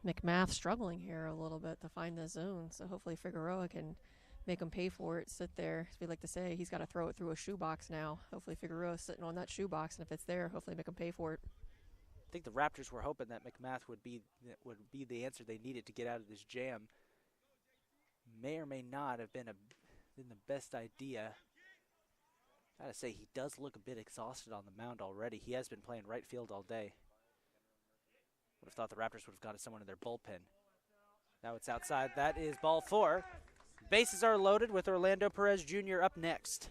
Mcmath struggling here a little bit to find the zone, so hopefully Figueroa can make him pay for it. Sit there, as we like to say, he's got to throw it through a shoebox now. Hopefully Figueroa's sitting on that shoebox, and if it's there, hopefully make him pay for it. I think the Raptors were hoping that Mcmath would be the answer they needed to get out of this jam. May or may not have been the best idea. Gotta say, he does look a bit exhausted on the mound already. He has been playing right field all day. Would have thought the Raptors would have gotten someone in their bullpen. Now it's outside. That is ball 4. Bases are loaded with Orlando Perez Jr. up next.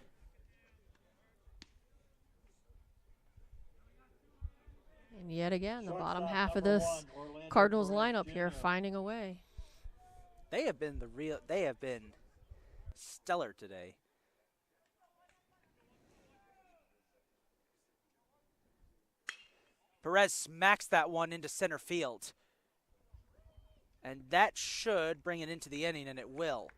And yet again, the bottom half of this Cardinals lineup here finding a way. They have been stellar today. Perez smacks that one into center field. And that should bring it into the inning, and it will.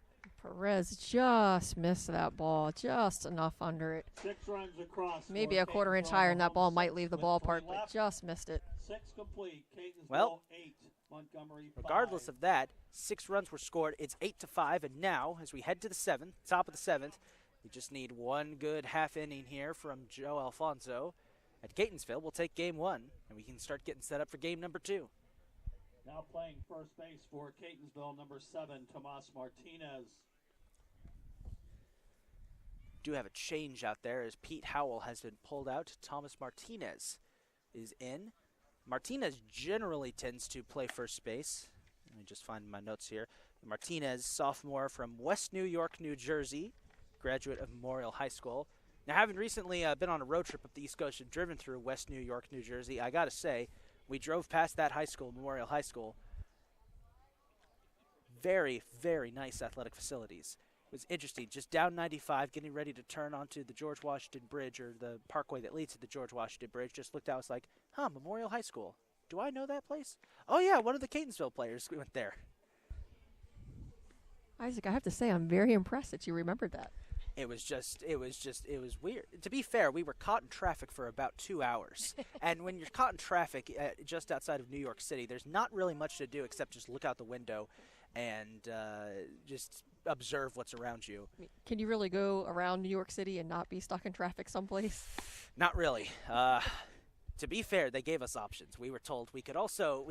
Perez just missed that ball, just enough under it. 6 runs across. Maybe a quarter-inch higher, and that ball might leave the ballpark, but just missed it. 6 complete. Well, 8. Montgomery 5. Regardless of that, 6 runs were scored. It's 8-5, and now, as we head to the 7th, top of the 7th, we just need one good half inning here from Joe Alfonso. At Catonsville, we'll take game 1, and we can start getting set up for game number 2. Now playing first base for Catonsville, number 7, Tomas Martinez. Do have a change out there as Pete Howell has been pulled out. Thomas Martinez is in. Martinez generally tends to play first base. Let me just find my notes here. Martinez, sophomore from West New York, New Jersey, graduate of Memorial High School. Now, having recently been on a road trip up the East Coast and driven through West New York, New Jersey, I got to say, we drove past that high school, Memorial High School. Very, very nice athletic facilities. It was interesting, just down 95, getting ready to turn onto the George Washington Bridge, or the parkway that leads to the George Washington Bridge. Just looked out, was like, Memorial High School. Do I know that place? Oh, yeah, one of the Catonsville players went there. Isaac, I have to say, I'm very impressed that you remembered that. It was weird. To be fair, we were caught in traffic for about 2 hours. And when you're caught in traffic just outside of New York City, there's not really much to do except just look out the window and just observe what's around you. Can you really go around New York City and not be stuck in traffic someplace? Not really. To be fair, they gave us options. We were told we could also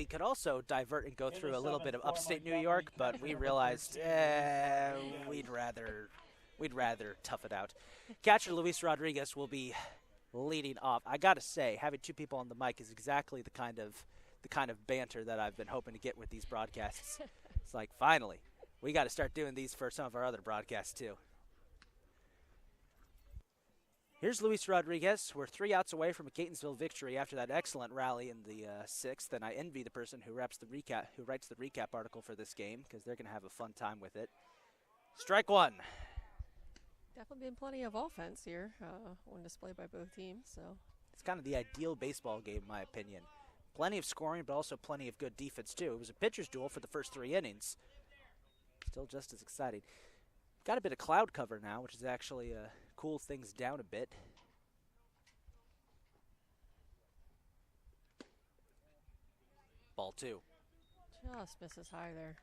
divert and go through a little bit of upstate New York, but we realized we'd rather tough it out. Catcher Luis Rodriguez will be leading off. I gotta say, having 2 people on the mic is exactly the kind of banter that I've been hoping to get with these broadcasts. It's like, finally, we got to start doing these for some of our other broadcasts too. Here's Luis Rodriguez. We're 3 outs away from a Catonsville victory after that excellent rally in the 6th, and I envy the person who writes the recap article for this game, because they're going to have a fun time with it. Strike 1. Definitely been plenty of offense here on display by both teams. So it's kind of the ideal baseball game, in my opinion. Plenty of scoring, but also plenty of good defense, too. It was a pitcher's duel for the first 3 innings. Still just as exciting. Got a bit of cloud cover now, which is actually cools things down a bit. Ball 2. Just misses high there.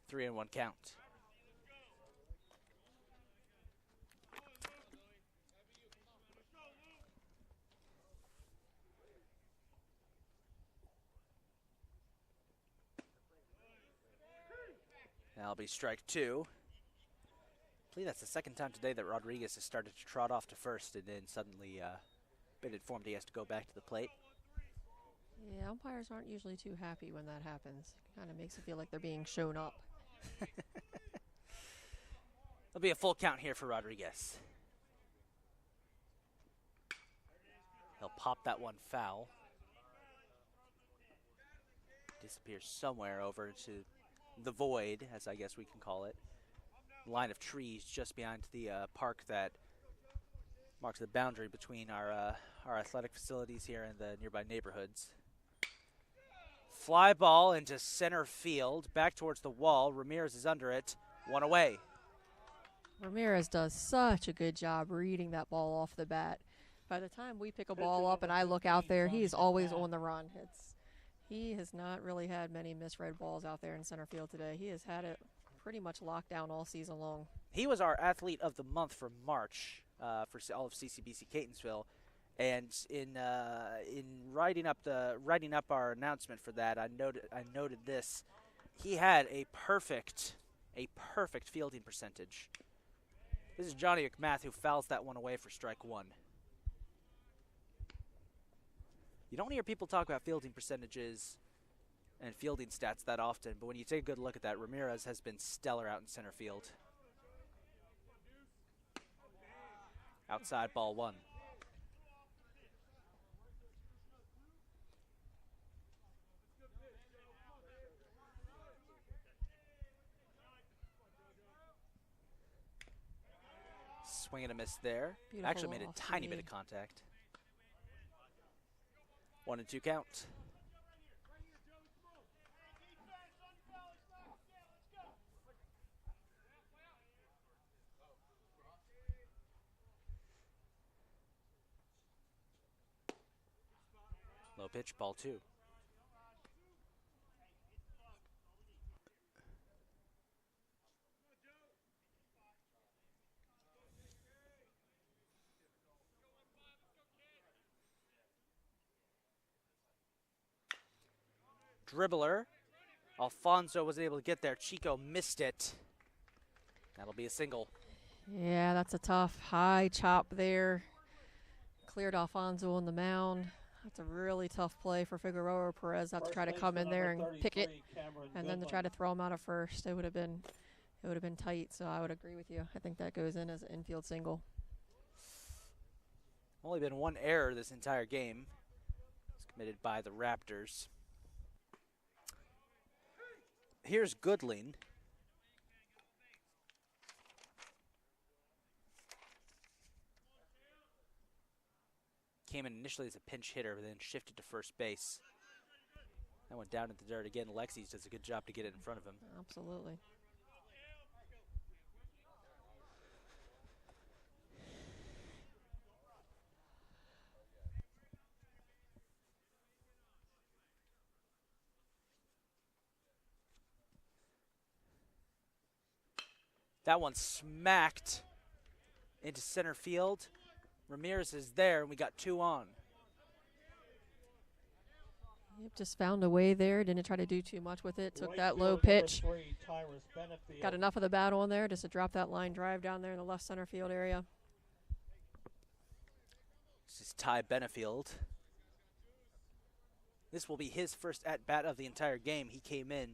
Three and 1 count. That'll be strike 2. I believe that's the second time today that Rodriguez has started to trot off to first and then suddenly been informed he has to go back to the plate. Yeah, umpires aren't usually too happy when that happens. Kind of makes it feel like they're being shown up. There'll be a full count here for Rodriguez. He'll pop that one foul. Disappears somewhere over to the void, as I guess we can call it. Line of trees just behind the park that marks the boundary between our athletic facilities here and the nearby neighborhoods. Fly ball into center field, back towards the wall. Ramirez is under it. 1 away. Ramirez does such a good job reading that ball off the bat. By the time we pick a ball up and I look out there, he's always on the run. He has not really had many misread balls out there in center field today. He has had it pretty much locked down all season long. He was our athlete of the month for March for all of CCBC Catonsville, and in writing up our announcement for that, I noted this. He had a perfect fielding percentage. This is Johnny Mcmath who fouls that one away for strike 1. You don't hear people talk about fielding percentages and fielding stats that often, but when you take a good look at that, Ramirez has been stellar out in center field. Outside, ball 1. Swing and a miss there. Beautiful Actually made a off tiny the bit of contact. 1 and 2 count. Low pitch, ball 2. Dribbler. Alfonso was able to get there. Chico missed it. That'll be a single. Yeah, that's a tough high chop there. Cleared Alfonso on the mound. That's a really tough play for Figueroa or Perez. Have to try to come in there and pick it, and then to try to throw him out of first. It would have been tight. So I would agree with you. I think that goes in as an infield single. Only been 1 error this entire game. It's committed by the Raptors. Here's Goodling. Came in initially as a pinch hitter, but then shifted to first base. That went down in the dirt again. Alexis does a good job to get it in front of him. Absolutely. That one smacked into center field. Ramirez is there, and we got 2 on. Yep, just found a way there. Didn't try to do too much with it. Took Right that field, low number pitch. 3, Tyrus Benefield. Got enough of the bat on there just to drop that line drive down there in the left center field area. This is Ty Benefield. This will be his first at-bat of the entire game. He came in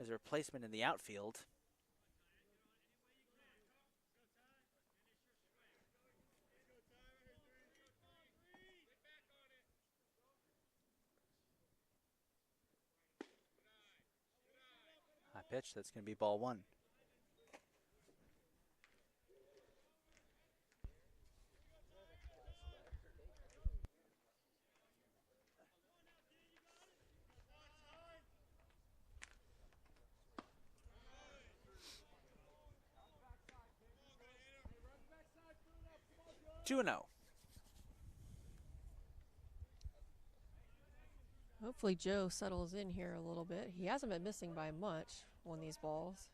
as a replacement in the outfield. pitch. That's going to be ball 1. Two and 0. Hopefully Joe settles in here a little bit. He hasn't been missing by much on these balls.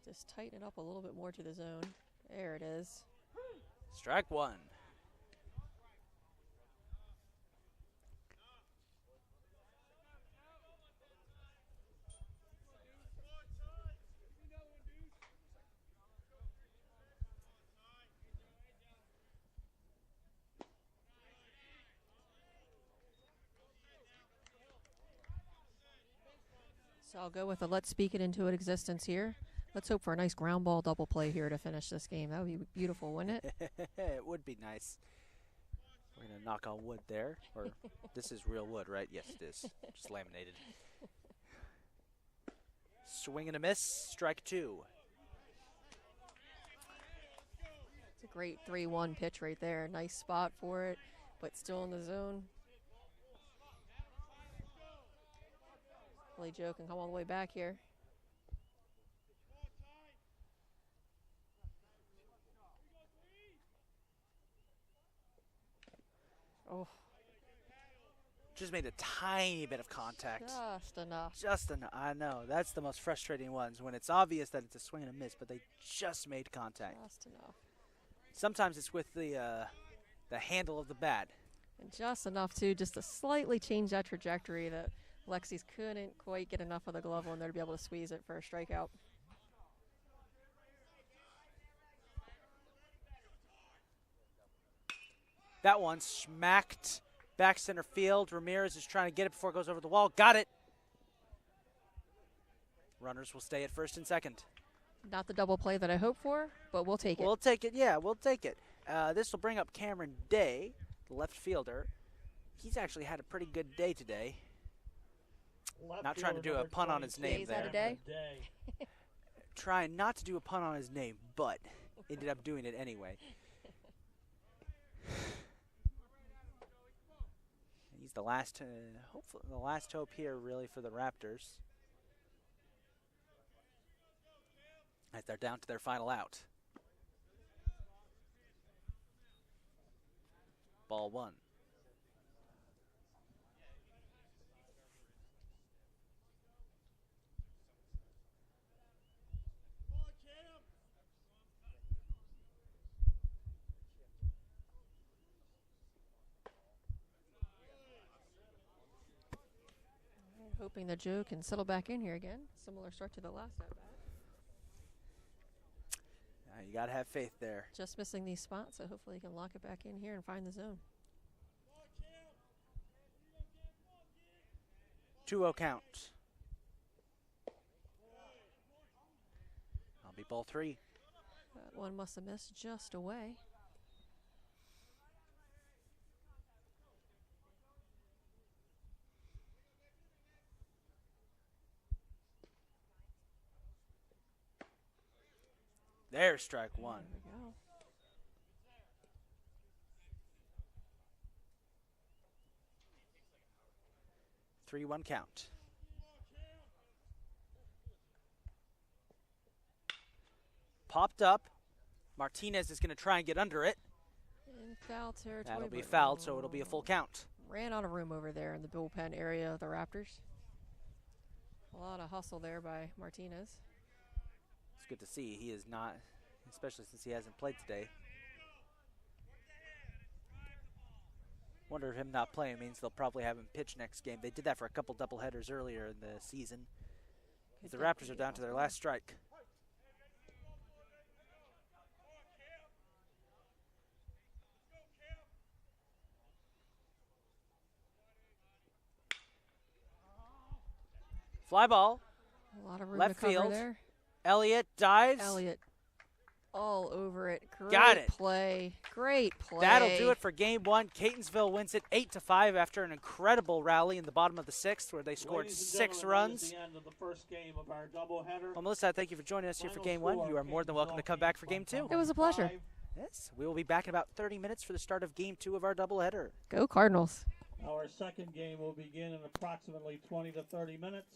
Just tighten it up a little bit more to the zone. There it is. Strike 1. So I'll go with a let's speak it into existence here. Let's hope for a nice ground ball double play here to finish this game. That would be beautiful, wouldn't it? It would be nice. We're going to knock on wood there. Or this is real wood, right? Yes, it is. Just laminated. Swing and a miss. Strike 2. It's a great 3-1 pitch right there. Nice spot for it, but still in the zone. Hopefully Joe can come all the way back here. Oh. Just made a tiny bit of contact. Just enough. Just enough. I know. That's the most frustrating ones, when it's obvious that it's a swing and a miss, but they just made contact. Just enough. Sometimes it's with the handle of the bat. And just enough, too, just to slightly change that trajectory that Alexis couldn't quite get enough of the glove on there to be able to squeeze it for a strikeout. That one smacked back center field. Ramirez is trying to get it before it goes over the wall. Got it. Runners will stay at first and second. Not the double play that I hoped for, but we'll take it. We'll take it. Yeah, we'll take it. This will bring up Cameron Day, the left fielder. He's actually had a pretty good day today. Not trying to do a pun on his name there. Day? Trying not to do a pun on his name, but ended up doing it anyway. He's the last, hopefully the last hope here, really, for the Raptors, as they're down to their final out. Ball 1. Hoping that Joe can settle back in here again. Similar start to the last at bat. You got to have faith there. Just missing these spots, so hopefully he can lock it back in here and find the zone. 2-0 count. I'll be ball 3. That one must have missed just away. There's strike 1. There we go. Three-one count. Popped up. Martinez is going to try and get under it. In foul territory. That'll be but fouled, so it'll be a full count. Ran out of room over there in the bullpen area of the Raptors. A lot of hustle there by Martinez. It's good to see. He is not, especially since he hasn't played today. Wonder if him not playing means they'll probably have him pitch next game. They did that for a couple doubleheaders earlier in the season. The Raptors are down to their last strike. Fly ball. A lot of room Left to cover field. there. Elliott dives. Elliott all over it. Great Got it. play. Great play. That'll do it for game one. Catonsville wins it 8-5 after an incredible rally in the bottom of the sixth where they scored 6 runs. The end of the first game of our doubleheader. Well, Melissa, thank you for joining us here for game one. You are more than welcome to come back for game two. It was a pleasure. Yes, we will be back in about 30 minutes for the start of game two of our doubleheader. Go Cardinals. Our second game will begin in approximately 20 to 30 minutes.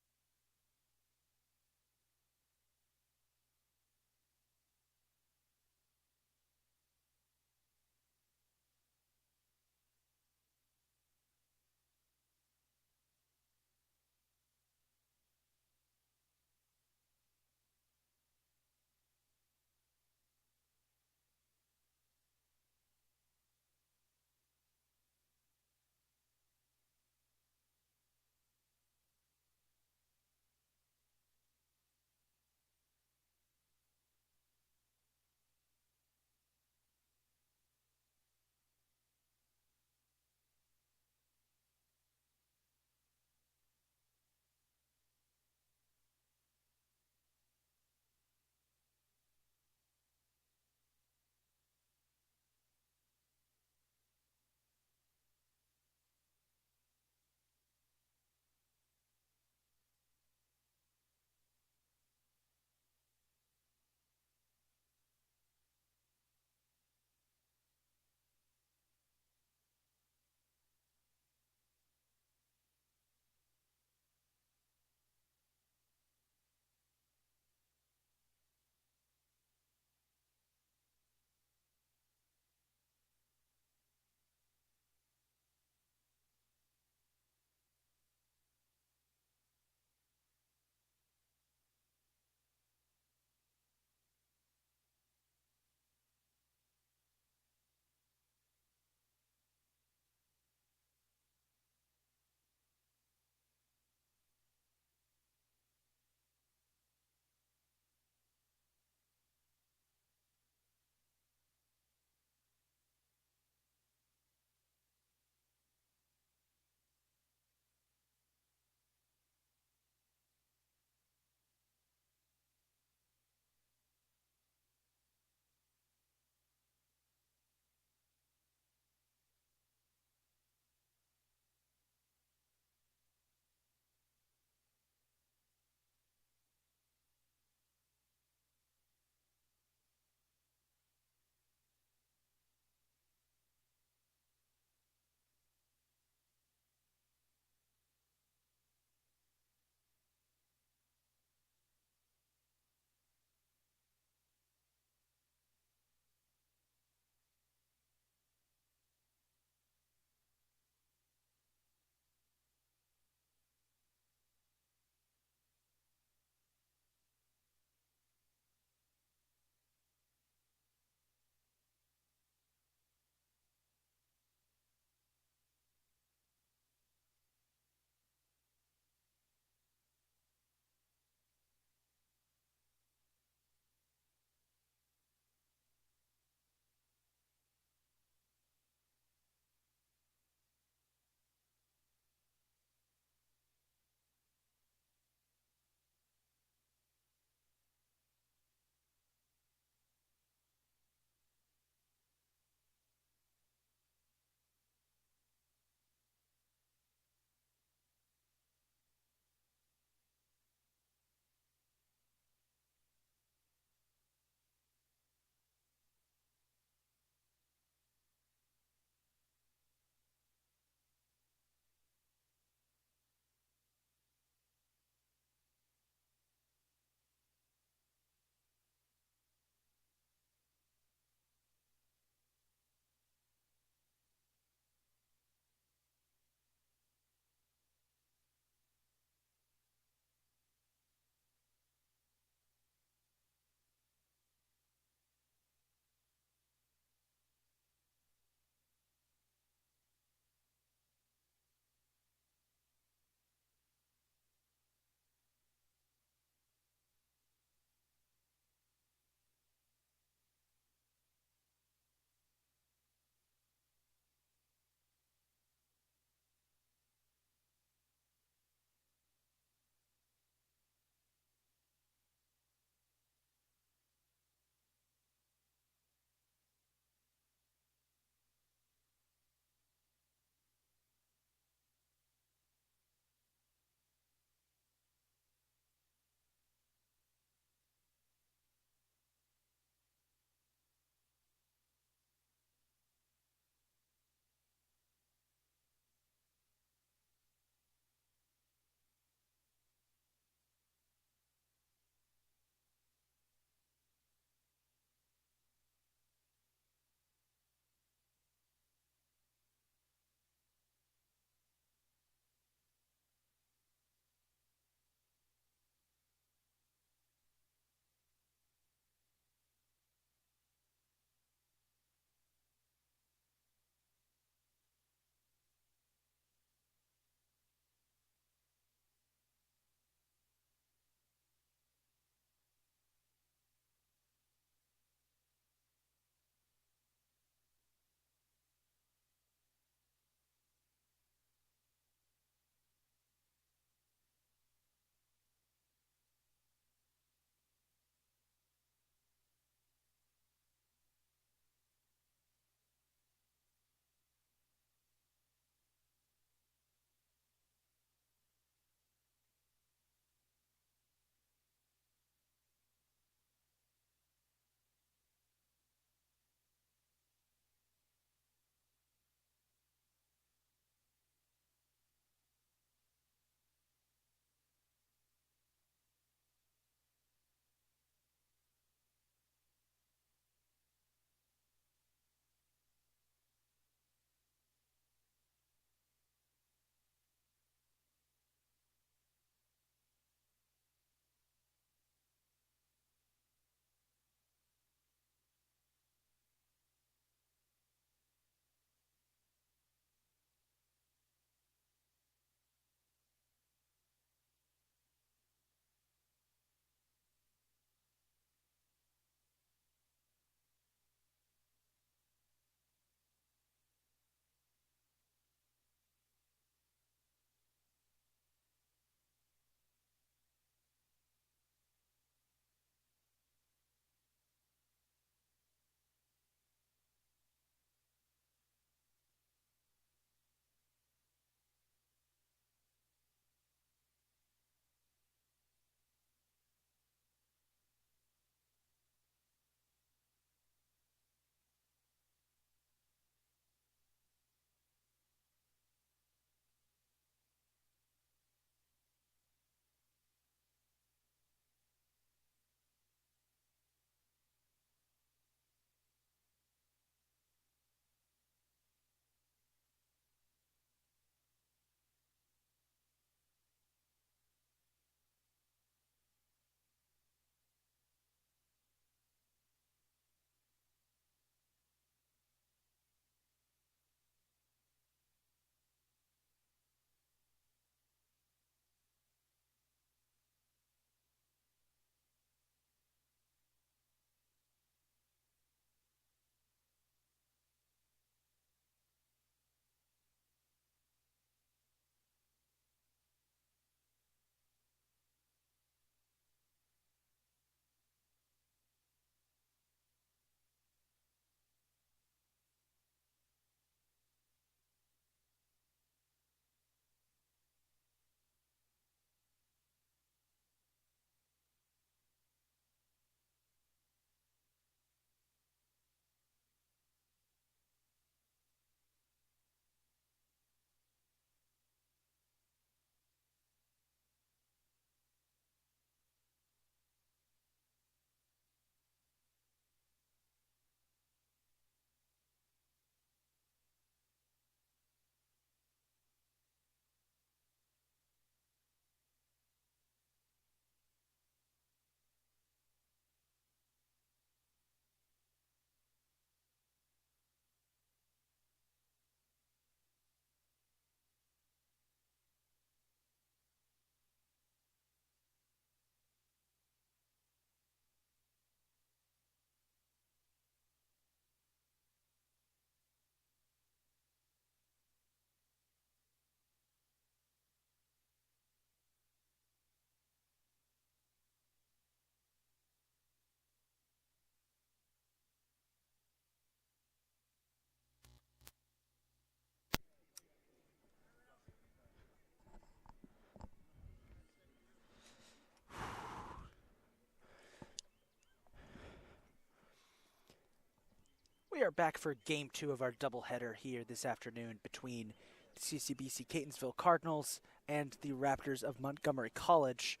We are back for Game 2 of our doubleheader here this afternoon between the CCBC Catonsville Cardinals and the Raptors of Montgomery College.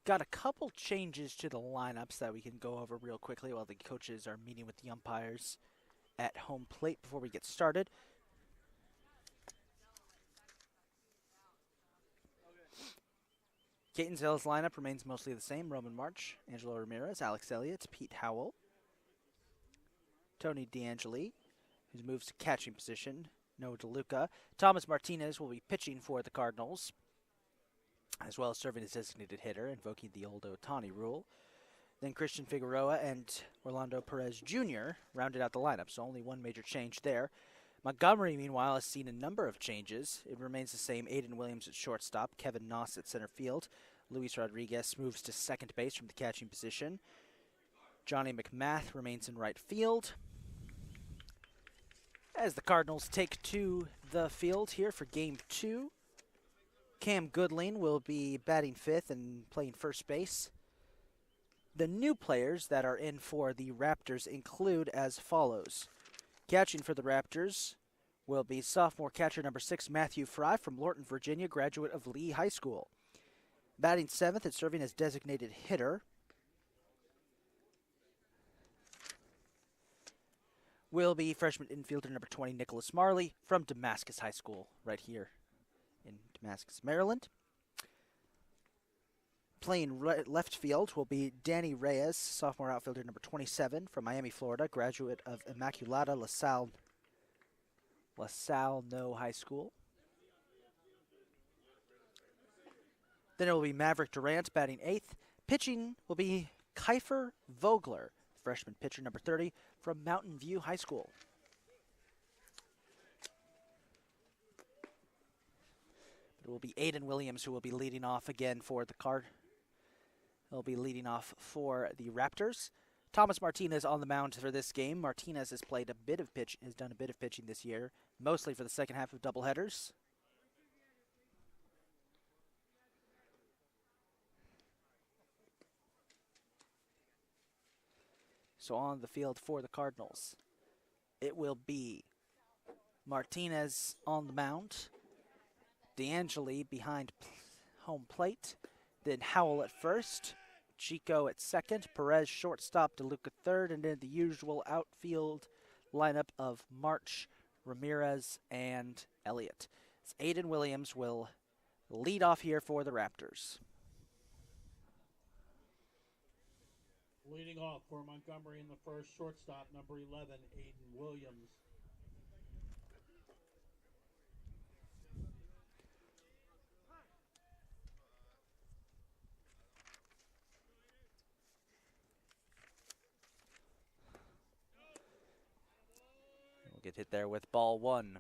Got a couple changes to the lineups that we can go over real quickly while the coaches are meeting with the umpires at home plate before we get started. Catonsville's lineup remains mostly the same. Roman March, Angelo Ramirez, Alex Elliott, Pete Howell, Tony DeAngeli, who moves to catching position, Noah Deluca. Thomas Martinez will be pitching for the Cardinals, as well as serving as designated hitter, invoking the old Otani rule. Then Christian Figueroa and Orlando Perez Jr. rounded out the lineup, so only one major change there. Montgomery, meanwhile, has seen a number of changes. It remains the same. Aidan Williams at shortstop, Kevin Knoss at center field. Luis Rodriguez moves to second base from the catching position. Johnny Mcmath remains in right field. As the Cardinals take to the field here for Game 2, Cam Goodling will be batting fifth and playing first base. The new players that are in for the Raptors include as follows. Catching for the Raptors will be sophomore catcher number 6, Matthew Fry from Lorton, Virginia, graduate of Lee High School. Batting seventh and serving as designated hitter will be freshman infielder number 20, Nicholas Marley from Damascus High School, right here in Damascus, Maryland. Playing left field will be Danny Reyes, sophomore outfielder number 27 from Miami, Florida, graduate of Immaculata LaSalle No High School. Then it will be Maverick Durant batting eighth. Pitching will be Kiefer Vogler, freshman pitcher number 30 from Mountain View High School. It will be Aidan Williams who will be leading off again for the He'll be leading off for the Raptors. Thomas Martinez on the mound for this game. Martinez has done a bit of pitching this year, mostly for the second half of doubleheaders. So on the field for the Cardinals, it will be Martinez on the mound, DeAngeli behind home plate, then Howell at first, Chico at second, Perez shortstop, Deluca third, and then the usual outfield lineup of March, Ramirez, and Elliott. So Aidan Williams will lead off here for the Raptors. Leading off for Montgomery in the first, shortstop, number 11, Aidan Williams. We'll get hit there with ball one.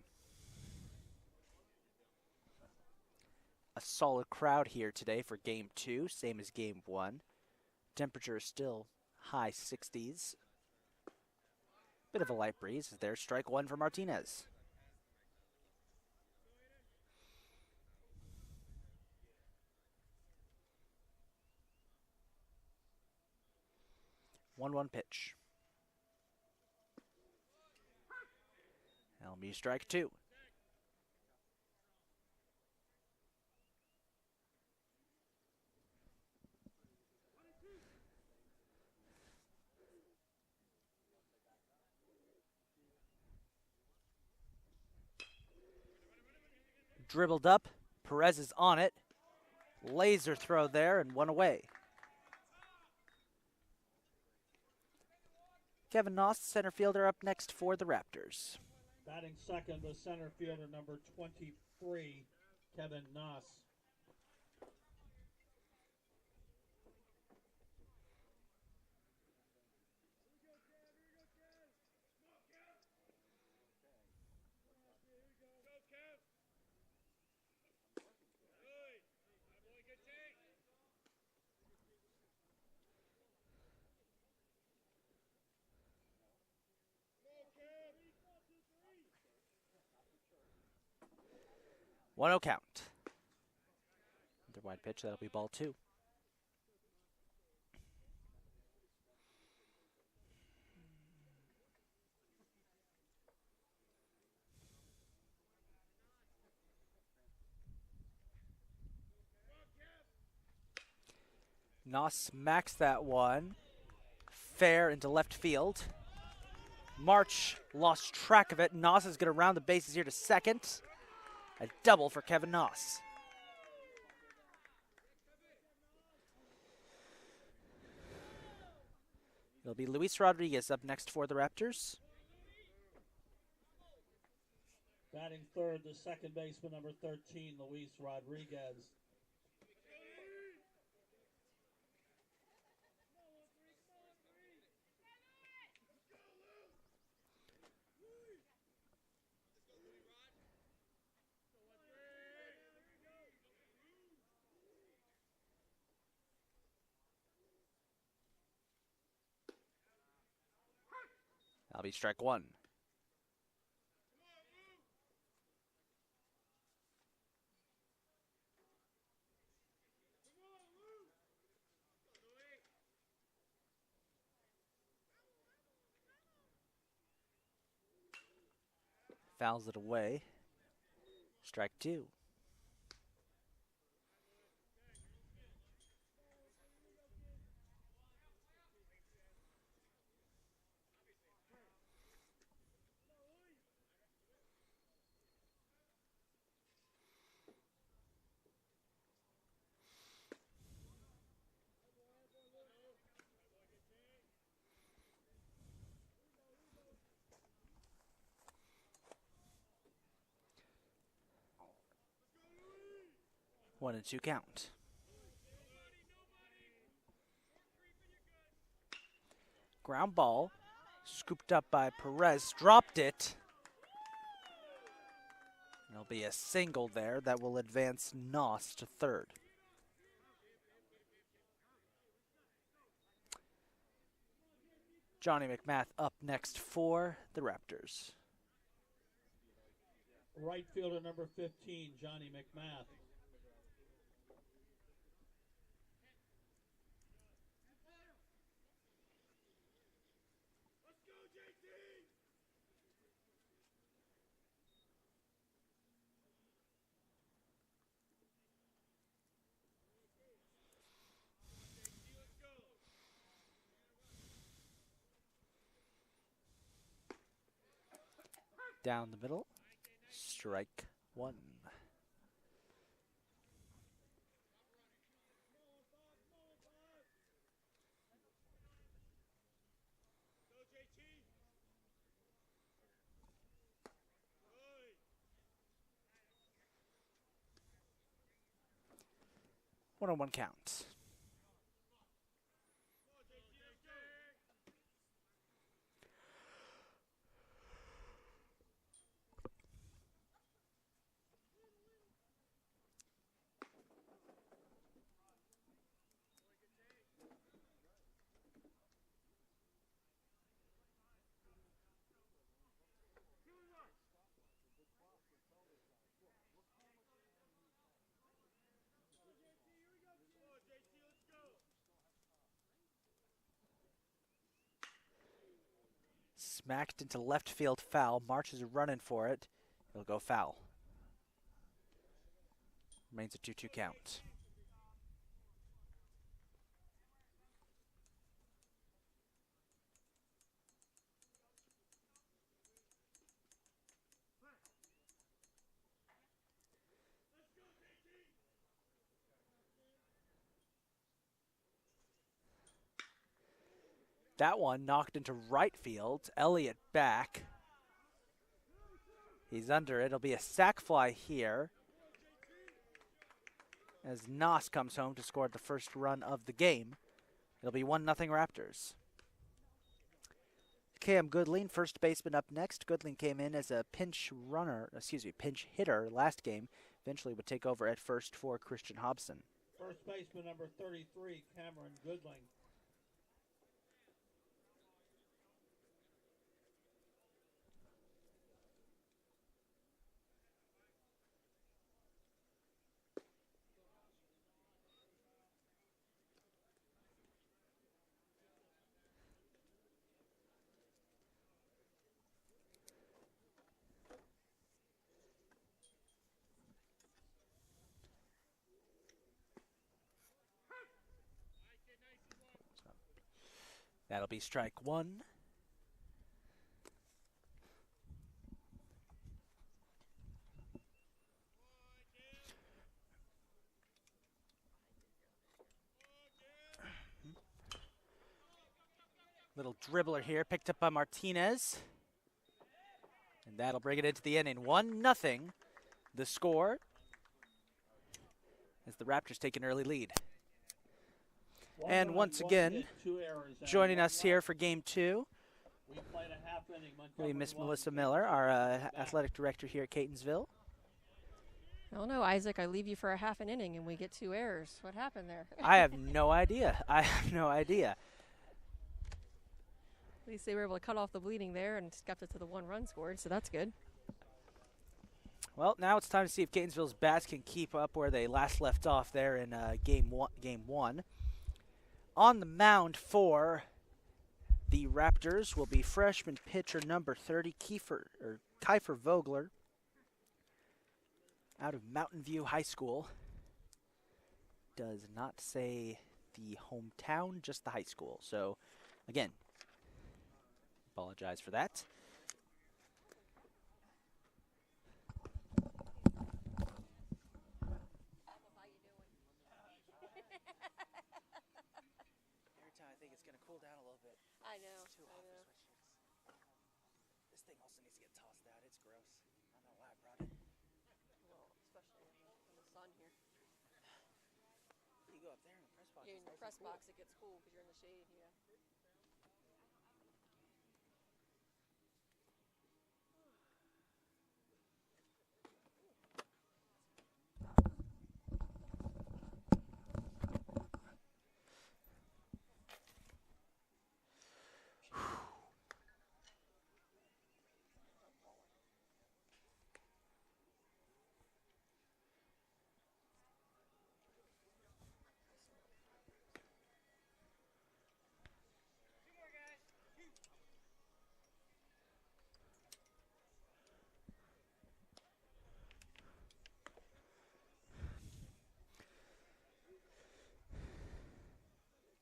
A solid crowd here today for Game 2, same as Game 1. Temperature is still high 60s. Bit of a light breeze. There's strike one for Martinez. One pitch. LB strike two. Dribbled up. Perez is on it. Laser throw there and one away. Kevin Knoss, center fielder, up next for the Raptors. Batting second, the center fielder, number 23, Kevin Knoss. One-oh count. Another wide pitch. That'll be ball 2. Knoss smacks that one. Fair into left field. March lost track of it. Knoss is going to round the bases here to second. A double for Kevin Knoss. It'll be Luis Rodriguez up next for the Raptors. Batting third, the second baseman, number 13, Luis Rodriguez. That'll be strike 1. Fouls it away. Strike 2. One and 2 count. Ground ball. Scooped up by Perez. Dropped it. There'll be a single there that will advance Knoss to third. Johnny Mcmath up next for the Raptors. Right fielder, number 15, Johnny Mcmath. Down the middle. Strike 1. One on 1 count. Smacked into left field foul. March is running for it. It'll go foul. Remains a 2-2 count. That one knocked into right field. Elliott back. He's under it. It'll be a sac fly here as Knoss comes home to score the first run of the game. It'll be 1-0 Raptors. Cam Goodling, first baseman, up next. Goodling came in as a pinch hitter last game. Eventually would take over at first for Christian Hobson. First baseman, number 33, Cameron Goodling. That'll be strike one. Little dribbler here, picked up by Martinez. And that'll bring it into the inning. 1-0, the score, as the Raptors take an early lead. And once again, joining us here for Game 2, will be Miss Melissa Miller, our athletic director here at Catonsville. I don't know, Isaac. I leave you for a half an inning and we get 2 errors. What happened there? I have no idea. I have no idea. At least they were able to cut off the bleeding there and kept it to the 1 run scored, so that's good. Well, now it's time to see if Catonsville's bats can keep up where they last left off there in Game 1. On the mound for the Raptors will be freshman pitcher number 30, Kiefer Vogler, out of Mountain View High School. Does not say the hometown, just the high school. So, again, apologize for that. Every time I think it's going to cool down a little bit. I know. It's too hot for sweatshirts. This thing also needs to get tossed out. It's gross. I don't know why I brought it. Well, especially in the sun here. You go up there in the press box. Yeah, in the press box it gets cool because you're in the shade, yeah.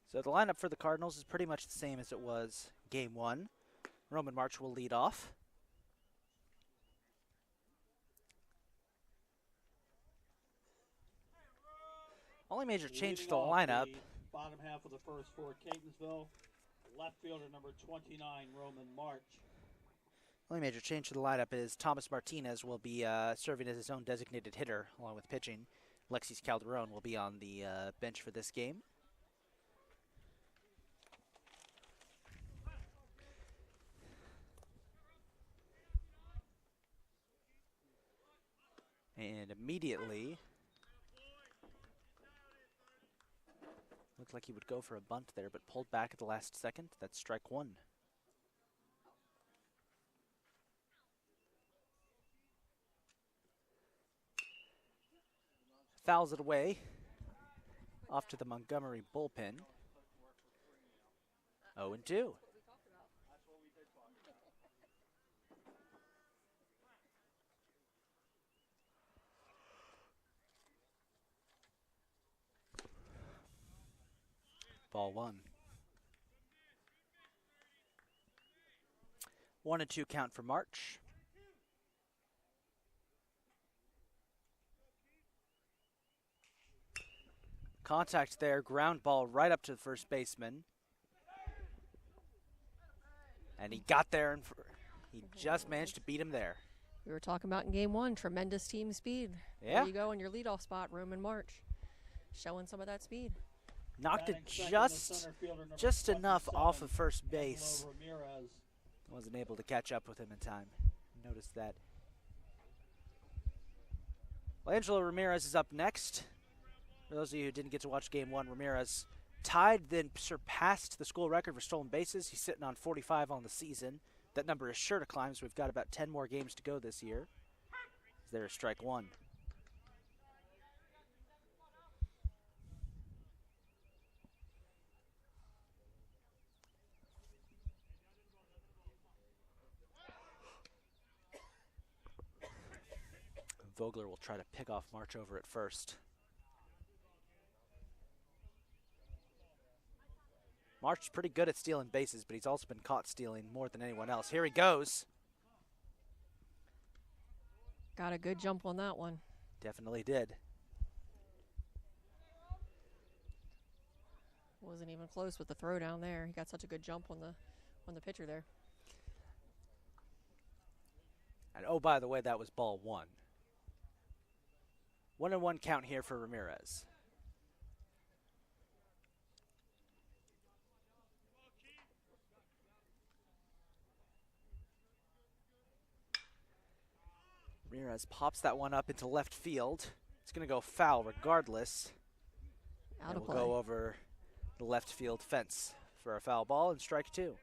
So the lineup for the Cardinals is pretty much the same as it was Game 1. Roman March will lead off. Only major change to the lineup. The bottom half of the first for Catonsville. Left fielder number 29, Roman March. Only major change to the lineup is Thomas Martinez will be serving as his own designated hitter along with pitching. Alexis Calderon will be on the bench for this game. And immediately, looked like he would go for a bunt there, but pulled back at the last second. That's strike one. Fouls it away, off to the Montgomery bullpen. 0-2. Ball one. 1-2 count for March. Contact there, ground ball right up to the first baseman. And he got there, and he just managed to beat him there. We were talking about in Game 1, tremendous team speed. Yeah. There you go in your leadoff spot, Roman March. Showing some of that speed. Knocked it just enough off of first base. Wasn't able to catch up with him in time. Noticed that. Well, Angelo Ramirez is up next. For those of you who didn't get to watch Game 1, Ramirez tied, then surpassed the school record for stolen bases. He's sitting on 45 on the season. That number is sure to climb, so we've got about 10 more games to go this year. There's strike one. Vogler will try to pick off March over at first. March is pretty good at stealing bases, but he's also been caught stealing more than anyone else. Here he goes. Got a good jump on that one. Definitely did. Wasn't even close with the throw down there. He got such a good jump on the pitcher there. And oh, by the way, that was ball 1. 1-1 count here for Ramirez. Ramirez pops that one up into left field. It's going to go foul regardless. Out and of will play. go over the left field fence for a foul ball and strike 2.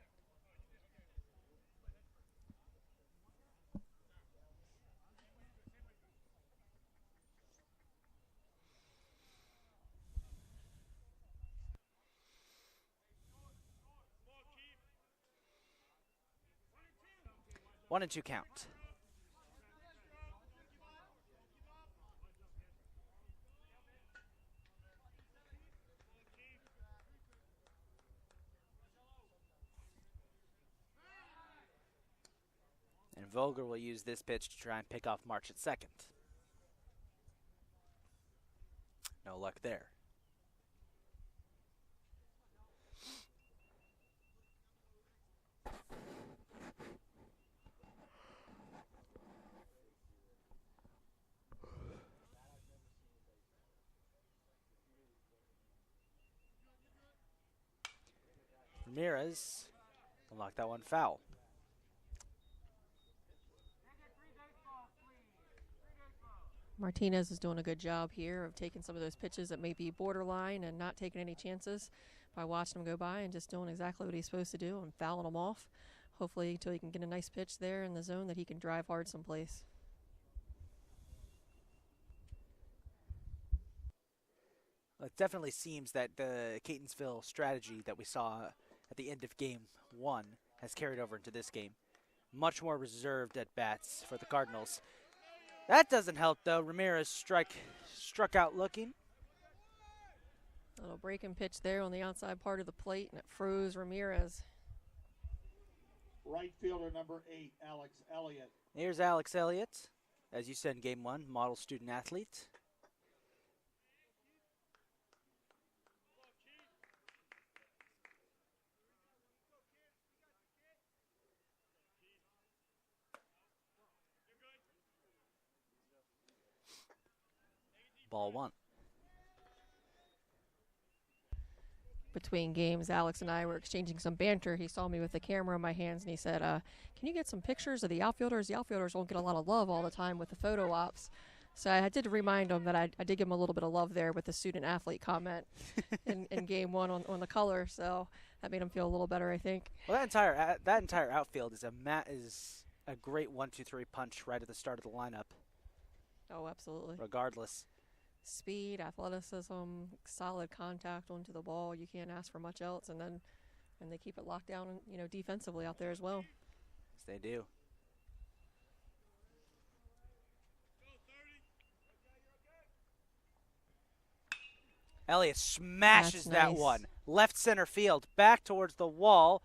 One and 2 count. And Vogler will use this pitch to try and pick off March at second. No luck there. Ramirez will knock that one foul. Martinez is doing a good job here of taking some of those pitches that may be borderline and not taking any chances by watching him go by and just doing exactly what he's supposed to do and fouling them off. Hopefully until he can get a nice pitch there in the zone that he can drive hard someplace. It definitely seems that the Catonsville strategy that we saw at the end of game 1 has carried over into this game. Much more reserved at bats for the Cardinals. That doesn't help though. Ramirez struck out looking. A little breaking pitch there on the outside part of the plate, and it froze Ramirez. Right fielder number 8, Alex Elliott. Here's Alex Elliott, as you said in game 1, model student athlete. Ball 1. Between games, Alex and I were exchanging some banter. He saw me with the camera in my hands, and he said, can you get some pictures of the outfilders? The outfielders don't get a lot of love all the time with the photo ops. So I did remind him that I did give him a little bit of love there with the student-athlete comment in game 1 on the color. So that made him feel a little better, I think. Well, that entire outfield is a great 1-2-3 punch right at the start of the lineup. Oh, absolutely. Regardless. Speed, athleticism, solid contact onto the ball. You can't ask for much else. And they keep it locked down, defensively out there as well. Yes, they do. Elliott smashes That's that nice. one. Left center field, back towards the wall.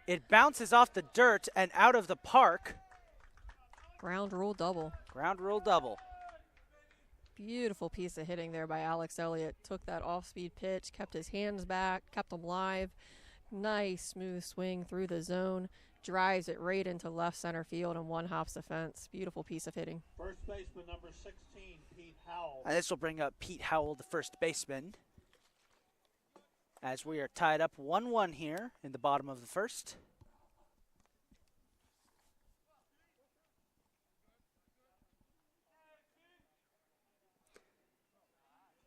It bounces off the dirt and out of the park. Ground rule double. Ground rule double. Beautiful piece of hitting there by Alex Elliott. Took that off-speed pitch, kept his hands back, kept them live. Nice, smooth swing through the zone. Drives it right into left center field and one hops the fence. Beautiful piece of hitting. First baseman number 16, Pete Howell. And this will bring up Pete Howell, the first baseman, as we are tied up 1-1 here in the bottom of the first.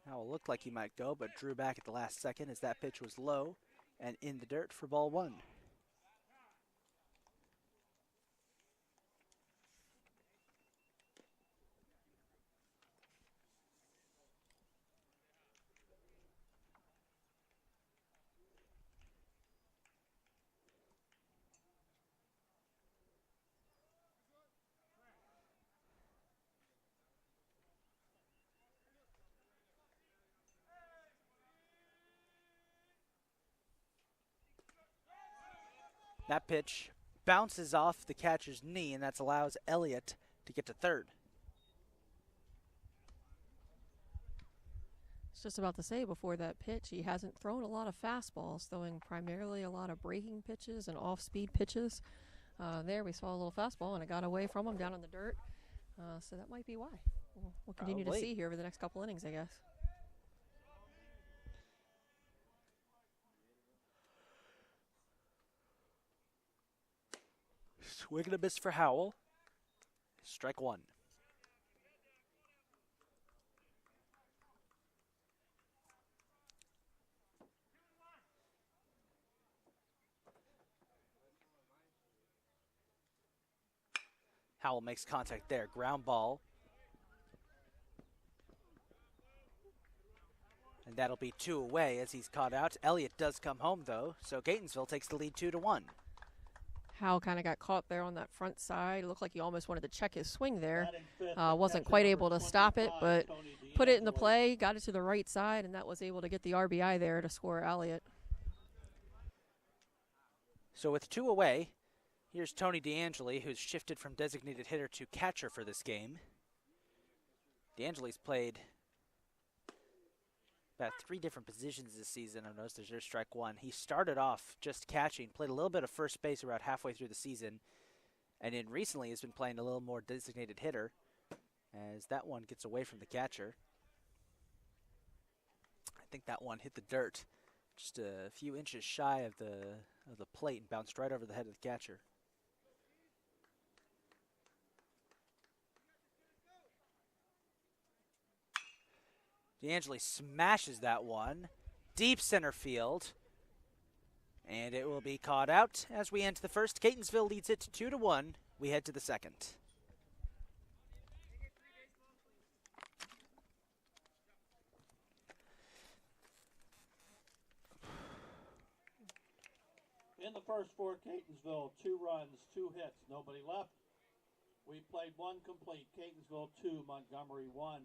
Howell looked like he might go, but drew back at the last second as that pitch was low and in the dirt for ball 1. That pitch bounces off the catcher's knee, and that allows Elliott to get to third. Just about to say before that pitch, he hasn't thrown a lot of fastballs, throwing primarily a lot of breaking pitches and off-speed pitches. There we saw a little fastball, and it got away from him down in the dirt. So that might be why. We'll continue to see here over the next couple innings, I guess. Swing and a miss for Howell. Strike one. Howell makes contact there. Ground ball. And that'll be 2 away as he's caught out. Elliott does come home, though, so Catonsville takes the lead 2-1. Howell kind of got caught there on that front side. It looked like he almost wanted to check his swing there. Wasn't quite able to stop it, but put it in the play, got it to the right side, and that was able to get the RBI there to score Elliott. So with 2 away, here's Tony DeAngeli, who's shifted from designated hitter to catcher for this game. DeAngeli's played about 3 different positions this season. I've noticed there's strike one. He started off just catching, played a little bit of first base around halfway through the season, and then recently has been playing a little more designated hitter as that one gets away from the catcher. I think that one hit the dirt just a few inches shy of the plate and bounced right over the head of the catcher. DeAngeli smashes that one deep center field, and it will be caught out as we enter the first. Catonsville leads it 2-1. We head to the second. In the first for Catonsville, 2 runs, 2 hits, nobody left. We played 1 complete. Catonsville 2, Montgomery 1.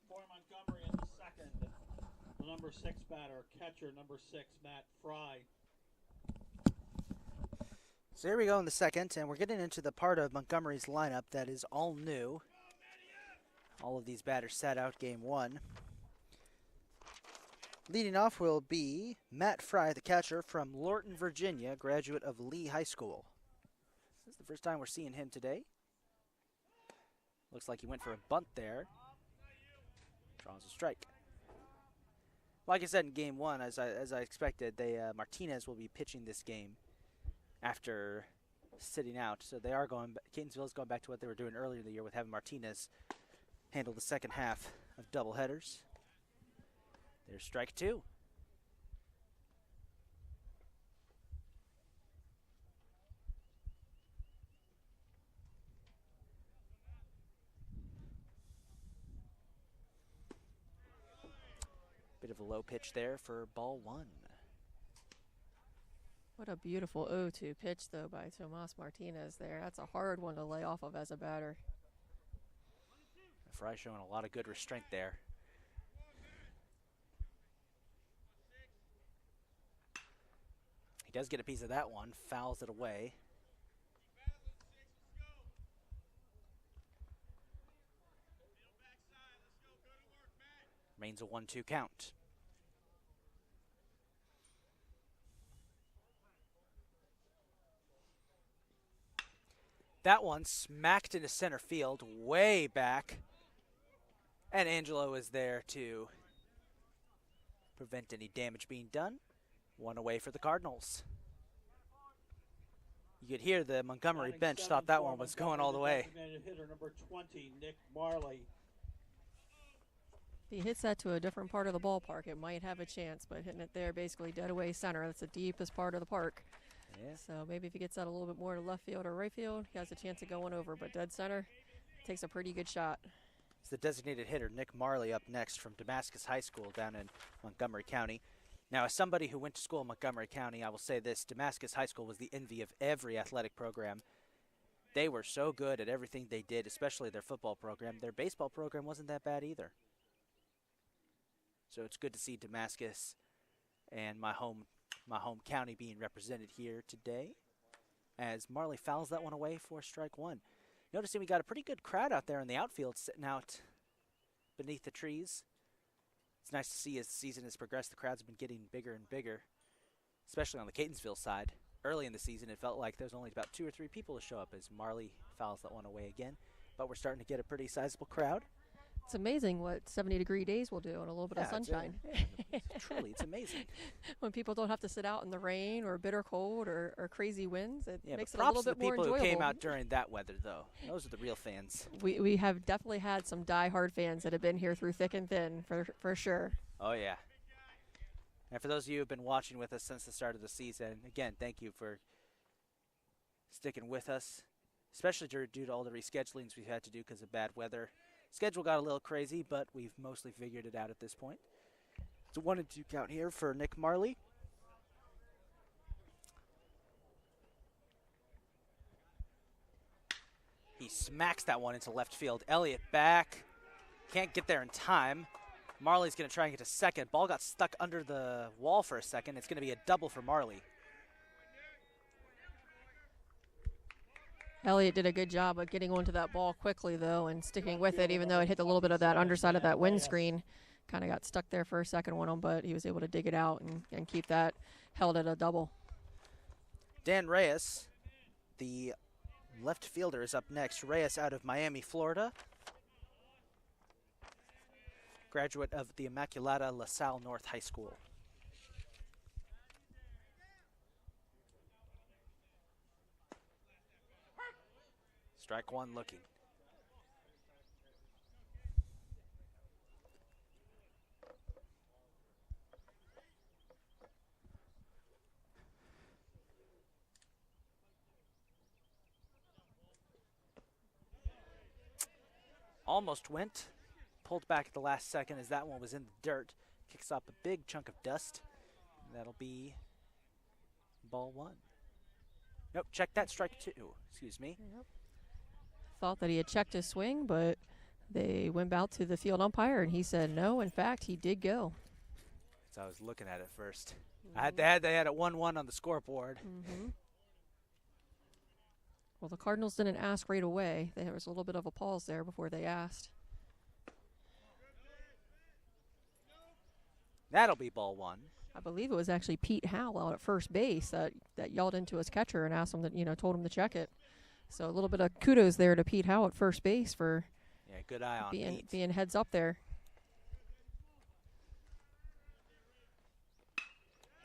For Montgomery in the second, the number 6 batter, catcher number 6, Matt Fry. So here we go in the second, and we're getting into the part of Montgomery's lineup that is all new. All of these batters sat out game 1. Leading off will be Matt Fry, the catcher from Lorton, Virginia, graduate of Lee High School. This is the first time we're seeing him today. Looks like he went for a bunt there. Draws a strike. Like I said in game 1, as I expected, Martinez will be pitching this game after sitting out. So they are Catonsville is going back to what they were doing earlier in the year with having Martinez handle the second half of doubleheaders. There's strike 2. Bit of a low pitch there for ball 1. What a beautiful 0-2 pitch, though, by Tomas Martinez there. That's a hard one to lay off of as a batter. Fry showing a lot of good restraint there. does get a piece of that one, fouls it away. Remains a 1-2 count. That one smacked into center field, way back. And Angelo is there to prevent any damage being done. One away for the Cardinals. You could hear the Montgomery bench thought that one was going all the way. Hitter number 20, Nick Marley. If he hits that to a different part of the ballpark, it might have a chance, but hitting it there basically dead away center, that's the deepest part of the park. Yeah. So maybe if he gets that a little bit more to left field or right field, he has a chance of going over, but dead center takes a pretty good shot. It's the designated hitter, Nick Marley, up next from Damascus High School down in Montgomery County. Now, as somebody who went to school in Montgomery County, I will say this, Damascus High School was the envy of every athletic program. They were so good at everything they did, especially their football program. Their baseball program wasn't that bad either. So it's good to see Damascus and my home county being represented here today, as Marley fouls that one away for strike one. Noticing we got a pretty good crowd out there in the outfield sitting out beneath the trees. It's nice to see as the season has progressed, the crowds have been getting bigger and bigger, especially on the Catonsville side. Early in the season, it felt like there was only about 2 or 3 people to show up as Marley fouls that one away again. But we're starting to get a pretty sizable crowd. It's amazing what 70-degree days will do and a little bit of sunshine. Truly, it's amazing. When people don't have to sit out in the rain or bitter cold or crazy winds, it makes it a props little to bit more the people enjoyable. who came out during that weather, though. Those are the real fans. We have definitely had some die-hard fans that have been here through thick and thin, for sure. Oh, yeah. And for those of you who have been watching with us since the start of the season, again, thank you for sticking with us, especially due to all the reschedulings we've had to do because of bad weather. Schedule got a little crazy, but we've mostly figured it out at this point. It's a 1-2 count here for Nick Marley. He smacks that one into left field. Elliott back. Can't get there in time. Marley's going to try and get to second. Ball got stuck under the wall for a second. It's going to be a double for Marley. Elliott did a good job of getting onto that ball quickly, though, and sticking with it, even though it hit a little bit of that underside of that windscreen. Kind of got stuck there for a second on him, but he was able to dig it out and keep that held at a double. Dan Reyes, the left fielder, is up next. Reyes out of Miami, Florida. Graduate of the Immaculata La Salle North High School. Strike one looking. Almost went. Pulled back at the last second as that one was in the dirt. Kicks up a big chunk of dust. That'll be ball one. Nope, check that, strike two. Excuse me. Yep. Thought that he had checked his swing, but they went out to the field umpire, and he said no. In fact, he did go. So I was looking at it first. They had it 1-1 on the scoreboard. Well, the Cardinals didn't ask right away. There was a little bit of a pause there before they asked. That'll be ball one. I believe it was actually Pete Howell out at first base that yelled into his catcher and asked him told him to check it. So a little bit of kudos there to Pete Howell at first base for good eye on Pete. being heads up there.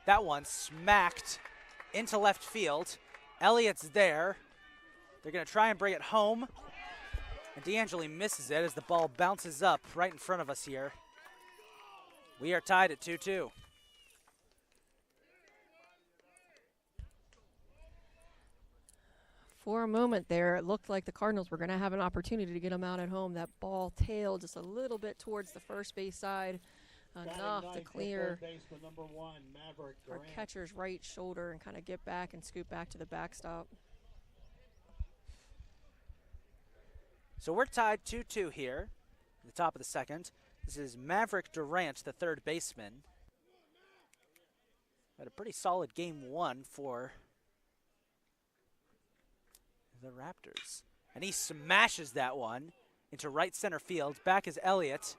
That one smacked into left field. Elliott's there. They're going to try and bring it home. And D'Angeli misses it as the ball bounces up right in front of us here. We are tied at 2-2. For a moment there, it looked like the Cardinals were going to have an opportunity to get them out at home. That ball tailed just a little bit towards the first base side, enough to clear number 1, Maverick our Durant. catcher's right shoulder and kind of get back and scoot back to the backstop. So we're tied 2-2 here at the top of the second. This is Maverick Durant, the third baseman. Had a pretty solid game 1 for the Raptors. And he smashes that one into right center field. Back is Elliott.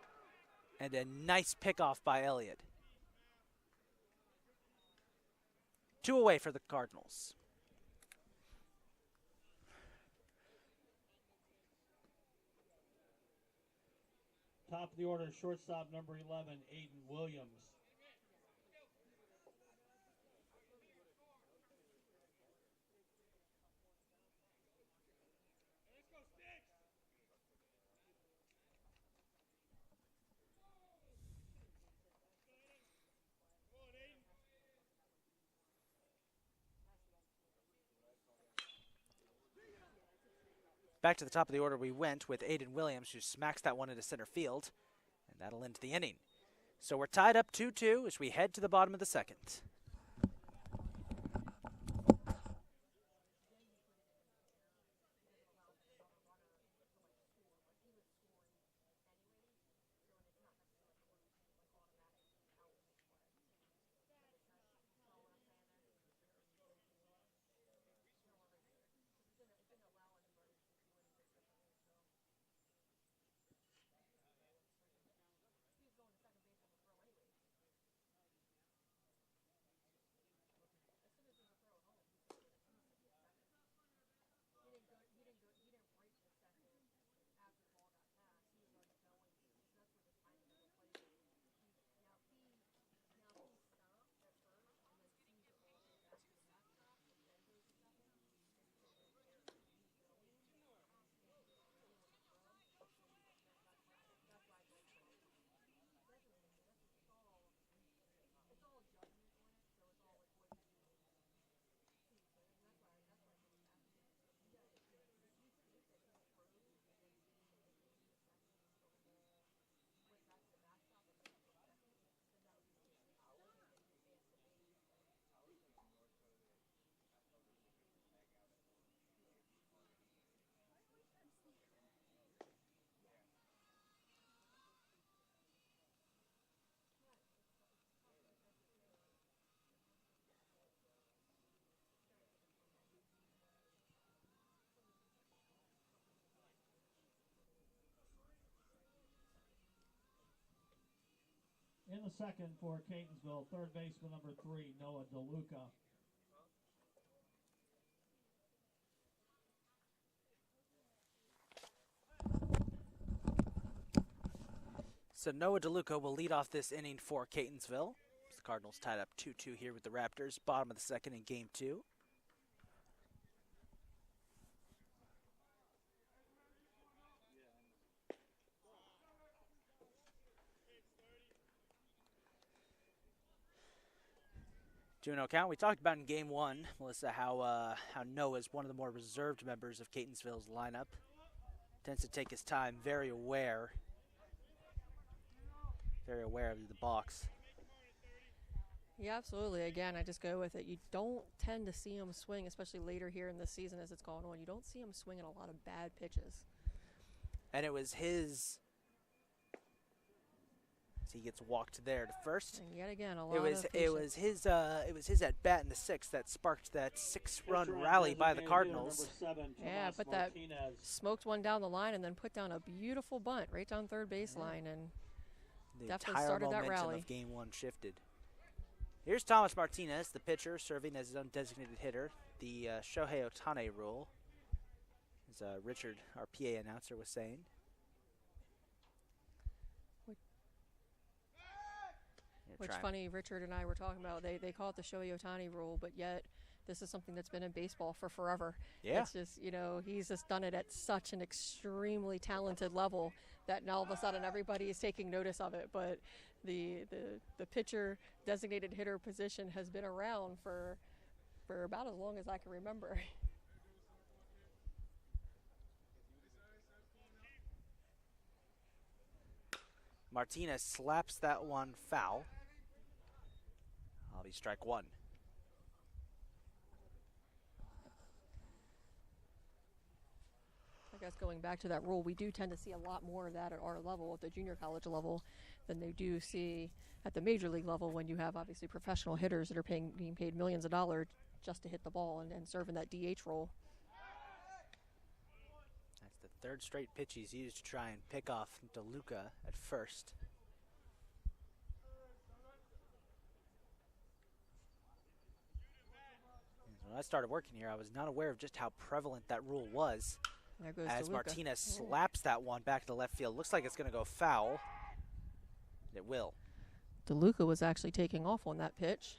And a nice pickoff by Elliott. 2 away for the Cardinals. Top of the order, shortstop number 11, Aidan Williams. Back to the top of the order we went with Aidan Williams, who smacks that one into center field, and that'll end the inning. So we're tied up 2-2 as we head to the bottom of the second. In the second for Catonsville, third baseman number 3, Noah Deluca. So Noah Deluca will lead off this inning for Catonsville. The Cardinals tied up 2-2 here with the Raptors, bottom of the second in game 2. Two-0 count. We talked about in game 1, Melissa, how Noah's one of the more reserved members of Catonsville's lineup. Tends to take his time, very aware of the box. Yeah, absolutely. Again, I just go with it. You don't tend to see him swing, especially later here in the season as it's gone on. You don't see him swinging a lot of bad pitches. And it was his... He gets walked there to first. And yet again, a lot it was of patience. his at bat in the 6th that sparked that 6-run rally by the Cardinals. Yeah, but that smoked one down the line and then put down a beautiful bunt right down third baseline, and The definitely entire started that momentum rally. of game 1 shifted. Here's Thomas Martinez, the pitcher, serving as his undesignated hitter. The Shohei Ohtani rule, as Richard, our PA announcer, was saying. Which funny, Richard and I were talking about, they call it the Shohei Ohtani rule, but yet this is something that's been in baseball for forever. Yeah. It's just, he's just done it at such an extremely talented level that now all of a sudden everybody is taking notice of it. But the pitcher designated hitter position has been around for about as long as I can remember. Martinez slaps that one foul. I'll be strike 1. guess going back to that rule, we do tend to see a lot more of that at our level, at the junior college level, than they do see at the major league level when you have obviously professional hitters that are being paid millions of dollars just to hit the ball and serve in that DH role. That's the third straight pitch he's used to try and pick off Deluca at first. When I started working here, I was not aware of just how prevalent that rule was. There goes As DeLuca. Martinez slaps that one back to left field. Looks like it's going to go foul. It will. DeLuca was actually taking off on that pitch.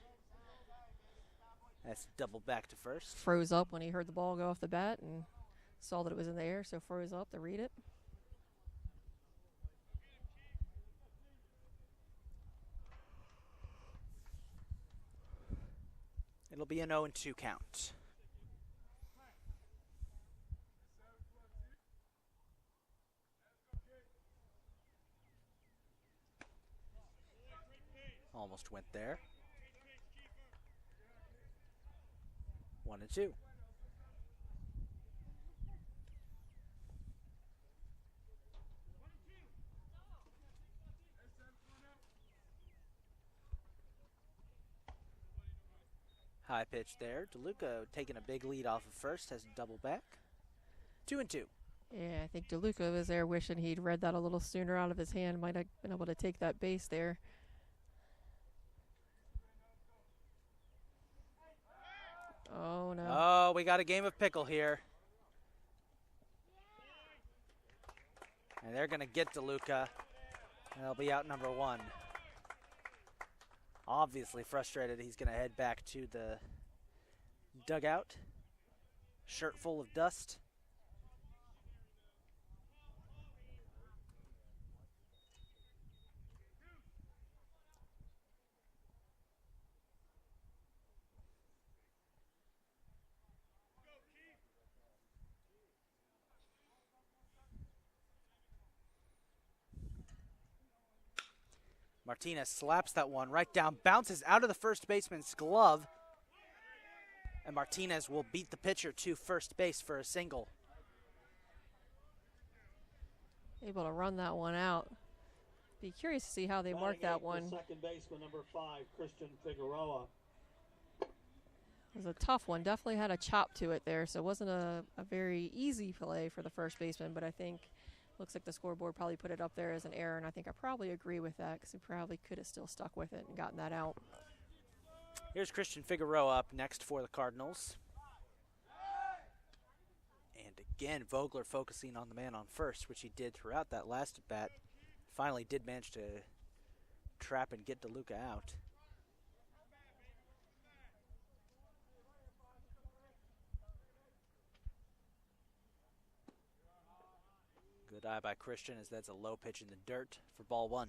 That's double back to first. Froze up when he heard the ball go off the bat and saw that it was in the air, so froze up to read it. It'll be an 0-2 count. Almost went there. 1-2. High pitch there. Deluca taking a big lead off of first, has a double back. 2-2. Yeah, I think DeLuca was there wishing he'd read that a little sooner out of his hand. Might have been able to take that base there. Oh, no. Oh, we got a game of pickle here. And they're going to get Deluca. And they'll be out number 1. Obviously frustrated, he's going to head back to the dugout. Shirt full of dust. Martinez slaps that one right down, bounces out of the first baseman's glove, and Martinez will beat the pitcher to first base for a single. Able to run that one out. Be curious to see how they mark that one. Second baseman number 5, Christian Figueroa. It was a tough one. Definitely had a chop to it there, so it wasn't a very easy play for the first baseman, but I think looks like the scoreboard probably put it up there as an error, and I think I probably agree with that because he probably could have still stuck with it and gotten that out. Here's Christian Figueroa up next for the Cardinals. And again, Vogler focusing on the man on first, which he did throughout that last at bat. Finally did manage to trap and get Deluca out. Good eye by Christian as that's a low pitch in the dirt for ball 1.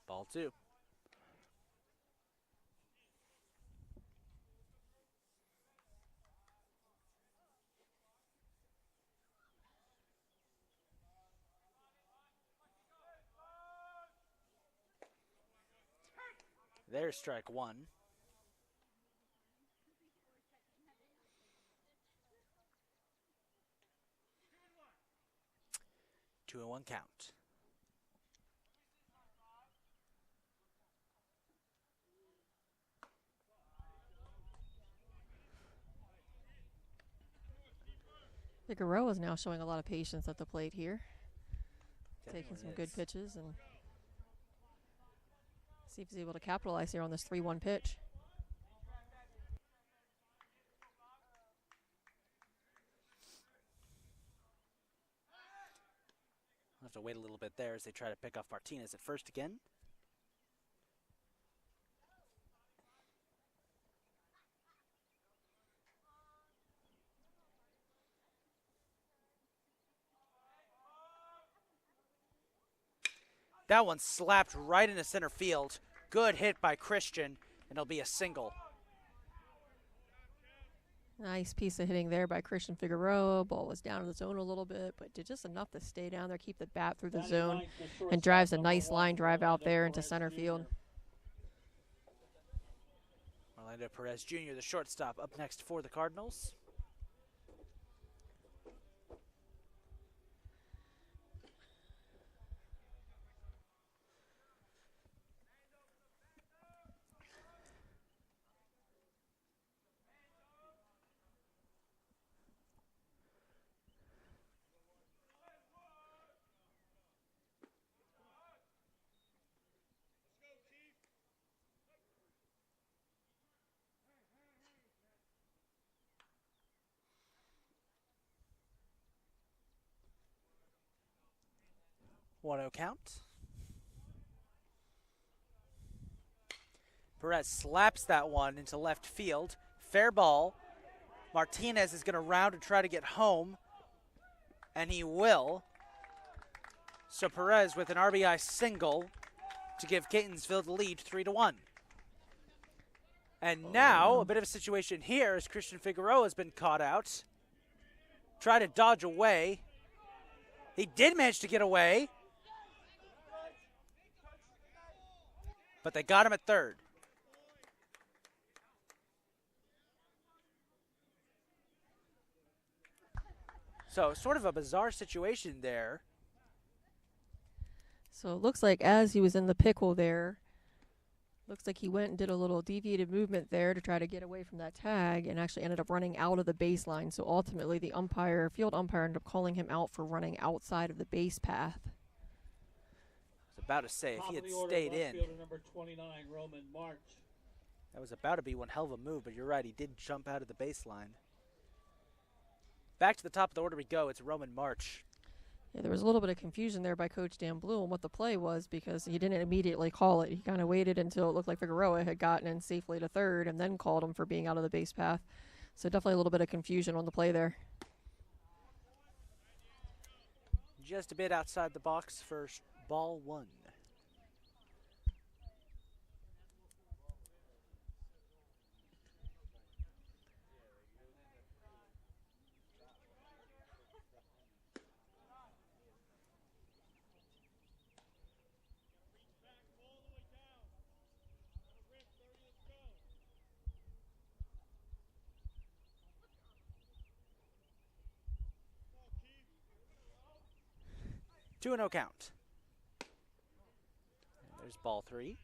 Ball 2. There's strike 1. Two and 1 count. Figueroa is now showing a lot of patience at the plate here. Definitely Taking some is. good pitches and see if he's able to capitalize here on this 3-1 pitch. I'll have to wait a little bit there as they try to pick off Martinez at first again. That one slapped right into center field. Good hit by Christian, and it'll be a single. Nice piece of hitting there by Christian Figueroa. Ball was down in the zone a little bit, but did just enough to stay down there, keep the bat through the zone, and drives a nice line drive out there into center field. Orlando Perez Jr., the shortstop, up next for the Cardinals. One-0 count. Perez slaps that one into left field. Fair ball. Martinez is going to round and try to get home, and he will. So Perez with an RBI single to give Catonsville the lead 3-1. And now a bit of a situation here as Christian Figueroa has been caught out. Try to dodge away. He did manage to get away, but they got him at third. So sort of a bizarre situation there. So it looks like as he was in the pickle there, looks like he went and did a little deviated movement there to try to get away from that tag and actually ended up running out of the baseline. So ultimately the field umpire ended up calling him out for running outside of the base path. I was about to say, if he had stayed in, number 29, Roman March. that was about to be one hell of a move, but you're right, he did jump out of the baseline. Back to the top of the order we go. It's Roman March. Yeah, there was a little bit of confusion there by Coach Dan Blue on what the play was because he didn't immediately call it. He kind of waited until it looked like Figueroa had gotten in safely to third and then called him for being out of the base path. So definitely a little bit of confusion on the play there. Just a bit outside the box for ball one. Two and 0 count. And there's ball three.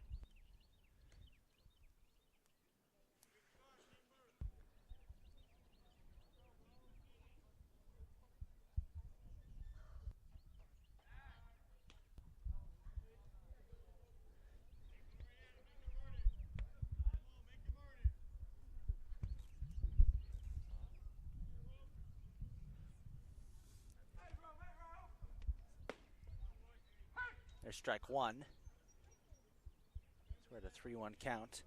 There's strike one. So we're at a 3-1 count.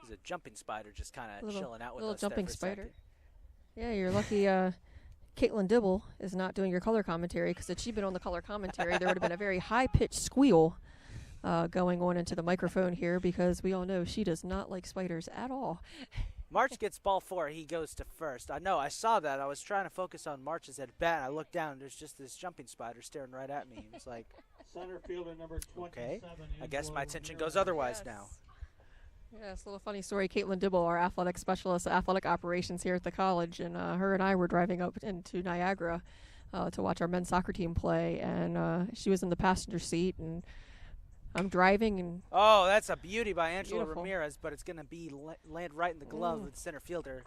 There's a jumping spider just kind of chilling out with us. Little jumping there for spider. a second. Yeah, you're lucky Caitlin Dibble is not doing your color commentary because if she'd been on the color commentary, there would have been a very high-pitched squeal going on into the microphone here because we all know she does not like spiders at all. March gets ball four. He goes to first. I know. I saw that. I was trying to focus on March's at bat. And I looked down. And there's just this jumping spider staring right at me. It's like, Center fielder number 27. okay. I guess Angelo my attention Ramirez. goes otherwise now. Yes, a little funny story. Caitlin Dibble, our athletic specialist, athletic operations here at the college, and her and I were driving up into Niagara to watch our men's soccer team play, and she was in the passenger seat, and I'm driving, and Oh, that's a beauty by Angelo Beautiful. Ramirez, but it's going to be land right in the glove of the center fielder.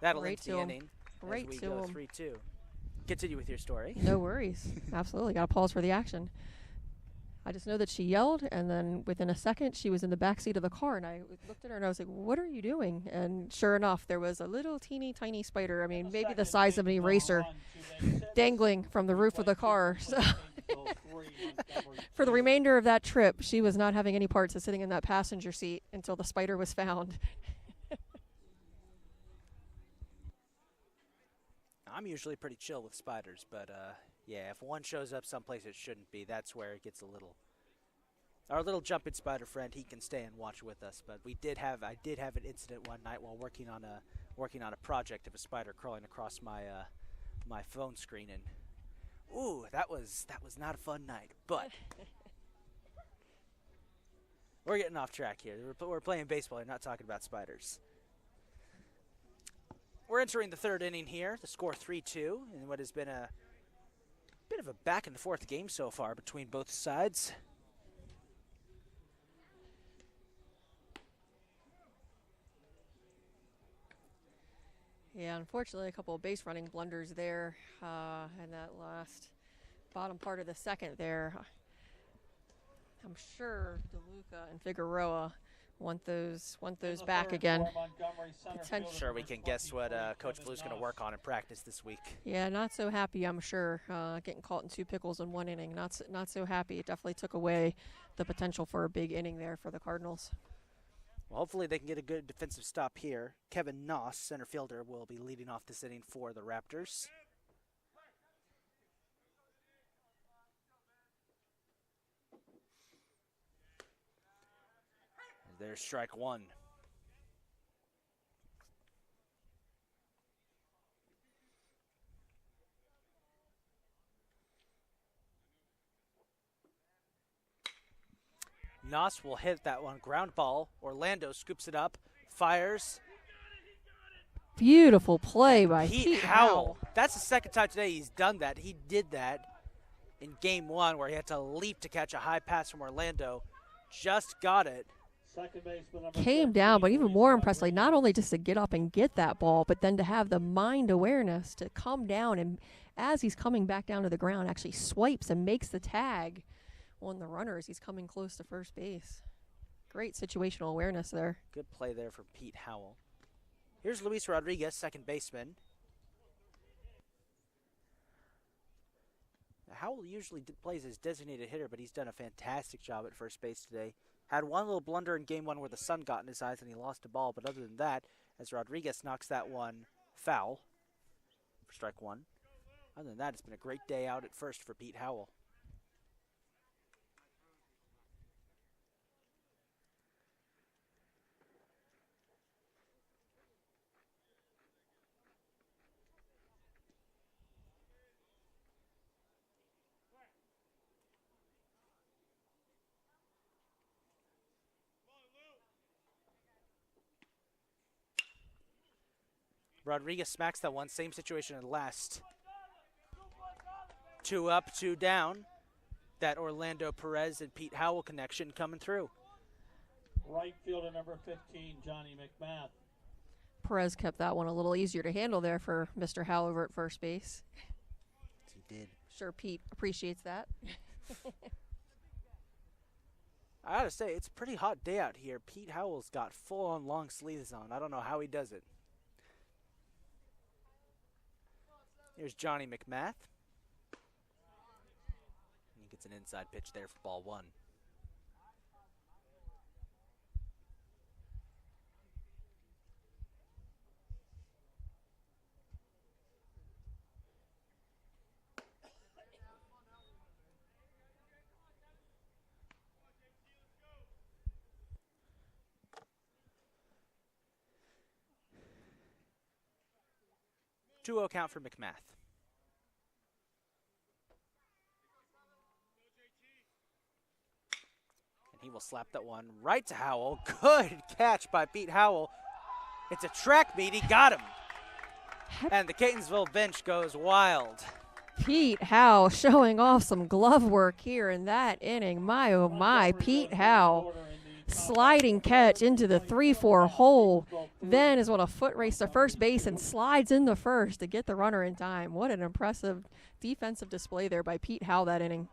That'll Right end to the him. inning Right as we to go him. 3-2. Continue with your story. no worries. Absolutely, got to pause for the action. I just know that she yelled, and then within a second, she was in the back seat of the car, and I looked at her, and I was like, what are you doing? And sure enough, there was a little teeny tiny spider, I mean, maybe the size of an eraser, dangling from the roof of the car. So for the remainder of that trip, she was not having any parts of sitting in that passenger seat until the spider was found. I'm usually pretty chill with spiders, but yeah, if one shows up someplace it shouldn't be, that's where it gets a little Our little jumping spider friend, he can stay and watch with us, but I did have an incident one night while working on a project of a spider crawling across my my phone screen, and ooh, that was not a fun night. But we're getting off track here. We're playing baseball and not talking about spiders. We're entering the third inning here. The score 3-2 in what has been a bit of a back and forth game so far between both sides. Yeah, unfortunately, a couple of base running blunders there in that last bottom part of the second there. I'm sure Deluca and Figueroa want those back again. Sure, we can guess what Coach Blue's going to work on in practice this week. Yeah, not so happy, I'm sure, getting caught in 2 pickles in 1 inning. Not so happy. It definitely took away the potential for a big inning there for the Cardinals. Well, hopefully they can get a good defensive stop here. Kevin Knoss, center fielder, will be leading off this inning for the Raptors. There's strike one. Knoss will hit that one. Ground ball. Orlando scoops it up, fires. Beautiful play by Pete Howell. That's the second time today he's done that. He did that in game 1 where he had to leap to catch a high pass from Orlando. Just got it. Came down, but even more impressively, not only just to get up and get that ball, but then to have the mind awareness to come down and as he's coming back down to the ground, actually swipes and makes the tag on the runner as he's coming close to first base. Great situational awareness there. Good play there from Pete Howell. Here's Luis Rodriguez, second baseman. Howell usually plays as designated hitter, but he's done a fantastic job at first base today. Had one little blunder in game 1 where the sun got in his eyes and he lost the ball, but other than that, as Rodriguez knocks that one foul for strike 1. Other than that, it's been a great day out at first for Pete Howell. Rodriguez smacks that one. Same situation in the last. 2 up, 2 down. That Orlando Perez and Pete Howell connection coming through. Right fielder number 15, Johnny Mcmath. Perez kept that one a little easier to handle there for Mr. Howell over at first base. He did. Sure Pete appreciates that. I gotta say, it's a pretty hot day out here. Pete Howell's got full-on long sleeves on. I don't know how he does it. Here's Johnny Mcmath. He gets an inside pitch there for ball 1. Two-0 count for Mcmath. And he will slap that one right to Howell. Good catch by Pete Howell. It's a track meet. He got him. And the Catonsville bench goes wild. Pete Howell showing off some glove work here in that inning. My, oh my, Pete Howell. Sliding catch into the 3-4 hole, then is on a foot race to first base and slides into first to get the runner in time. What an impressive defensive display there by Pete Howell that inning.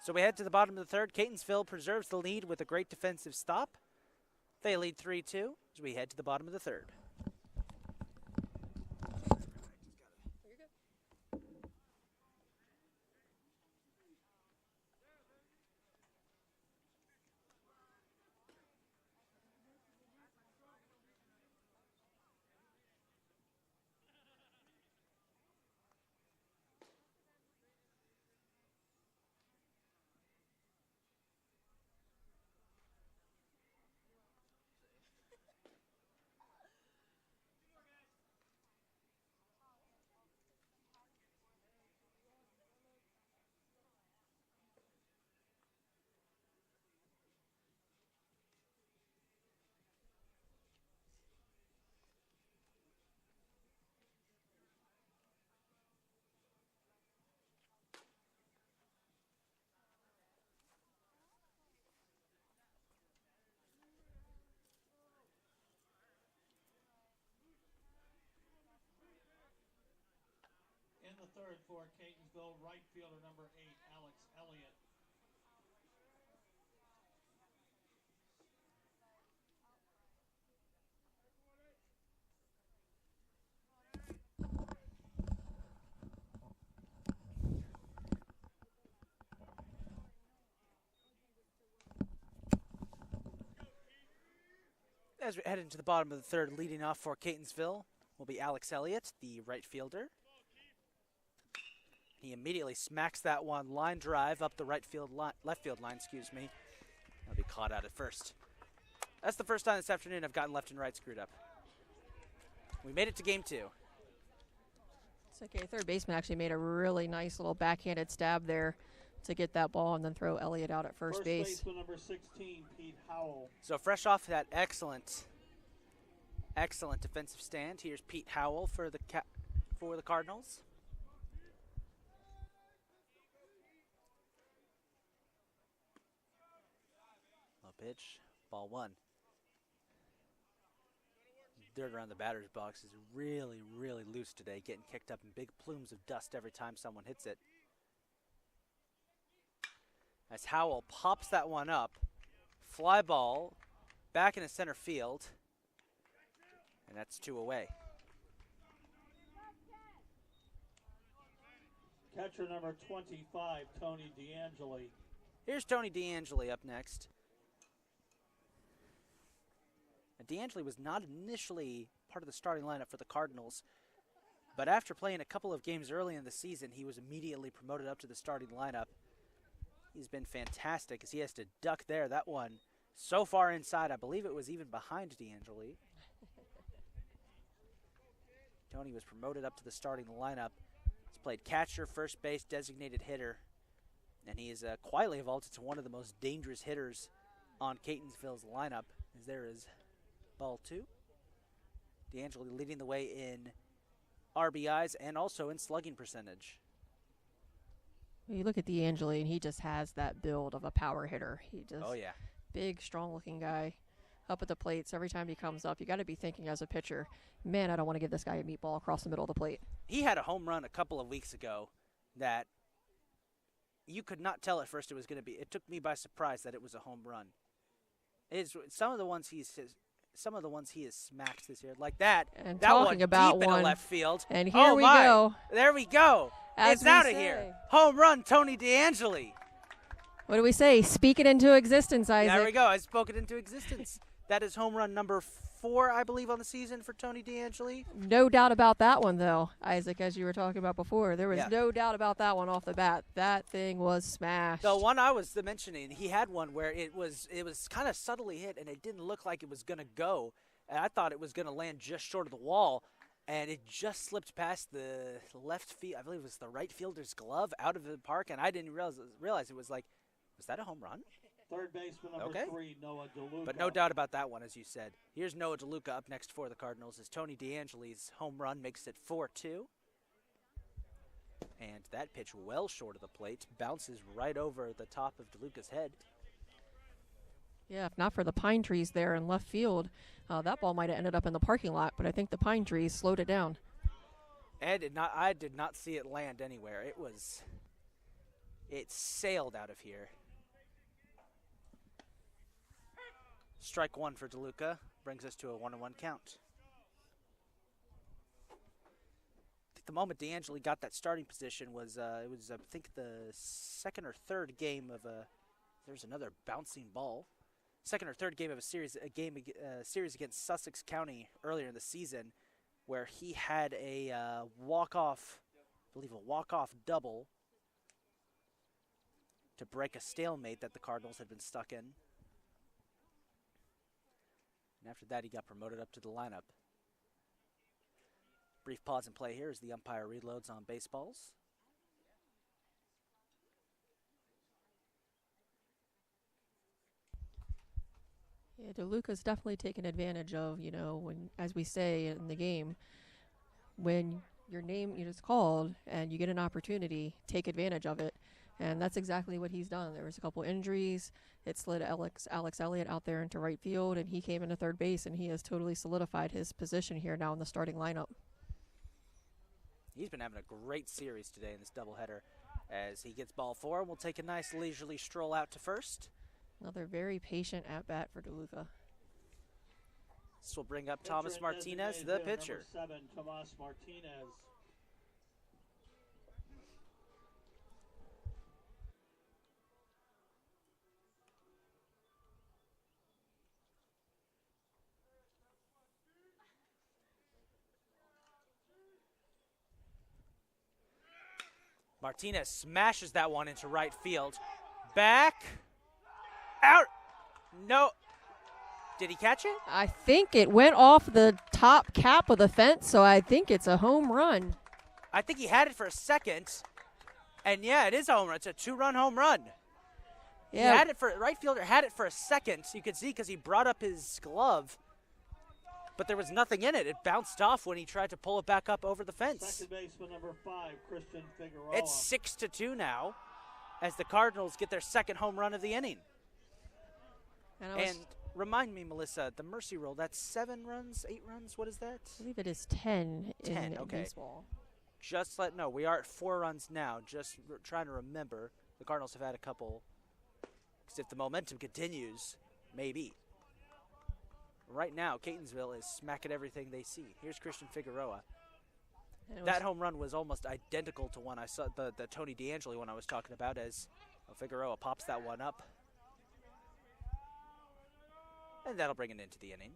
So we head to the bottom of the third. Catonsville preserves the lead with a great defensive stop. They lead 3-2 as we head to the bottom of the third. third for Catonsville, right fielder number 8, Alex Elliott. As we head into the bottom of the third, leading off for Catonsville will be Alex Elliott, the right fielder. He immediately smacks that one line drive up the left field line, That'll be caught out at first. That's the first time this afternoon I've gotten left and right screwed up. We made it to game 2. It's okay. Third baseman actually made a really nice little backhanded stab there to get that ball and then throw Elliott out at first base. First baseman number 16, Pete Howell. So fresh off that excellent defensive stand, here's Pete Howell for the Cardinals. Low pitch, ball 1. Dirt around the batter's box is really, really loose today, getting kicked up in big plumes of dust every time someone hits it. As Howell pops that one up, fly ball back into center field, and that's 2 away. Catcher number 25, Tony DeAngeli. Here's Tony DeAngeli up next. DeAngeli was not initially part of the starting lineup for the Cardinals, but after playing a couple of games early in the season, he was immediately promoted up to the starting lineup. He's been fantastic as he has to duck there. That one so far inside, I believe it was even behind DeAngeli. Tony was promoted up to the starting lineup. He's played catcher, first base, designated hitter, and he is quietly evolved into one of the most dangerous hitters on Catonsville's lineup, as there is ball 2. DeAngeli leading the way in RBIs and also in slugging percentage. You look at DeAngeli, and he just has that build of a power hitter. He just, oh yeah, big, strong-looking guy up at the plate. So every time he comes up, you got to be thinking as a pitcher, man, I don't want to give this guy a meatball across the middle of the plate. He had a home run a couple of weeks ago that you could not tell at first it was going to be. It took me by surprise that it was a home run. Some of the ones he has smacked this year, like that. And that talking one about deep one, in the left field. And here we go. There we go. As it's out of say. here. Home run, Tony DeAngeli. What do we say? Speak it into existence, Isaac. There we go. I spoke it into existence. That is home run number 4, I believe, on the season for Tony DeAngeli. No doubt about that one, though, Isaac, as you were talking about before. There was no doubt about that one off the bat. That thing was smashed. The one I was mentioning, he had one where it was kind of subtly hit, and it didn't look like it was going to go. And I thought it was going to land just short of the wall, and it just slipped past the left field. I believe it was the right fielder's glove out of the park, and I didn't realize it was like, was that a home run? Third baseman number 3, Noah Deluca. But no doubt about that one, as you said. Here's Noah Deluca up next for the Cardinals as Tony DeAngeli's home run makes it 4-2. And that pitch well short of the plate, bounces right over the top of Deluca's head. Yeah, if not for the pine trees there in left field, that ball might have ended up in the parking lot, but I think the pine trees slowed it down. And I did not see it land anywhere. It sailed out of here. Strike 1 for Deluca brings us to a 1-1 count. I think the moment DeAngeli got that starting position was I think the second or third game of there's another bouncing ball. Second or third game of a series against Sussex County earlier in the season, where he had a walk-off double to break a stalemate that the Cardinals had been stuck in. And after that, he got promoted up to the lineup. Brief pause and play here as the umpire reloads on baseballs. Yeah, Deluca's definitely taken advantage of, when, as we say in the game, when your name is called and you get an opportunity, take advantage of it. And that's exactly what he's done. There was a couple injuries. It slid Alex Elliott out there into right field, and he came into third base, and he has totally solidified his position here now in the starting lineup. He's been having a great series today in this doubleheader. As he gets ball 4, we'll take a nice leisurely stroll out to first. Another very patient at-bat for Deluca. This will bring up Thomas Martinez, the pitcher. Number 7, Tomas Martinez. Martinez smashes that one into right field. Back. Out. No. Did he catch it? I think it went off the top cap of the fence, so I think it's a home run. I think he had it for a second. And yeah, it is a home run. It's a 2-run home run. Yeah. He had it for, right fielder had it for a second. You could see because he brought up his glove. But there was nothing in it. It bounced off when he tried to pull it back up over the fence. Second baseman number 5, Christian Figueroa. It's 6-2 now as the Cardinals get their second home run of the inning. And remind me, Melissa, the mercy rule, that's 7 runs, 8 runs? What is that? I believe it is 10 in okay. baseball. Just we are at 4 runs now. Just trying to remember. The Cardinals have had a couple. Because if the momentum continues, maybe. Right now, Catonsville is smacking everything they see. Here's Christian Figueroa. That home run was almost identical to one I saw, the Tony DeAngelo one I was talking about, as Figueroa pops that one up. And that'll bring it into the inning.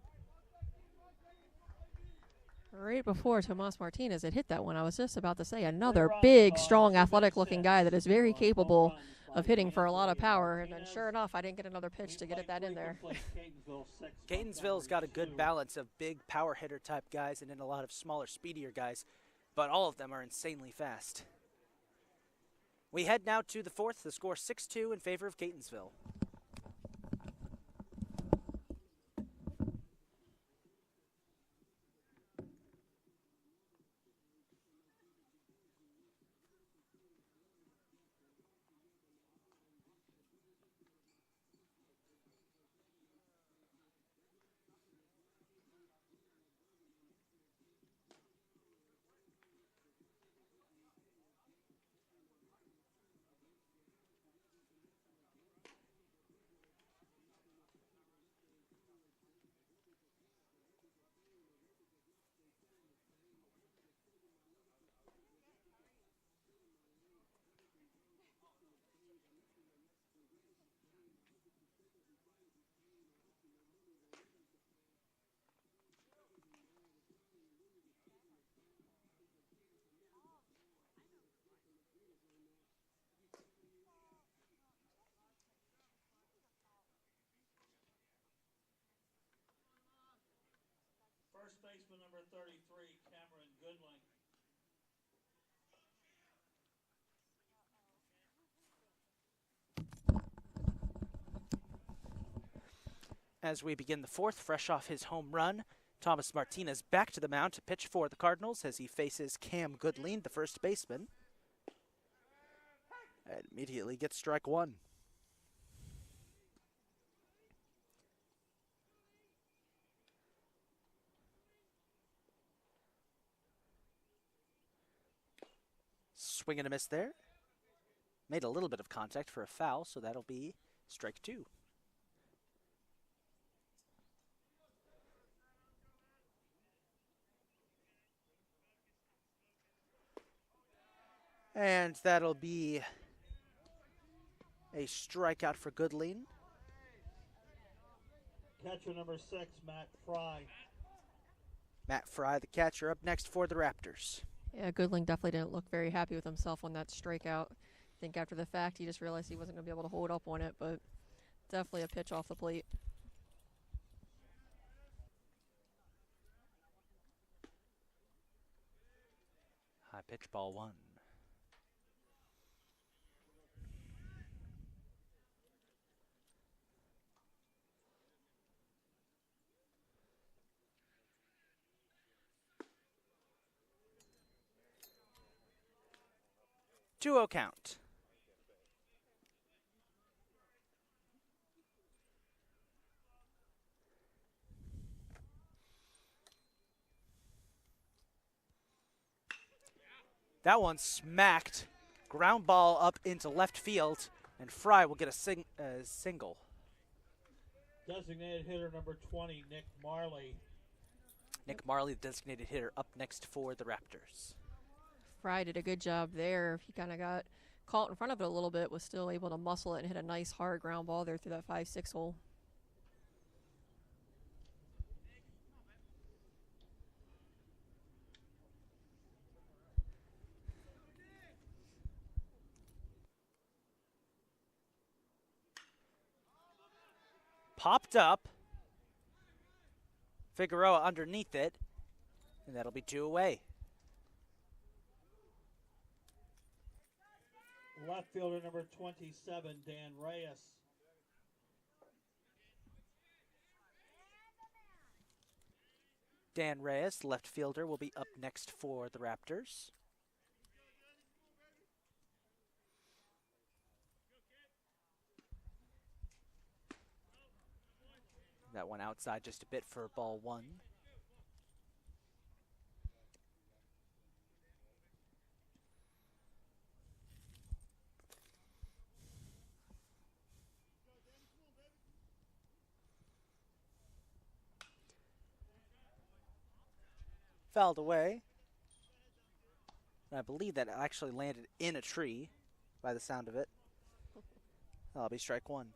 Right before Tomas Martinez had hit that one, I was just about to say another big, strong, athletic-looking guy that is very capable of hitting for a lot of power. And then sure enough, I didn't get another pitch to get that in there. Catonsville's got a good balance of big power hitter type guys and then a lot of smaller, speedier guys, but all of them are insanely fast. We head now to the 4th, the score 6-2 in favor of Catonsville. First baseman number 33, Cameron Goodling. As we begin the 4th, fresh off his home run, Thomas Martinez back to the mound to pitch for the Cardinals as he faces Cam Goodling, the first baseman. And immediately gets strike 1. Swing and a miss there. Made a little bit of contact for a foul, so that'll be strike 2. And that'll be a strikeout for Goodling. Catcher number 6, Matt Fry. Matt Fry, the catcher, up next for the Raptors. Yeah, Goodling definitely didn't look very happy with himself on that strikeout. I think after the fact, he just realized he wasn't going to be able to hold up on it, but definitely a pitch off the plate. High pitch, ball 1. Two-0 count. That one smacked. Ground ball up into left field, and Fry will get a single. Designated hitter number 20, Nick Marley. Nick Marley, the designated hitter, up next for the Raptors. Fry did a good job there. He kind of got caught in front of it a little bit, was still able to muscle it and hit a nice hard ground ball there through that 5-6 hole. Popped up. Figueroa underneath it, and that'll be 2 away. Left fielder number 27, Dan Reyes. Dan Reyes, left fielder, will be up next for the Raptors. That one outside just a bit for ball 1. Fouled away. And I believe that actually landed in a tree by the sound of it. That'll be strike 1.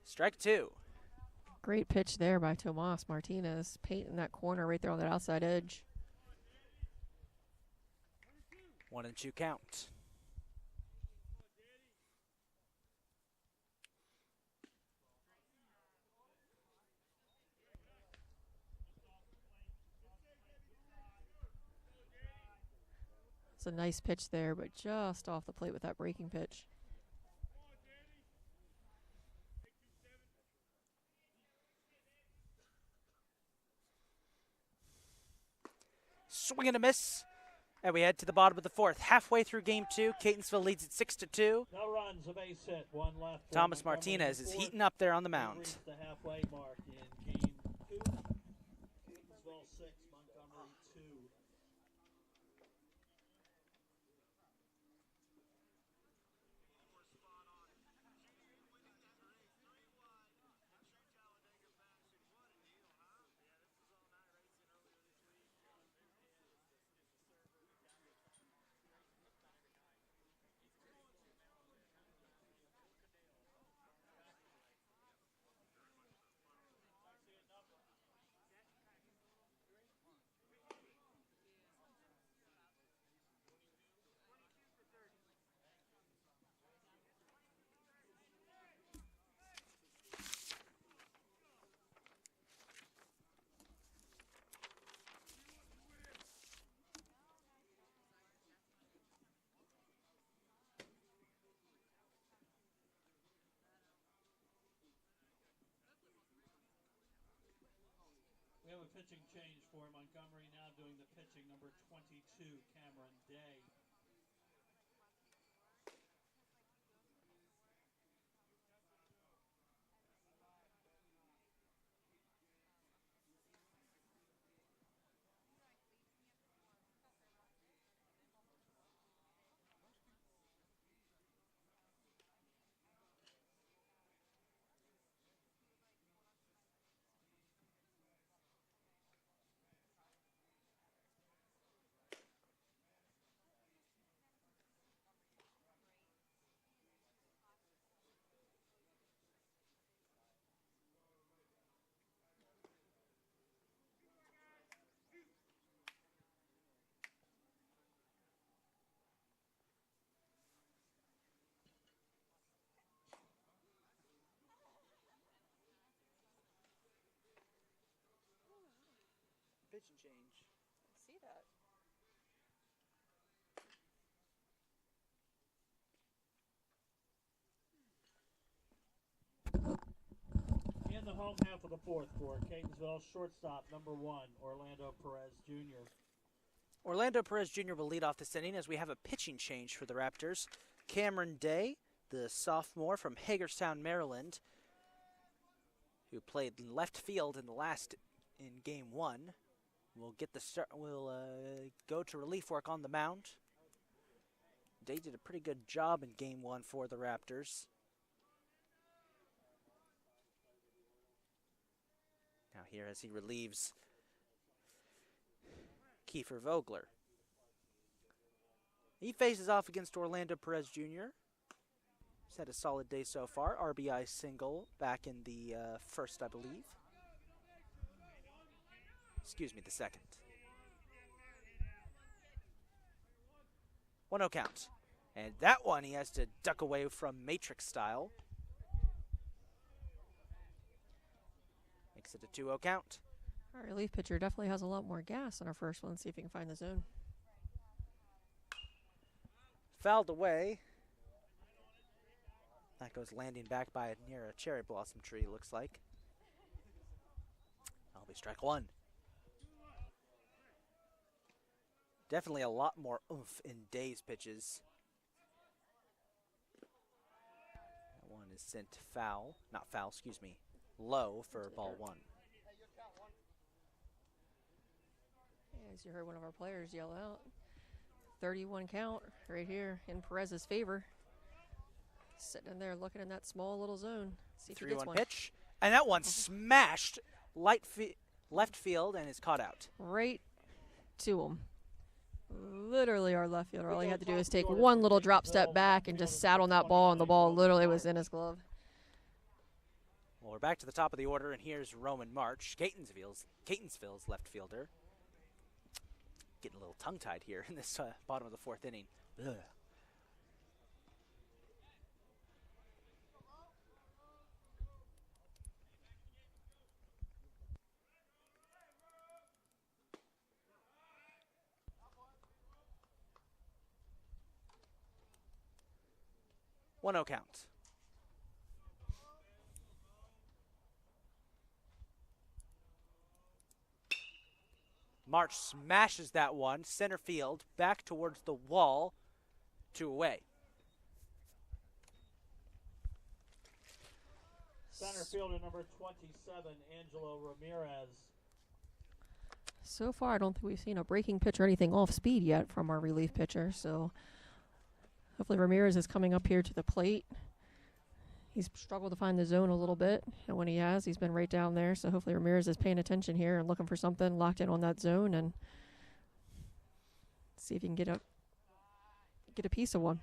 Strike 2. Great pitch there by Tomas Martinez, painting that corner right there on that outside edge. 1-2 count. It's a nice pitch there, but just off the plate with that breaking pitch. Swing and a miss. And we head to the bottom of the 4th. Halfway through game 2, Catonsville leads at 6-2. No runs, a base hit, 1 left. Thomas Martinez is heating up there on the mound. Reached the halfway mark in game 2. Catonsville 6, Montgomery 2. We have a pitching change for Montgomery, now doing the pitching, number 22, Cameron Day. Pitching change. I see that. In the home half of the 4th for Catonsville, shortstop number 1, Orlando Perez Jr. Orlando Perez Jr. will lead off this inning as we have a pitching change for the Raptors. Cameron Day the sophomore from Hagerstown, Maryland, who played left field in game 1. Will get the start. Will go to relief work on the mound. They did a pretty good job in game 1 for the Raptors. Now here as he relieves Kiefer Vogler. He faces off against Orlando Perez Jr. He's had a solid day so far. RBI single back in the first, I believe. Excuse me, the second. 1-0 count. And that one he has to duck away from Matrix style. Makes it a 2-0 count. Our relief pitcher definitely has a lot more gas on our first one. Let's see if he can find the zone. Fouled away. That goes landing back by near a cherry blossom tree, looks like. That'll be strike 1. Definitely a lot more oomph in Day's pitches. That one is sent foul. Not foul, excuse me. Low for ball 1. As you heard one of our players yell out, 31 count right here in Perez's favor. Sitting in there looking in that small little zone. See if he gets 3-1 one. pitch. And that one smashed left field and is caught out. Right to him. Literally our left fielder. All he had to do is take one little drop step back and just sat on that ball, and the ball literally was in his glove. Well, we're back to the top of the order, and here's Roman March, Catonsville's left fielder. Getting a little tongue-tied here in this bottom of the 4th inning. Ugh. One 0 count. March smashes that one, center field, back towards the wall, 2 away. Center fielder number 27, Angelo Ramirez. So far, I don't think we've seen a breaking pitch or anything off speed yet from our relief pitcher, so hopefully Ramirez is coming up here to the plate. He's struggled to find the zone a little bit, and when he has, he's been right down there. So hopefully Ramirez is paying attention here and looking for something locked in on that zone, and see if he can get a piece of one.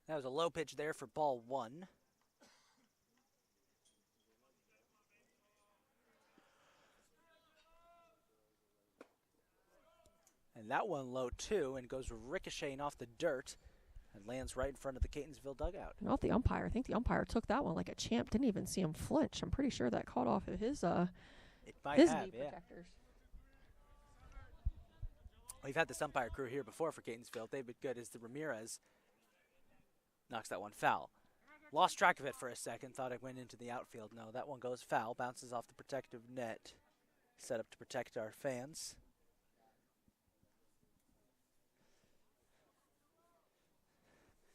That was a low pitch there for ball 1. And that one low too, and goes ricocheting off the dirt and lands right in front of the Catonsville dugout. Not the umpire. I think the umpire took that one like a champ. Didn't even see him flinch. I'm pretty sure that caught off of his it might his have, knee yeah. protectors. We've had this umpire crew here before for Catonsville. They've been good as the Ramirez knocks that one foul. Lost track of it for a second. Thought it went into the outfield. No, that one goes foul. Bounces off the protective net. Set up to protect our fans.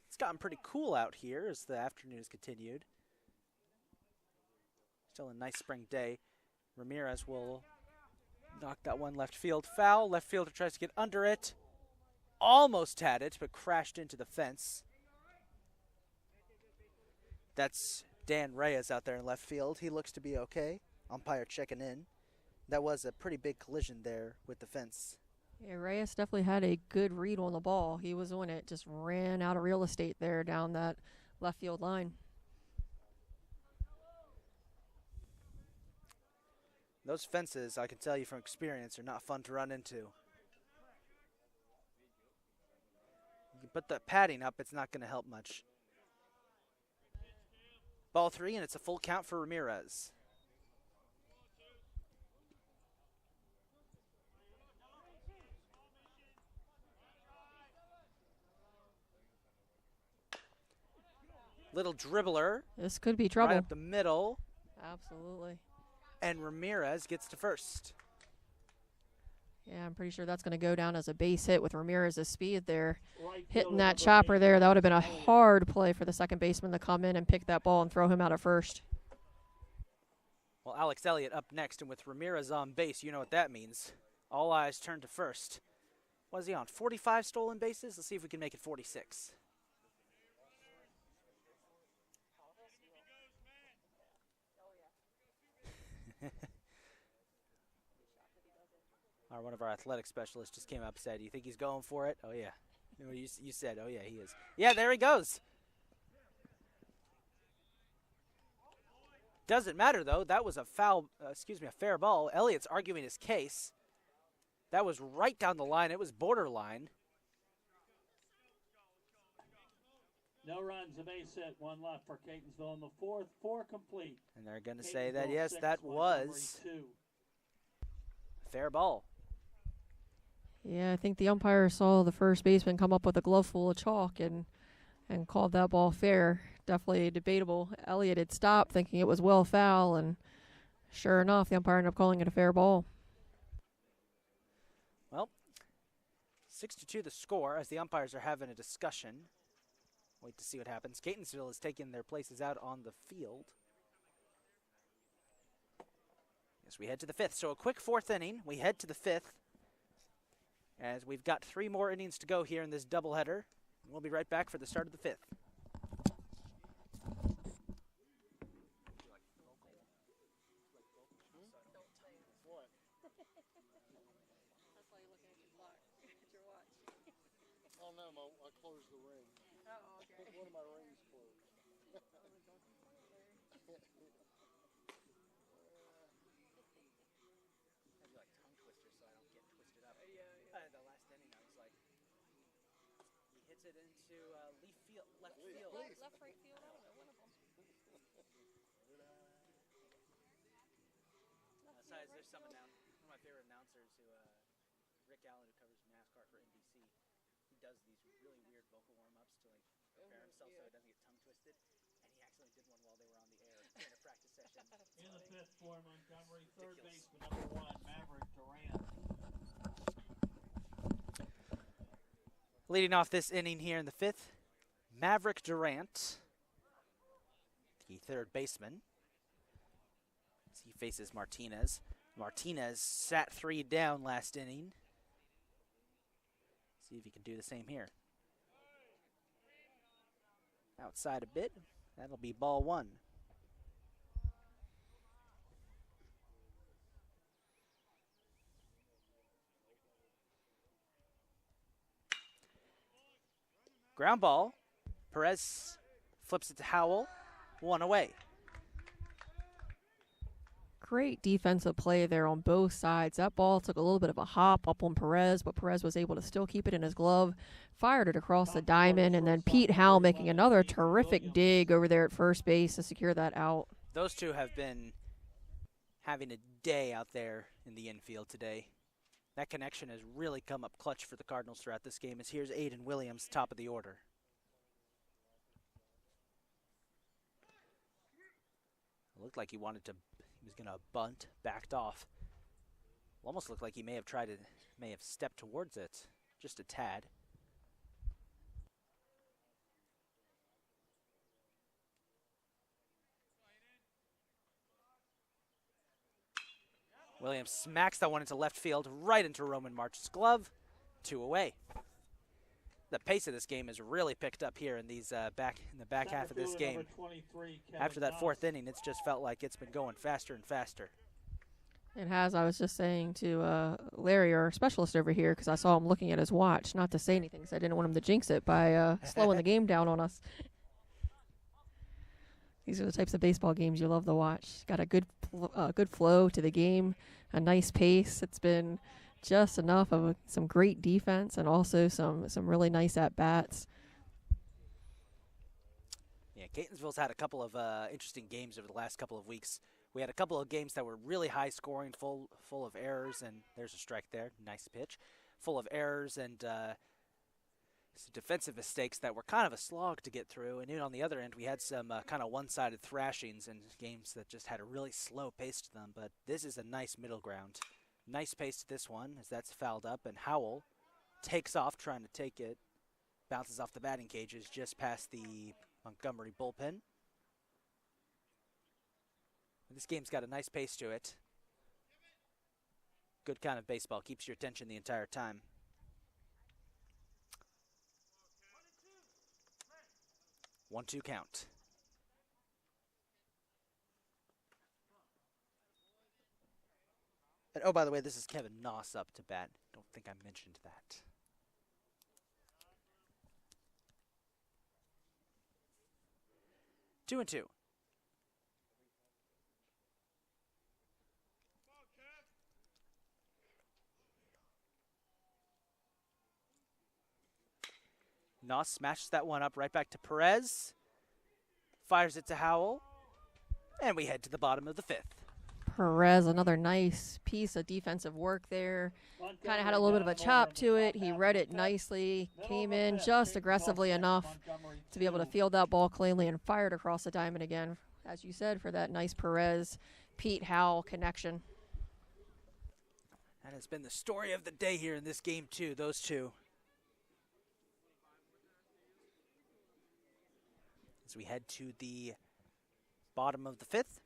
It's gotten pretty cool out here as the afternoon has continued. Still a nice spring day. Ramirez will knock that one left field foul. Left fielder tries to get under it. Almost had it, but crashed into the fence. That's Dan Reyes out there in left field. He looks to be okay. Umpire checking in. That was a pretty big collision there with the fence. Yeah, Reyes definitely had a good read on the ball. He was on it, just ran out of real estate there down that left field line. Those fences, I can tell you from experience, are not fun to run into. You can put the padding up, it's not going to help much. Ball 3, and it's a full count for Ramirez. Little dribbler. This could be trouble. Right up the middle. Absolutely. And Ramirez gets to first. Yeah, I'm pretty sure that's going to go down as a base hit with Ramirez's speed there. Right Hitting fielder that number chopper 8, there, that would have been a Elliott. hard play for the second baseman to come in and pick that ball and throw him out at first. Well, Alex Elliott up next, and with Ramirez on base, you know what that means. All eyes turn to first. What is he on, 45 stolen bases? Let's see if we can make it 46. One of our athletic specialists just came up and said, "You think he's going for it?" Oh, yeah. You said, "Oh, yeah, he is." Yeah, there he goes. Doesn't matter, though. That was a a fair ball. Elliott's arguing his case. That was right down the line. It was borderline. No runs, a base hit, 1 left for Catonsville in the 4th, 4 complete. And they're going to say that, Catonsville yes, 6, that Montgomery was 2. a fair ball. Yeah, I think the umpire saw the first baseman come up with a glove full of chalk and called that ball fair. Definitely debatable. Elliott had stopped thinking it was well foul, and sure enough, the umpire ended up calling it a fair ball. Well, 6-2 the score as the umpires are having a discussion. Wait to see what happens. Catonsville is taking their places out on the field. As we head to the 5th. So a quick 4th inning. We head to the 5th. As we've got 3 more innings to go here in this doubleheader. We'll be right back for the start of the 5th. Oh no, I closed the ring. Oh, okay. One of my rings closed. I do like tongue twisters so I don't get twisted up. The last inning I was like, he hits it into left field. Left, right field, I don't know, one of them. Besides, there's one of my favorite announcers Rick Allen, who covers NASCAR for NBC. He does these really weird vocal warm-ups to prepare himself so he doesn't get tongue twisted. And he accidentally did one while they were on the air in a practice session. In the 5th for Montgomery, 3rd baseman number 1, Maverick Durant. Leading off this inning here in the 5th, Maverick Durant, the 3rd baseman. As he faces Martinez. Martinez sat 3 down last inning. See if he can do the same here. Outside a bit. That'll be ball 1. Ground ball. Perez flips it to Howell. 1 away. Great defensive play there on both sides. That ball took a little bit of a hop up on Perez, but Perez was able to still keep it in his glove, fired it across the diamond, and then Pete Howell making another terrific dig over there at first base to secure that out. Those two have been having a day out there in the infield today. That connection has really come up clutch for the Cardinals throughout this game, as here's Aidan Williams, top of the order. It looked like he was going to bunt, backed off. Almost looked like he may have stepped towards it, just a tad. Williams smacks that one into left field, right into Roman March's glove. 2 away. The pace of this game has really picked up here in these back half of this game. After that 4th inning, it's just felt like it's been going faster and faster. It has. I was just saying to Larry, our specialist over here, because I saw him looking at his watch, not to say anything because I didn't want him to jinx it by slowing the game down on us. These are the types of baseball games you love to watch. Got a good flow to the game, a nice pace. It's been just enough of some great defense and also some really nice at-bats. Yeah, Catonsville's had a couple of interesting games over the last couple of weeks. We had a couple of games that were really high scoring, full of errors, and there's a strike there, nice pitch, full of errors and some defensive mistakes that were kind of a slog to get through. And then on the other end, we had some kind of one-sided thrashings and games that just had a really slow pace to them. But this is a nice middle ground Nice pace to this one as that's fouled up, and Howell takes off trying to take it. Bounces off the batting cages just past the Montgomery bullpen. This game's got a nice pace to it. Good kind of baseball, keeps your attention the entire time. One-two count. And oh, by the way, this is Kevin Knoss up to bat. Don't think I mentioned that. Two and two. Knoss smashes that one up right back to Perez. Fires it to Howell. And we head to the bottom of the fifth. Perez, another nice piece of defensive work there. Kind of had a little bit of a chop to it. He read it nicely. Came in just aggressively enough to be able to field that ball cleanly and fired across the diamond again, as you said, for that nice Perez-Pete Howell connection. That has been the story of the day here in this game, too, those two. As we head to the bottom of the fifth.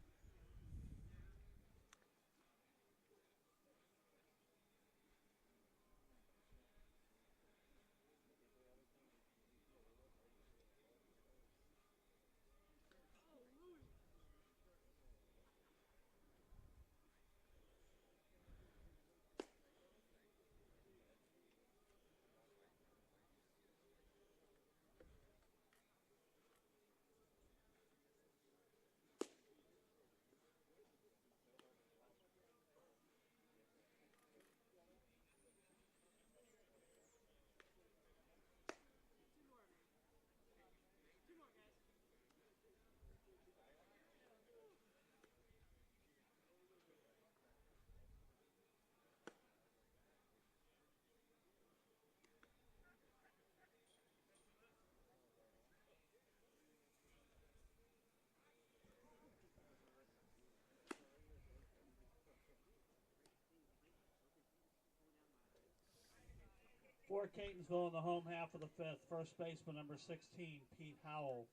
For Catonsville in the home half of the fifth, first baseman number 16, Pete Howell.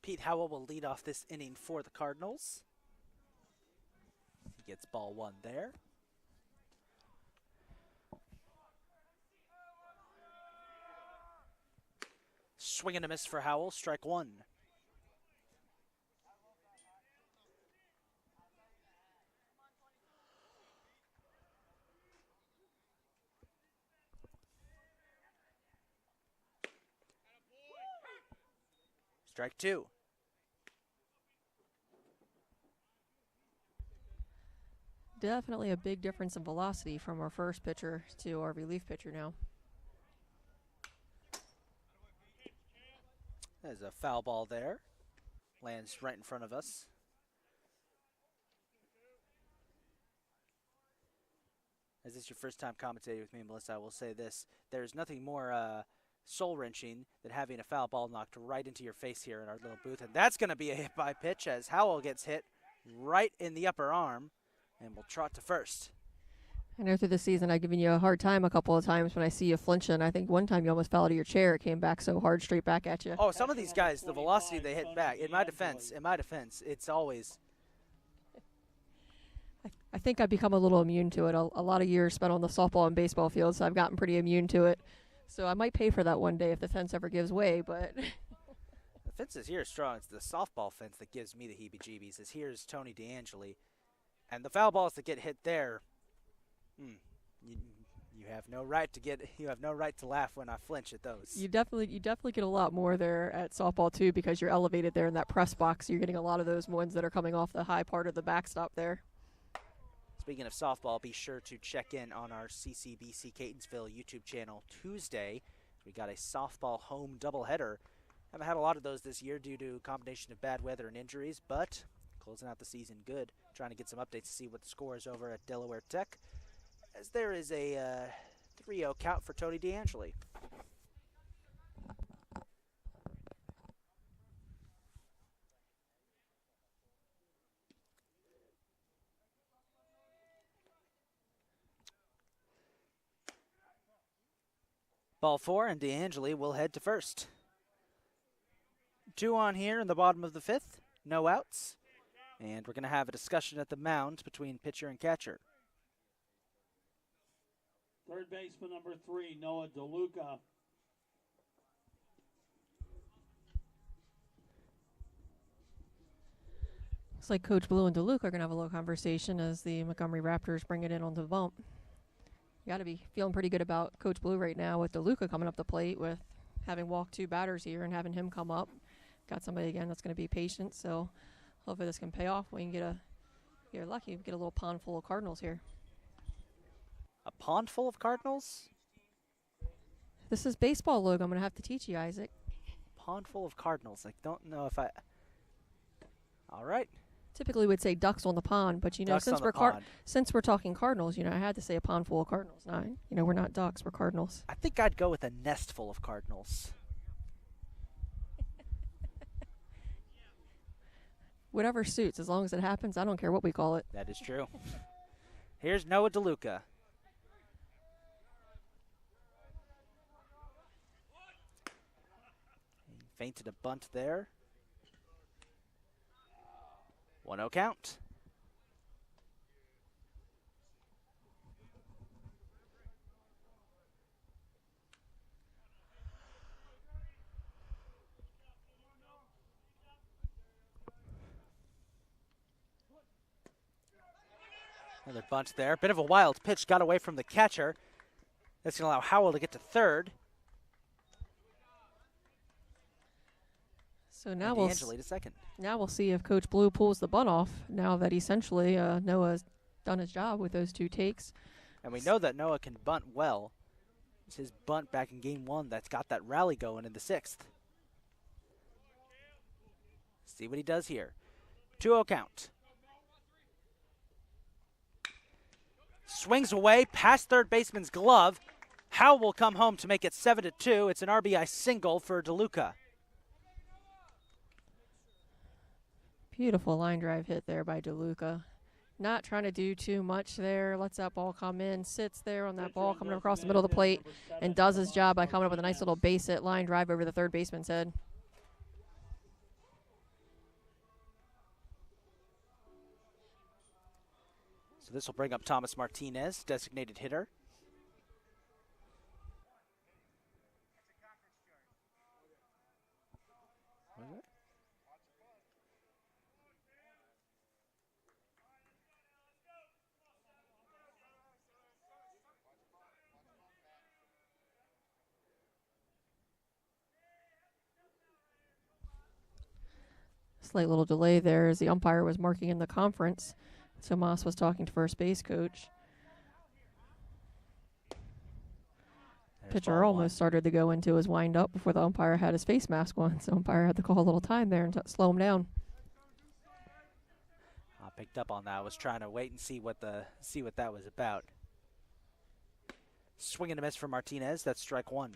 Pete Howell will lead off this inning for the Cardinals. He gets ball one there. Swing and a miss for Howell, strike one. Strike two. Definitely a big difference in velocity from our first pitcher to our relief pitcher now. There's a foul ball there. Lands right in front of us. As this is your first time commentating with me, Melissa, I will say this. There's nothing more soul-wrenching than having a foul ball knocked right into your face here in our little booth. And that's going to be a hit-by pitch as Howell gets hit right in the upper arm and will trot to first. I know through the season I've given you a hard time a couple of times when I see you flinching. I think one time you almost fell out of your chair. It came back so hard straight back at you. Oh, some of these guys, the velocity they hit back. In my defense, it's always... I think I've become a little immune to it. A lot of years spent on the softball and baseball field, so I've gotten pretty immune to it. So I might pay for that one day if the fence ever gives way, but... The fences here are strong. It's the softball fence that gives me the heebie-jeebies. As here's Tony DeAngeli. And the foul balls that get hit there, you have no right to laugh when I flinch at those. You definitely get a lot more there at softball too, because you're elevated there in that press box. You're getting a lot of those ones that are coming off the high part of the backstop there. Speaking of softball, be sure to check in on our CCBC Catonsville YouTube channel Tuesday. We got a softball home doubleheader Haven't had a lot of those this year due to a combination of bad weather and injuries, but closing out the season good. Trying to get some updates to see what the score is over at Delaware Tech, as there is a 3-0 count for Tony DeAngeli. Ball 4, and DeAngeli will head to first. 2 on here in the bottom of the 5th. No outs. And we're going to have a discussion at the mound between pitcher and catcher. Third baseman number 3, Noah Deluca. Looks like Coach Blue and Deluca are going to have a little conversation as the Montgomery Raptors bring it in on the bump. You got to be feeling pretty good about Coach Blue right now with Deluca coming up the plate, with having walked 2 batters here and having him come up. Got somebody again that's going to be patient, so hopefully this can pay off. We can get lucky, get a little pond full of Cardinals here. A pond full of Cardinals? This is baseball logo. I'm going to have to teach you, Isaac. Pond full of Cardinals. I don't know if I... All right. Typically we'd say ducks on the pond, but since we're talking Cardinals, I had to say a pond full of Cardinals. We're not ducks, we're Cardinals. I think I'd go with a nest full of Cardinals. Whatever suits, as long as it happens, I don't care what we call it. That is true. Here's Noah Deluca. He feinted a bunt there. 1-0 count. Another bunt there. Bit of a wild pitch. Got away from the catcher. That's going to allow Howell to get to third. So now to second. Now we'll see if Coach Blue pulls the bunt off, now that essentially Noah's done his job with those 2 takes. And we know that Noah can bunt well. It's his bunt back in game 1 that's got that rally going in the 6th. See what he does here. 2-0 count. Swings away past third baseman's glove. Howell will come home to make it 7-2. It's an RBI single for Deluca. Beautiful line drive hit there by Deluca. Not trying to do too much there. Lets that ball come in. Sits there on that ball coming across the middle of the plate and does his job by coming up with a nice little base hit line drive over the third baseman's head. So this will bring up Thomas Martinez, designated hitter. Slight little delay there as the umpire was marking in the conference. So Moss was talking to first base coach. Pitcher almost started to go into his wind-up before the umpire had his face mask on. So umpire had to call a little time there and slow him down. I picked up on that. I was trying to wait and see what that was about. Swing and a miss for Martinez. That's strike 1.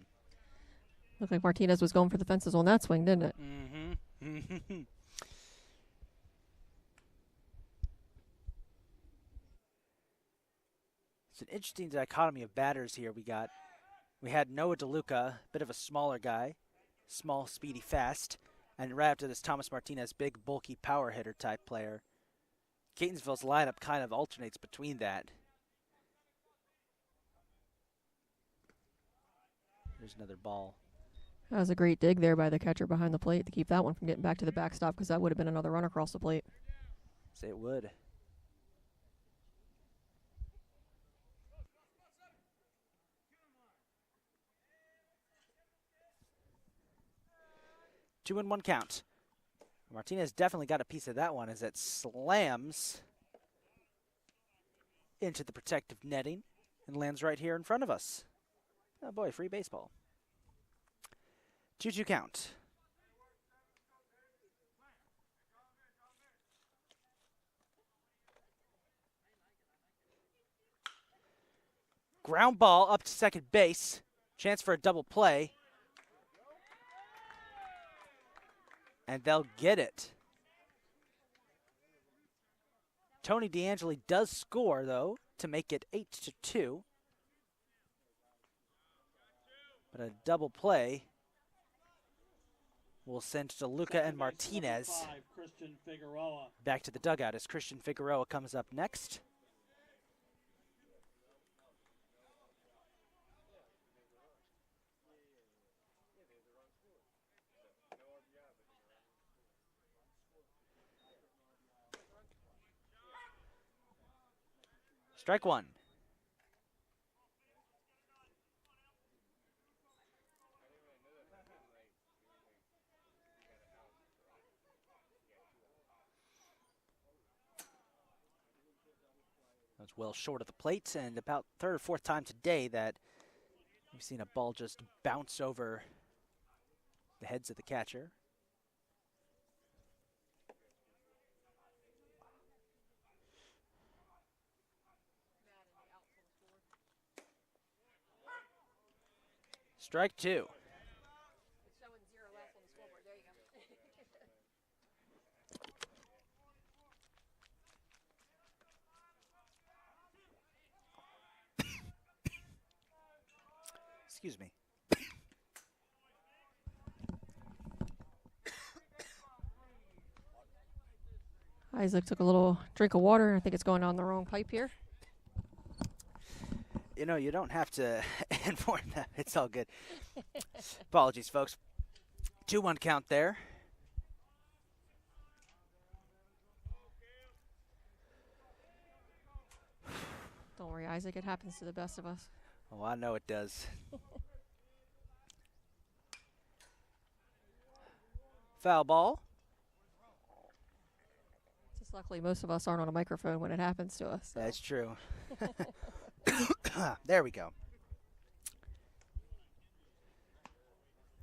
Looked like Martinez was going for the fences on that swing, didn't it? Mm-hmm. It's an interesting dichotomy of batters here. We had Noah Deluca, a bit of a smaller guy, small, speedy, fast, and right after this, Thomas Martinez, big, bulky power hitter type player. Catonsville's lineup kind of alternates between that. Here's another ball. That was a great dig there by the catcher behind the plate to keep that one from getting back to the backstop, because that would have been another run across the plate. Say it would. Two and 1 count. Martinez definitely got a piece of that one as it slams into the protective netting and lands right here in front of us. Oh boy, free baseball. 2-2 count. Ground ball up to second base. Chance for a double play. And they'll get it. Tony DeAngeli does score, though, to make it 8-2. But a double play will send Deluca and Martinez Christian Figueroa. back to the dugout as Christian Figueroa comes up next. Strike one. That's well short of the plate, and about third or fourth time today that we've seen a ball just bounce over the heads of the catcher. Strike two. It's showing 0 left on the scoreboard. There you go. Excuse me. Isaac took a little drink of water. I think it's going down the wrong pipe here. You know, you don't have to inform them. It's all good. Apologies, folks. 2-1 count there. Don't worry, Isaac. It happens to the best of us. Oh, I know it does. Foul ball. Just luckily, most of us aren't on a microphone when it happens to us. So. That's true. There we go.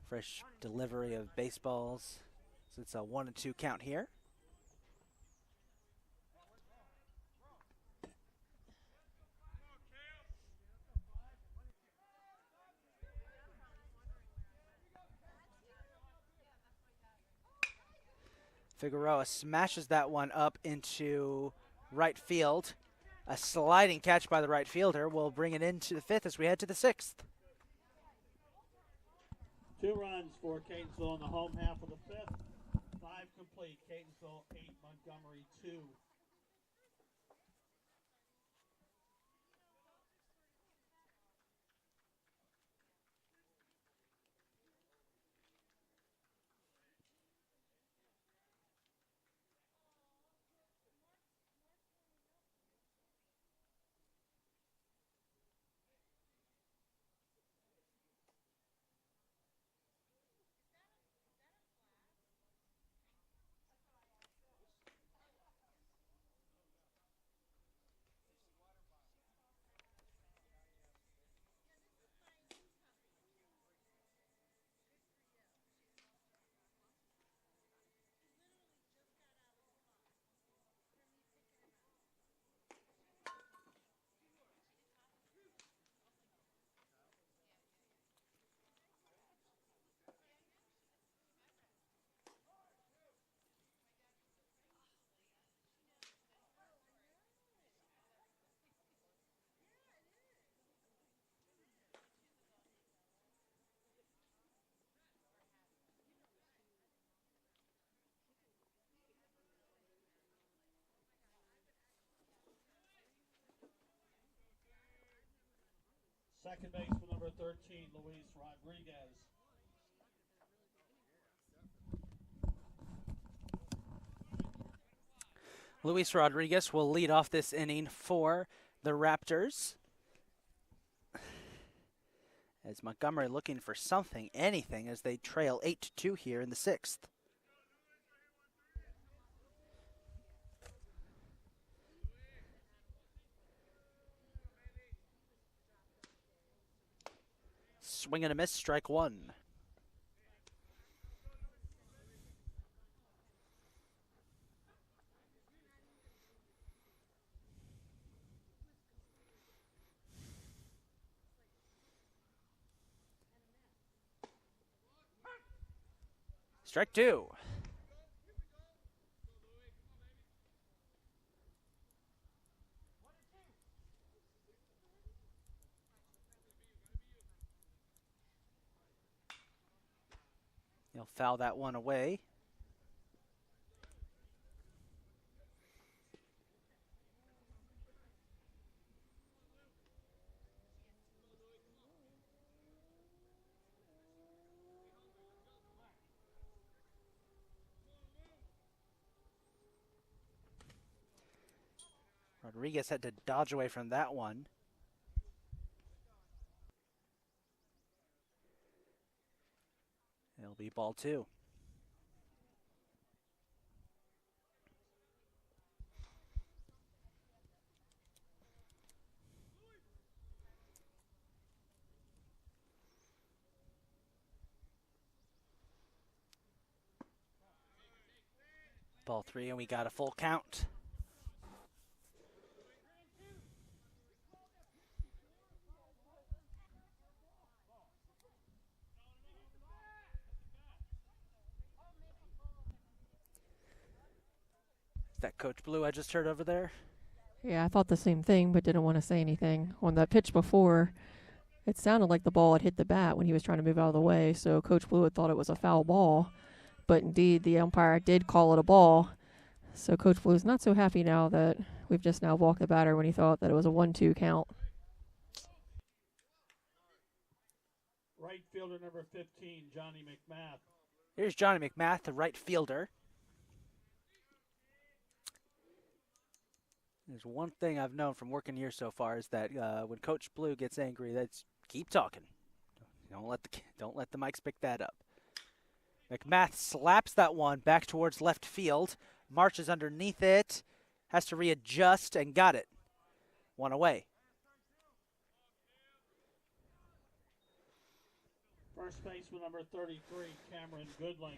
Fresh delivery of baseballs. So it's a 1-2 count here. Figueroa smashes that one up into right field. A sliding catch by the right fielder will bring it into the fifth as we head to the sixth. 2 runs for Catonsville in the home half of the fifth. 5 complete. Catonsville 8, Montgomery 2. Second base for number 13, Luis Rodriguez. Luis Rodriguez will lead off this inning for the Raptors. As Montgomery looking for something, anything, as they trail 8-2 here in the sixth. Swing and a miss, strike one. Strike two. He'll foul that one away. Rodriguez had to dodge away from that one. It'll be ball two. Ball three, and we got a full count. Is that Coach Blue I just heard over there? Yeah, I thought the same thing, but didn't want to say anything. On the pitch before, it sounded like the ball had hit the bat when he was trying to move out of the way, so Coach Blue had thought it was a foul ball. But indeed, the umpire did call it a ball. So Coach Blue's not so happy now that we've just now walked the batter when he thought that it was a 1-2 count. Right fielder number 15, Johnny Mcmath. Here's Johnny Mcmath, the right fielder. There's one thing I've known from working here so far is that when Coach Blue gets angry, that's keep talking. Don't let the mics pick that up. Mcmath slaps that one back towards left field, marches underneath it, has to readjust, and got it. One away. First baseman number 33, Cameron Goodling.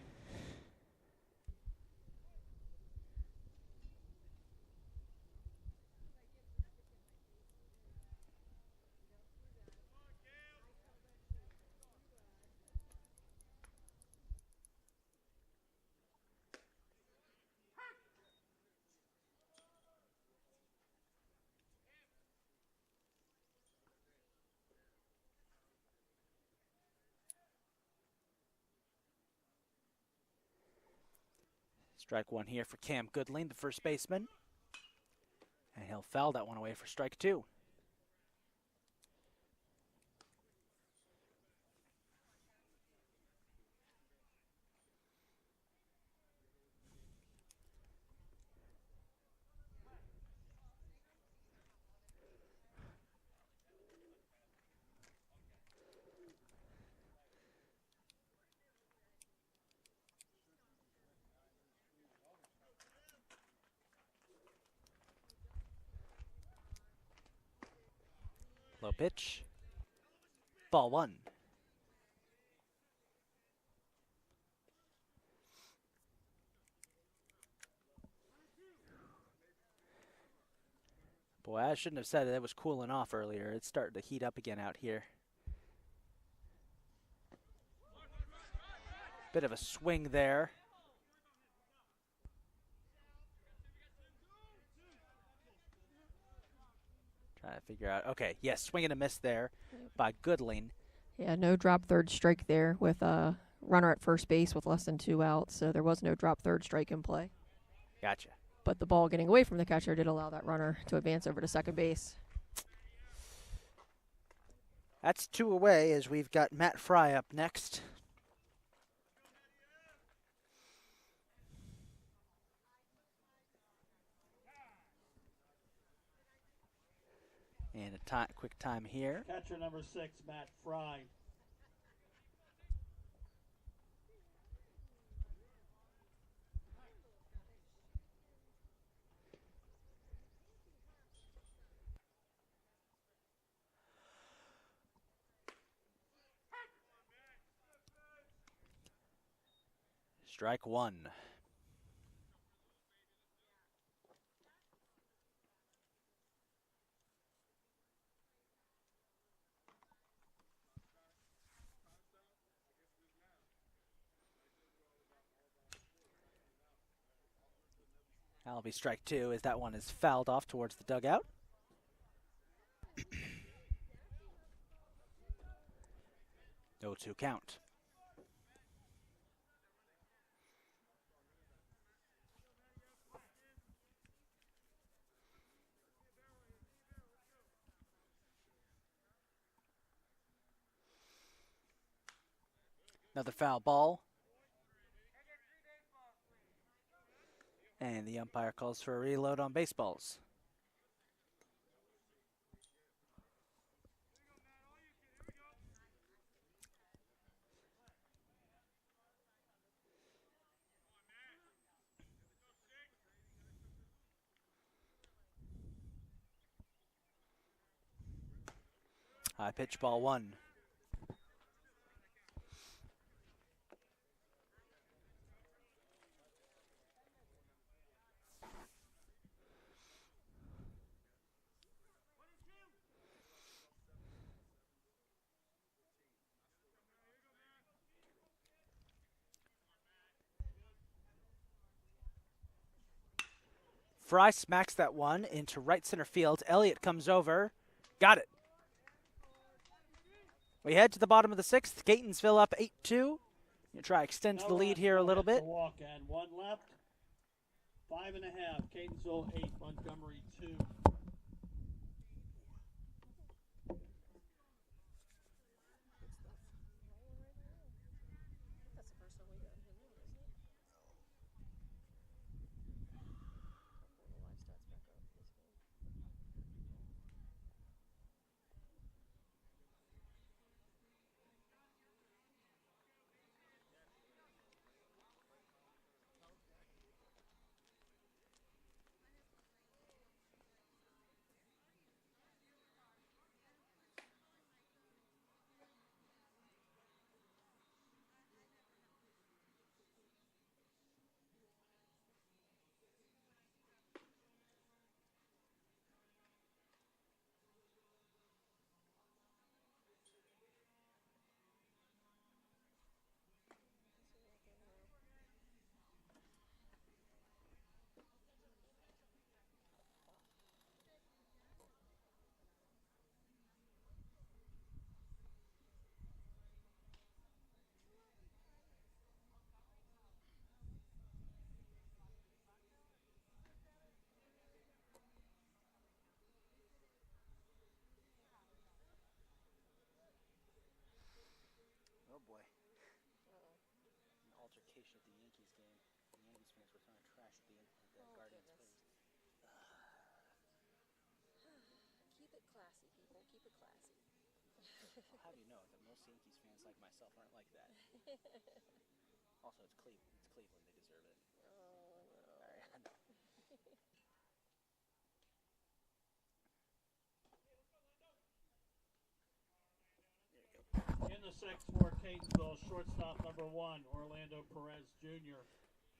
Strike one here for Cam Goodling, the first baseman. And he'll foul that one away for strike two. Low pitch. Ball one. Boy, I shouldn't have said it was cooling off earlier. It's starting to heat up again out here. Bit of a swing there. Trying to figure out. Okay, yes, swing and a miss there by Goodling. Yeah, no drop third strike there with a runner at first base with less than 2 outs, so there was no drop third strike in play. Gotcha. But the ball getting away from the catcher did allow that runner to advance over to second base. That's two away as we've got Matt Fry up next. And a quick time here. Catcher number 6, Matt Fry. Strike one. That'll be strike 2 as that one is fouled off towards the dugout. No 2 count. Another foul ball. And the umpire calls for a reload on baseballs. High pitch, ball 1. Fry smacks that one into right center field. Elliott comes over. Got it. We head to the bottom of the 6th. Catonsville up 8-2. You try extend the lead here a little bit. Walk and 1 left. 5.5. Catonsville 8. Montgomery 2. Oh boy. An altercation at the Yankees game. The Yankees fans were throwing trash at the Guardians players. Keep it classy, people. Keep it classy. I'll have you know that most Yankees fans like myself aren't like that. Also, it's Cleveland. It's Cleveland. They deserve it. Oh, no. All right, I know. In the 6th for Catonsville, shortstop number 1, Orlando Perez Jr.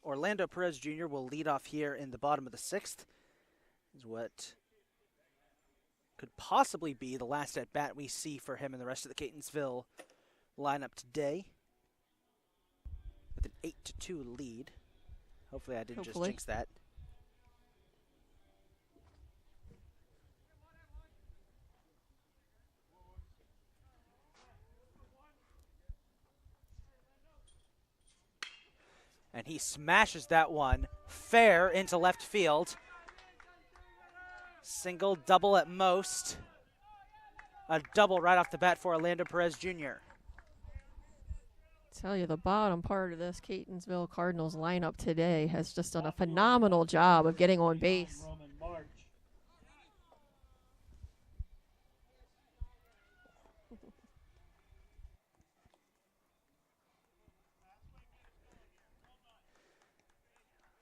Orlando Perez Jr. will lead off here in the bottom of the 6th. Is what could possibly be the last at-bat we see for him in the rest of the Catonsville lineup today. With an 8-2 lead. Hopefully I didn't just jinx that. And he smashes that one fair into left field. Single, double at most. A double right off the bat for Orlando Perez Jr. Tell you, the bottom part of this Catonsville Cardinals lineup today has just done a phenomenal job of getting on base.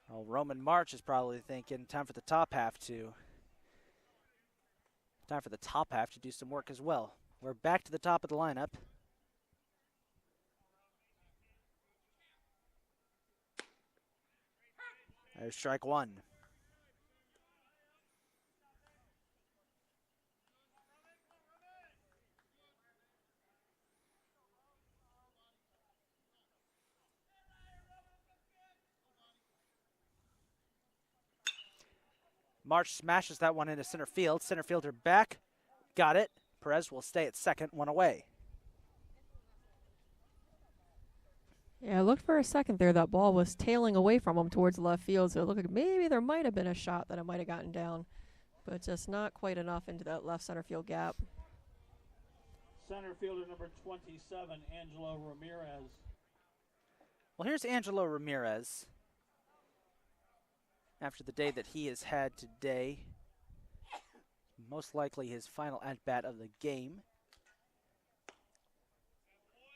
Well, Roman March is probably thinking time for the top half to do some work as well. We're back to the top of the lineup. There's strike 1. March smashes that one into center field. Center fielder back. Got it. Perez will stay at second, one away. Yeah, I looked for a second there. That ball was tailing away from him towards left field, so it looked like maybe there might have been a shot that it might have gotten down, but just not quite enough into that left center field gap. Center fielder number 27, Angelo Ramirez. Well, here's Angelo Ramirez. After the day that he has had today, most likely his final at-bat of the game.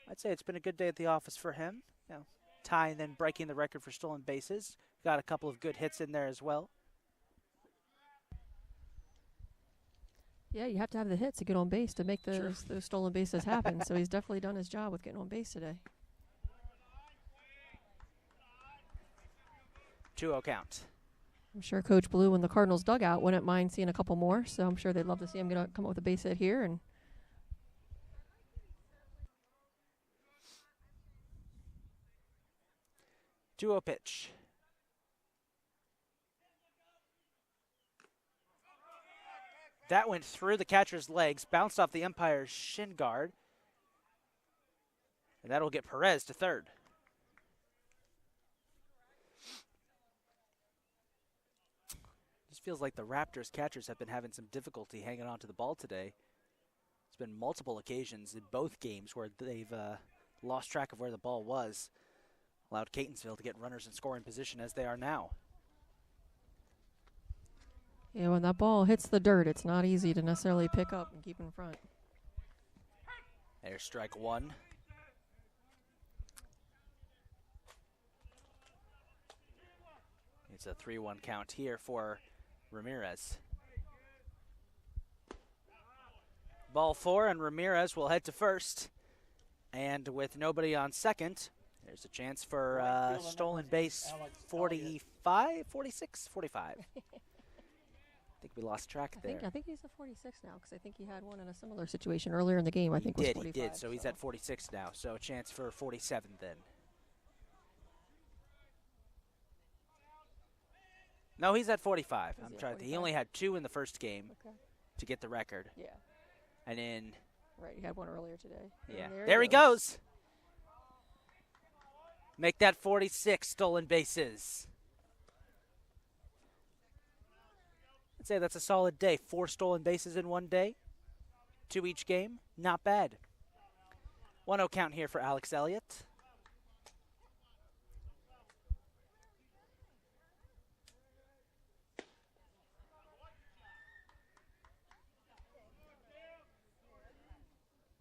I'd say it's been a good day at the office for him. You know, tying then breaking the record for stolen bases. Got a couple of good hits in there as well. Yeah, you have to have the hits to get on base to make those stolen bases happen. So he's definitely done his job with getting on base today. 2-0 count. I'm sure Coach Blue and the Cardinals dugout wouldn't mind seeing a couple more, so I'm sure they'd love to see him come up with a base hit here. And 2-0 pitch. That went through the catcher's legs, bounced off the umpire's shin guard, and that'll get Perez to third. Just feels like the Raptors catchers have been having some difficulty hanging on to the ball today. There's been multiple occasions in both games where they've lost track of where the ball was. Allowed Catonsville to get runners in scoring position as they are now. yeah, when that ball hits the dirt, it's not easy to necessarily pick up and keep in front. There's strike one. It's a 3-1 count here for Ramirez. Ball 4, and Ramirez will head to first. And with nobody on second, there's a chance for stolen base 45, 46, 45. I think we lost track there. I think he's at 46 now, because I think he had one in a similar situation earlier in the game. I think was 45. He did. So he's at 46 now. So a chance for 47 then. No, he's at 45. I'm trying. He only had 2 in the first game to get the record. Yeah. And then. Right, he had one earlier today. Yeah. There he goes. Make that 46 stolen bases. I'd say that's a solid day. 4 stolen bases in one day. 2 each game. Not bad. 1-0 count here for Alex Elliott.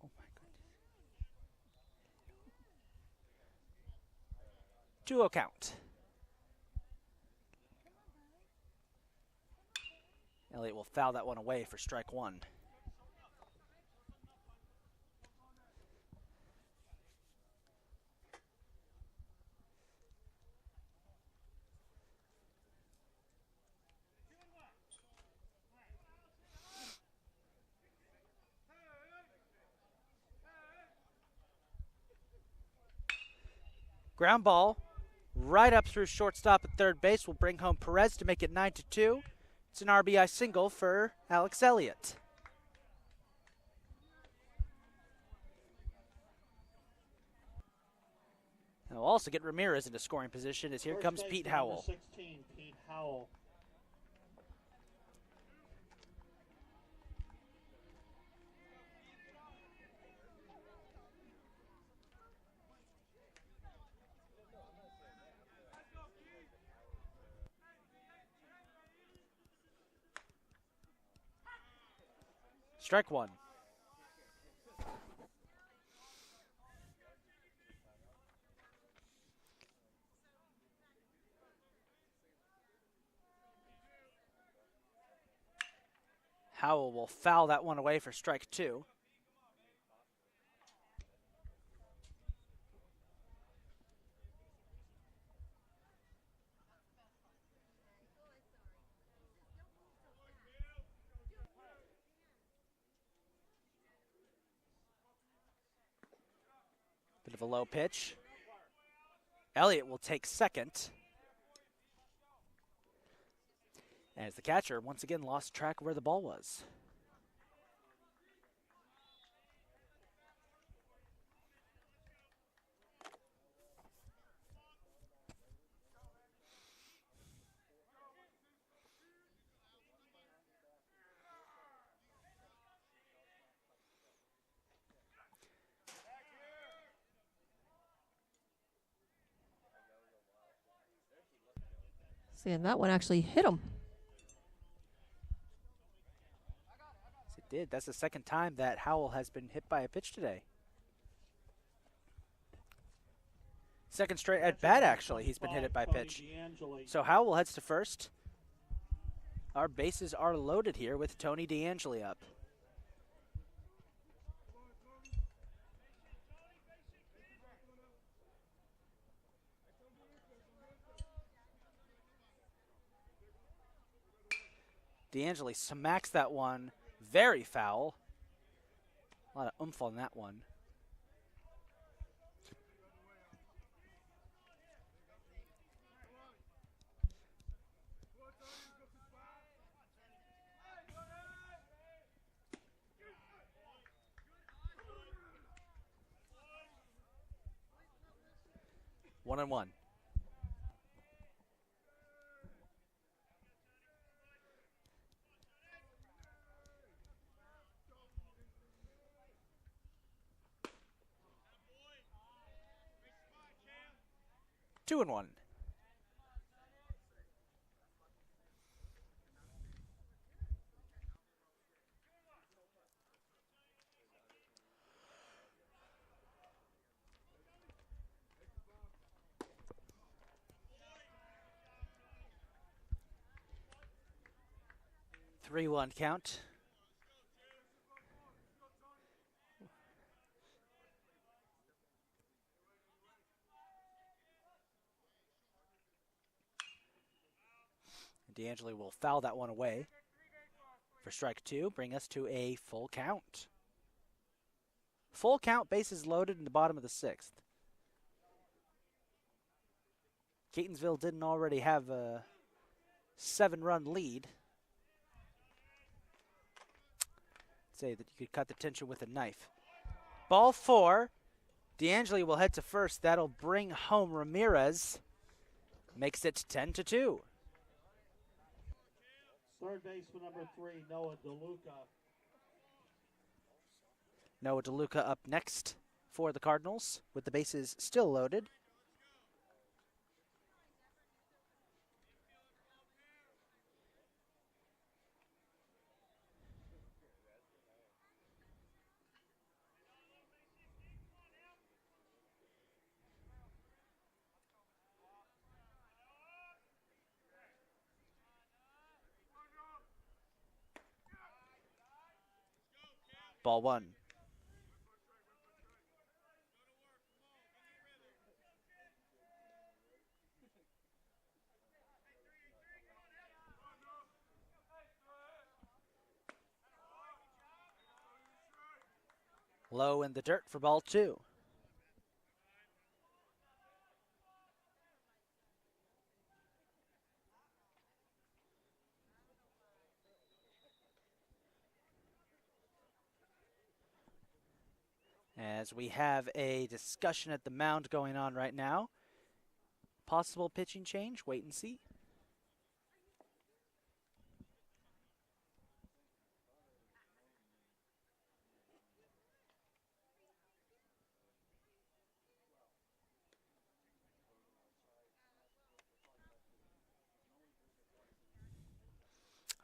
Oh my goodness. 2-0 count. Elliott will foul that one away for strike one. Ground ball right up through shortstop at third base will bring home Perez to make it 9-2. It's an RBI single for Alex Elliott. And we'll also get Ramirez into scoring position as here comes Pete Howell. 16, Pete Howell. Strike one. Howell will foul that one away for strike two. Bit of a low pitch. Elliott will take second. As the catcher once again lost track of where the ball was. See, and that one actually hit him. Yes, it did. That's the second time that Howell has been hit by a pitch today. Second straight at bat, actually, he's been hit by a pitch. So Howell heads to first. Our bases are loaded here with Tony DeAngeli up. DeAngeli smacks that one very foul. A lot of oomph on that one. One and one. Two and one. Three-one count. DeAngeli will foul that one away for strike two, bring us to a full count. Full count, bases loaded in the bottom of the sixth. Catonsville didn't already have a 7-run lead. Say that you could cut the tension with a knife. Ball four. DeAngeli will head to first. That'll bring home Ramirez. Makes it 10-2. Third baseman number 3, Noah Deluca. Noah Deluca up next for the Cardinals with the bases still loaded. Ball one. Low in the dirt for ball two. As we have a discussion at the mound going on right now. Possible pitching change, wait and see.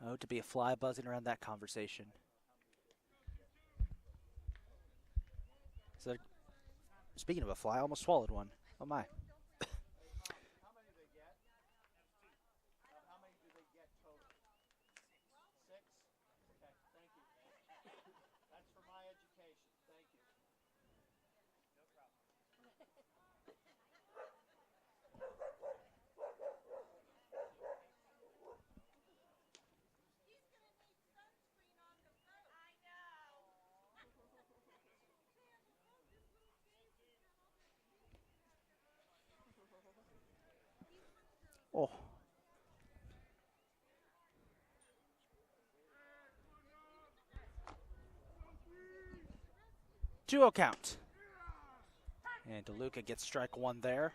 Oh, to be a fly buzzing around that conversation. So, speaking of a fly, I almost swallowed one. Oh my. How many do they get? How many do they get total? 6? Okay, thank you. That's for my education. Thank you. No problem. Oh. 2-0 count. And Deluca gets strike one there.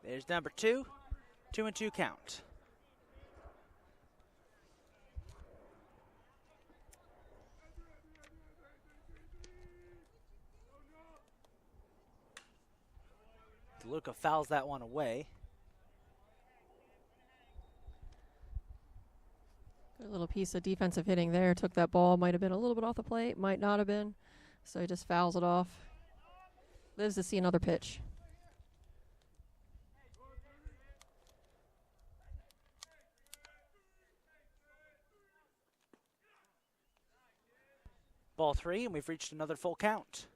There's number 2. 2-2 count. Deluca fouls that one away. Good little piece of defensive hitting there. Took that ball. Might have been a little bit off the plate. Might not have been. So he just fouls it off. Lives to see another pitch. Ball 3, and we've reached another full count.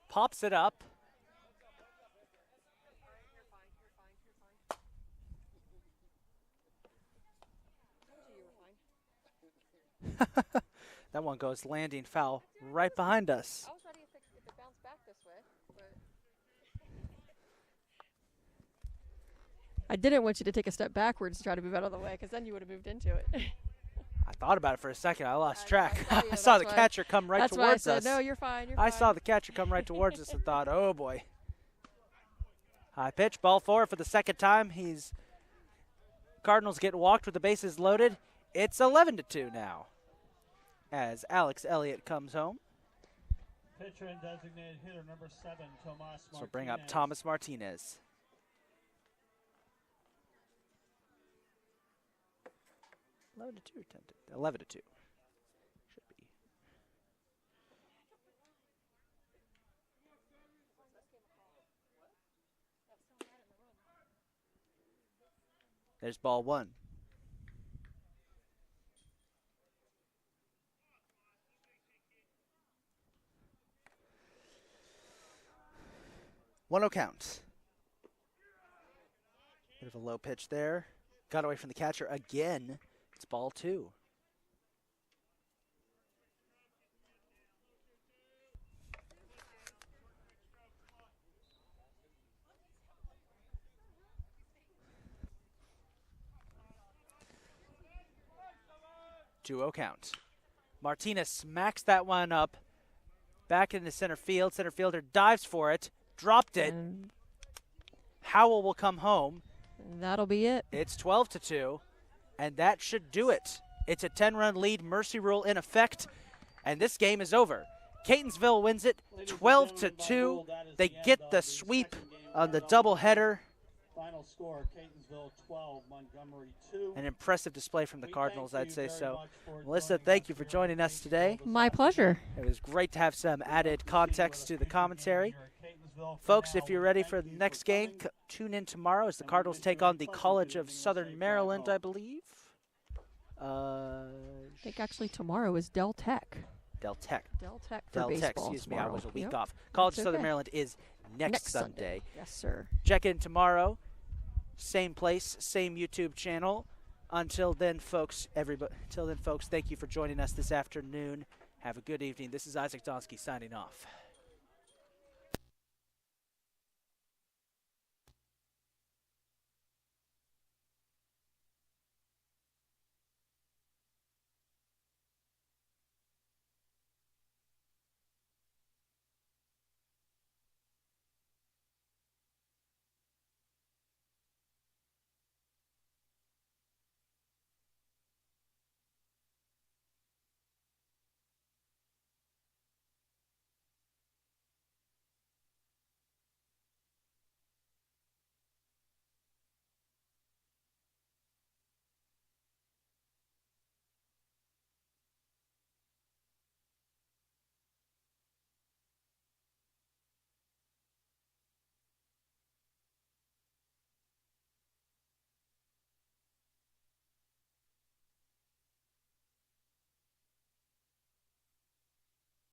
Pops it up. That one goes landing foul right behind us. I was ready if it bounced back this way, but I didn't want you to take a step backwards to try to move out of the way, because then you would have moved into it. I thought about it for a second. I lost I track. know, I saw the that's why- catcher come right That's why I towards said, us. no, you're fine. You're I fine. saw the catcher come right towards us and thought, oh boy. High pitch, ball 4 for the second time. Cardinals get walked with the bases loaded. It's 11-2 now, as Alex Elliott comes home. Pitcher and designated hitter number 7, Tomas Martinez. So bring up Thomas Martinez. 11-2, 11-2. Should be. There's ball 1. One-oh count. Bit of a low pitch there. Got away from the catcher again. It's ball 2. Two-oh count. Martinez smacks that one up. Back into center field. Center fielder dives for it. Dropped it. And Howell will come home. that'll be it. It's 12-2, and that should do it. It's a 10-run lead, mercy rule in effect, and this game is over. Catonsville wins it 12-2. They get the sweep on the doubleheader. Final score, Catonsville 12, Montgomery 2. An impressive display from the Cardinals, I'd say so. Melissa, Melissa, thank you for joining us today. My pleasure. It was great to have some added context to the commentary. Folks, if you're ready for the next game, tune in tomorrow as the Cardinals take on the College of Southern Maryland, I believe. I think actually tomorrow is Del Tech. Del Tech. Del Tech for Del Tech, baseball excuse me, I tomorrow. was a week Yep. off. College of That's Southern okay. Maryland is next Sunday. Yes, sir. Check in tomorrow. Same place, same YouTube channel. Until then, folks, thank you for joining us this afternoon. Have a good evening. This is Isaac Donsky signing off.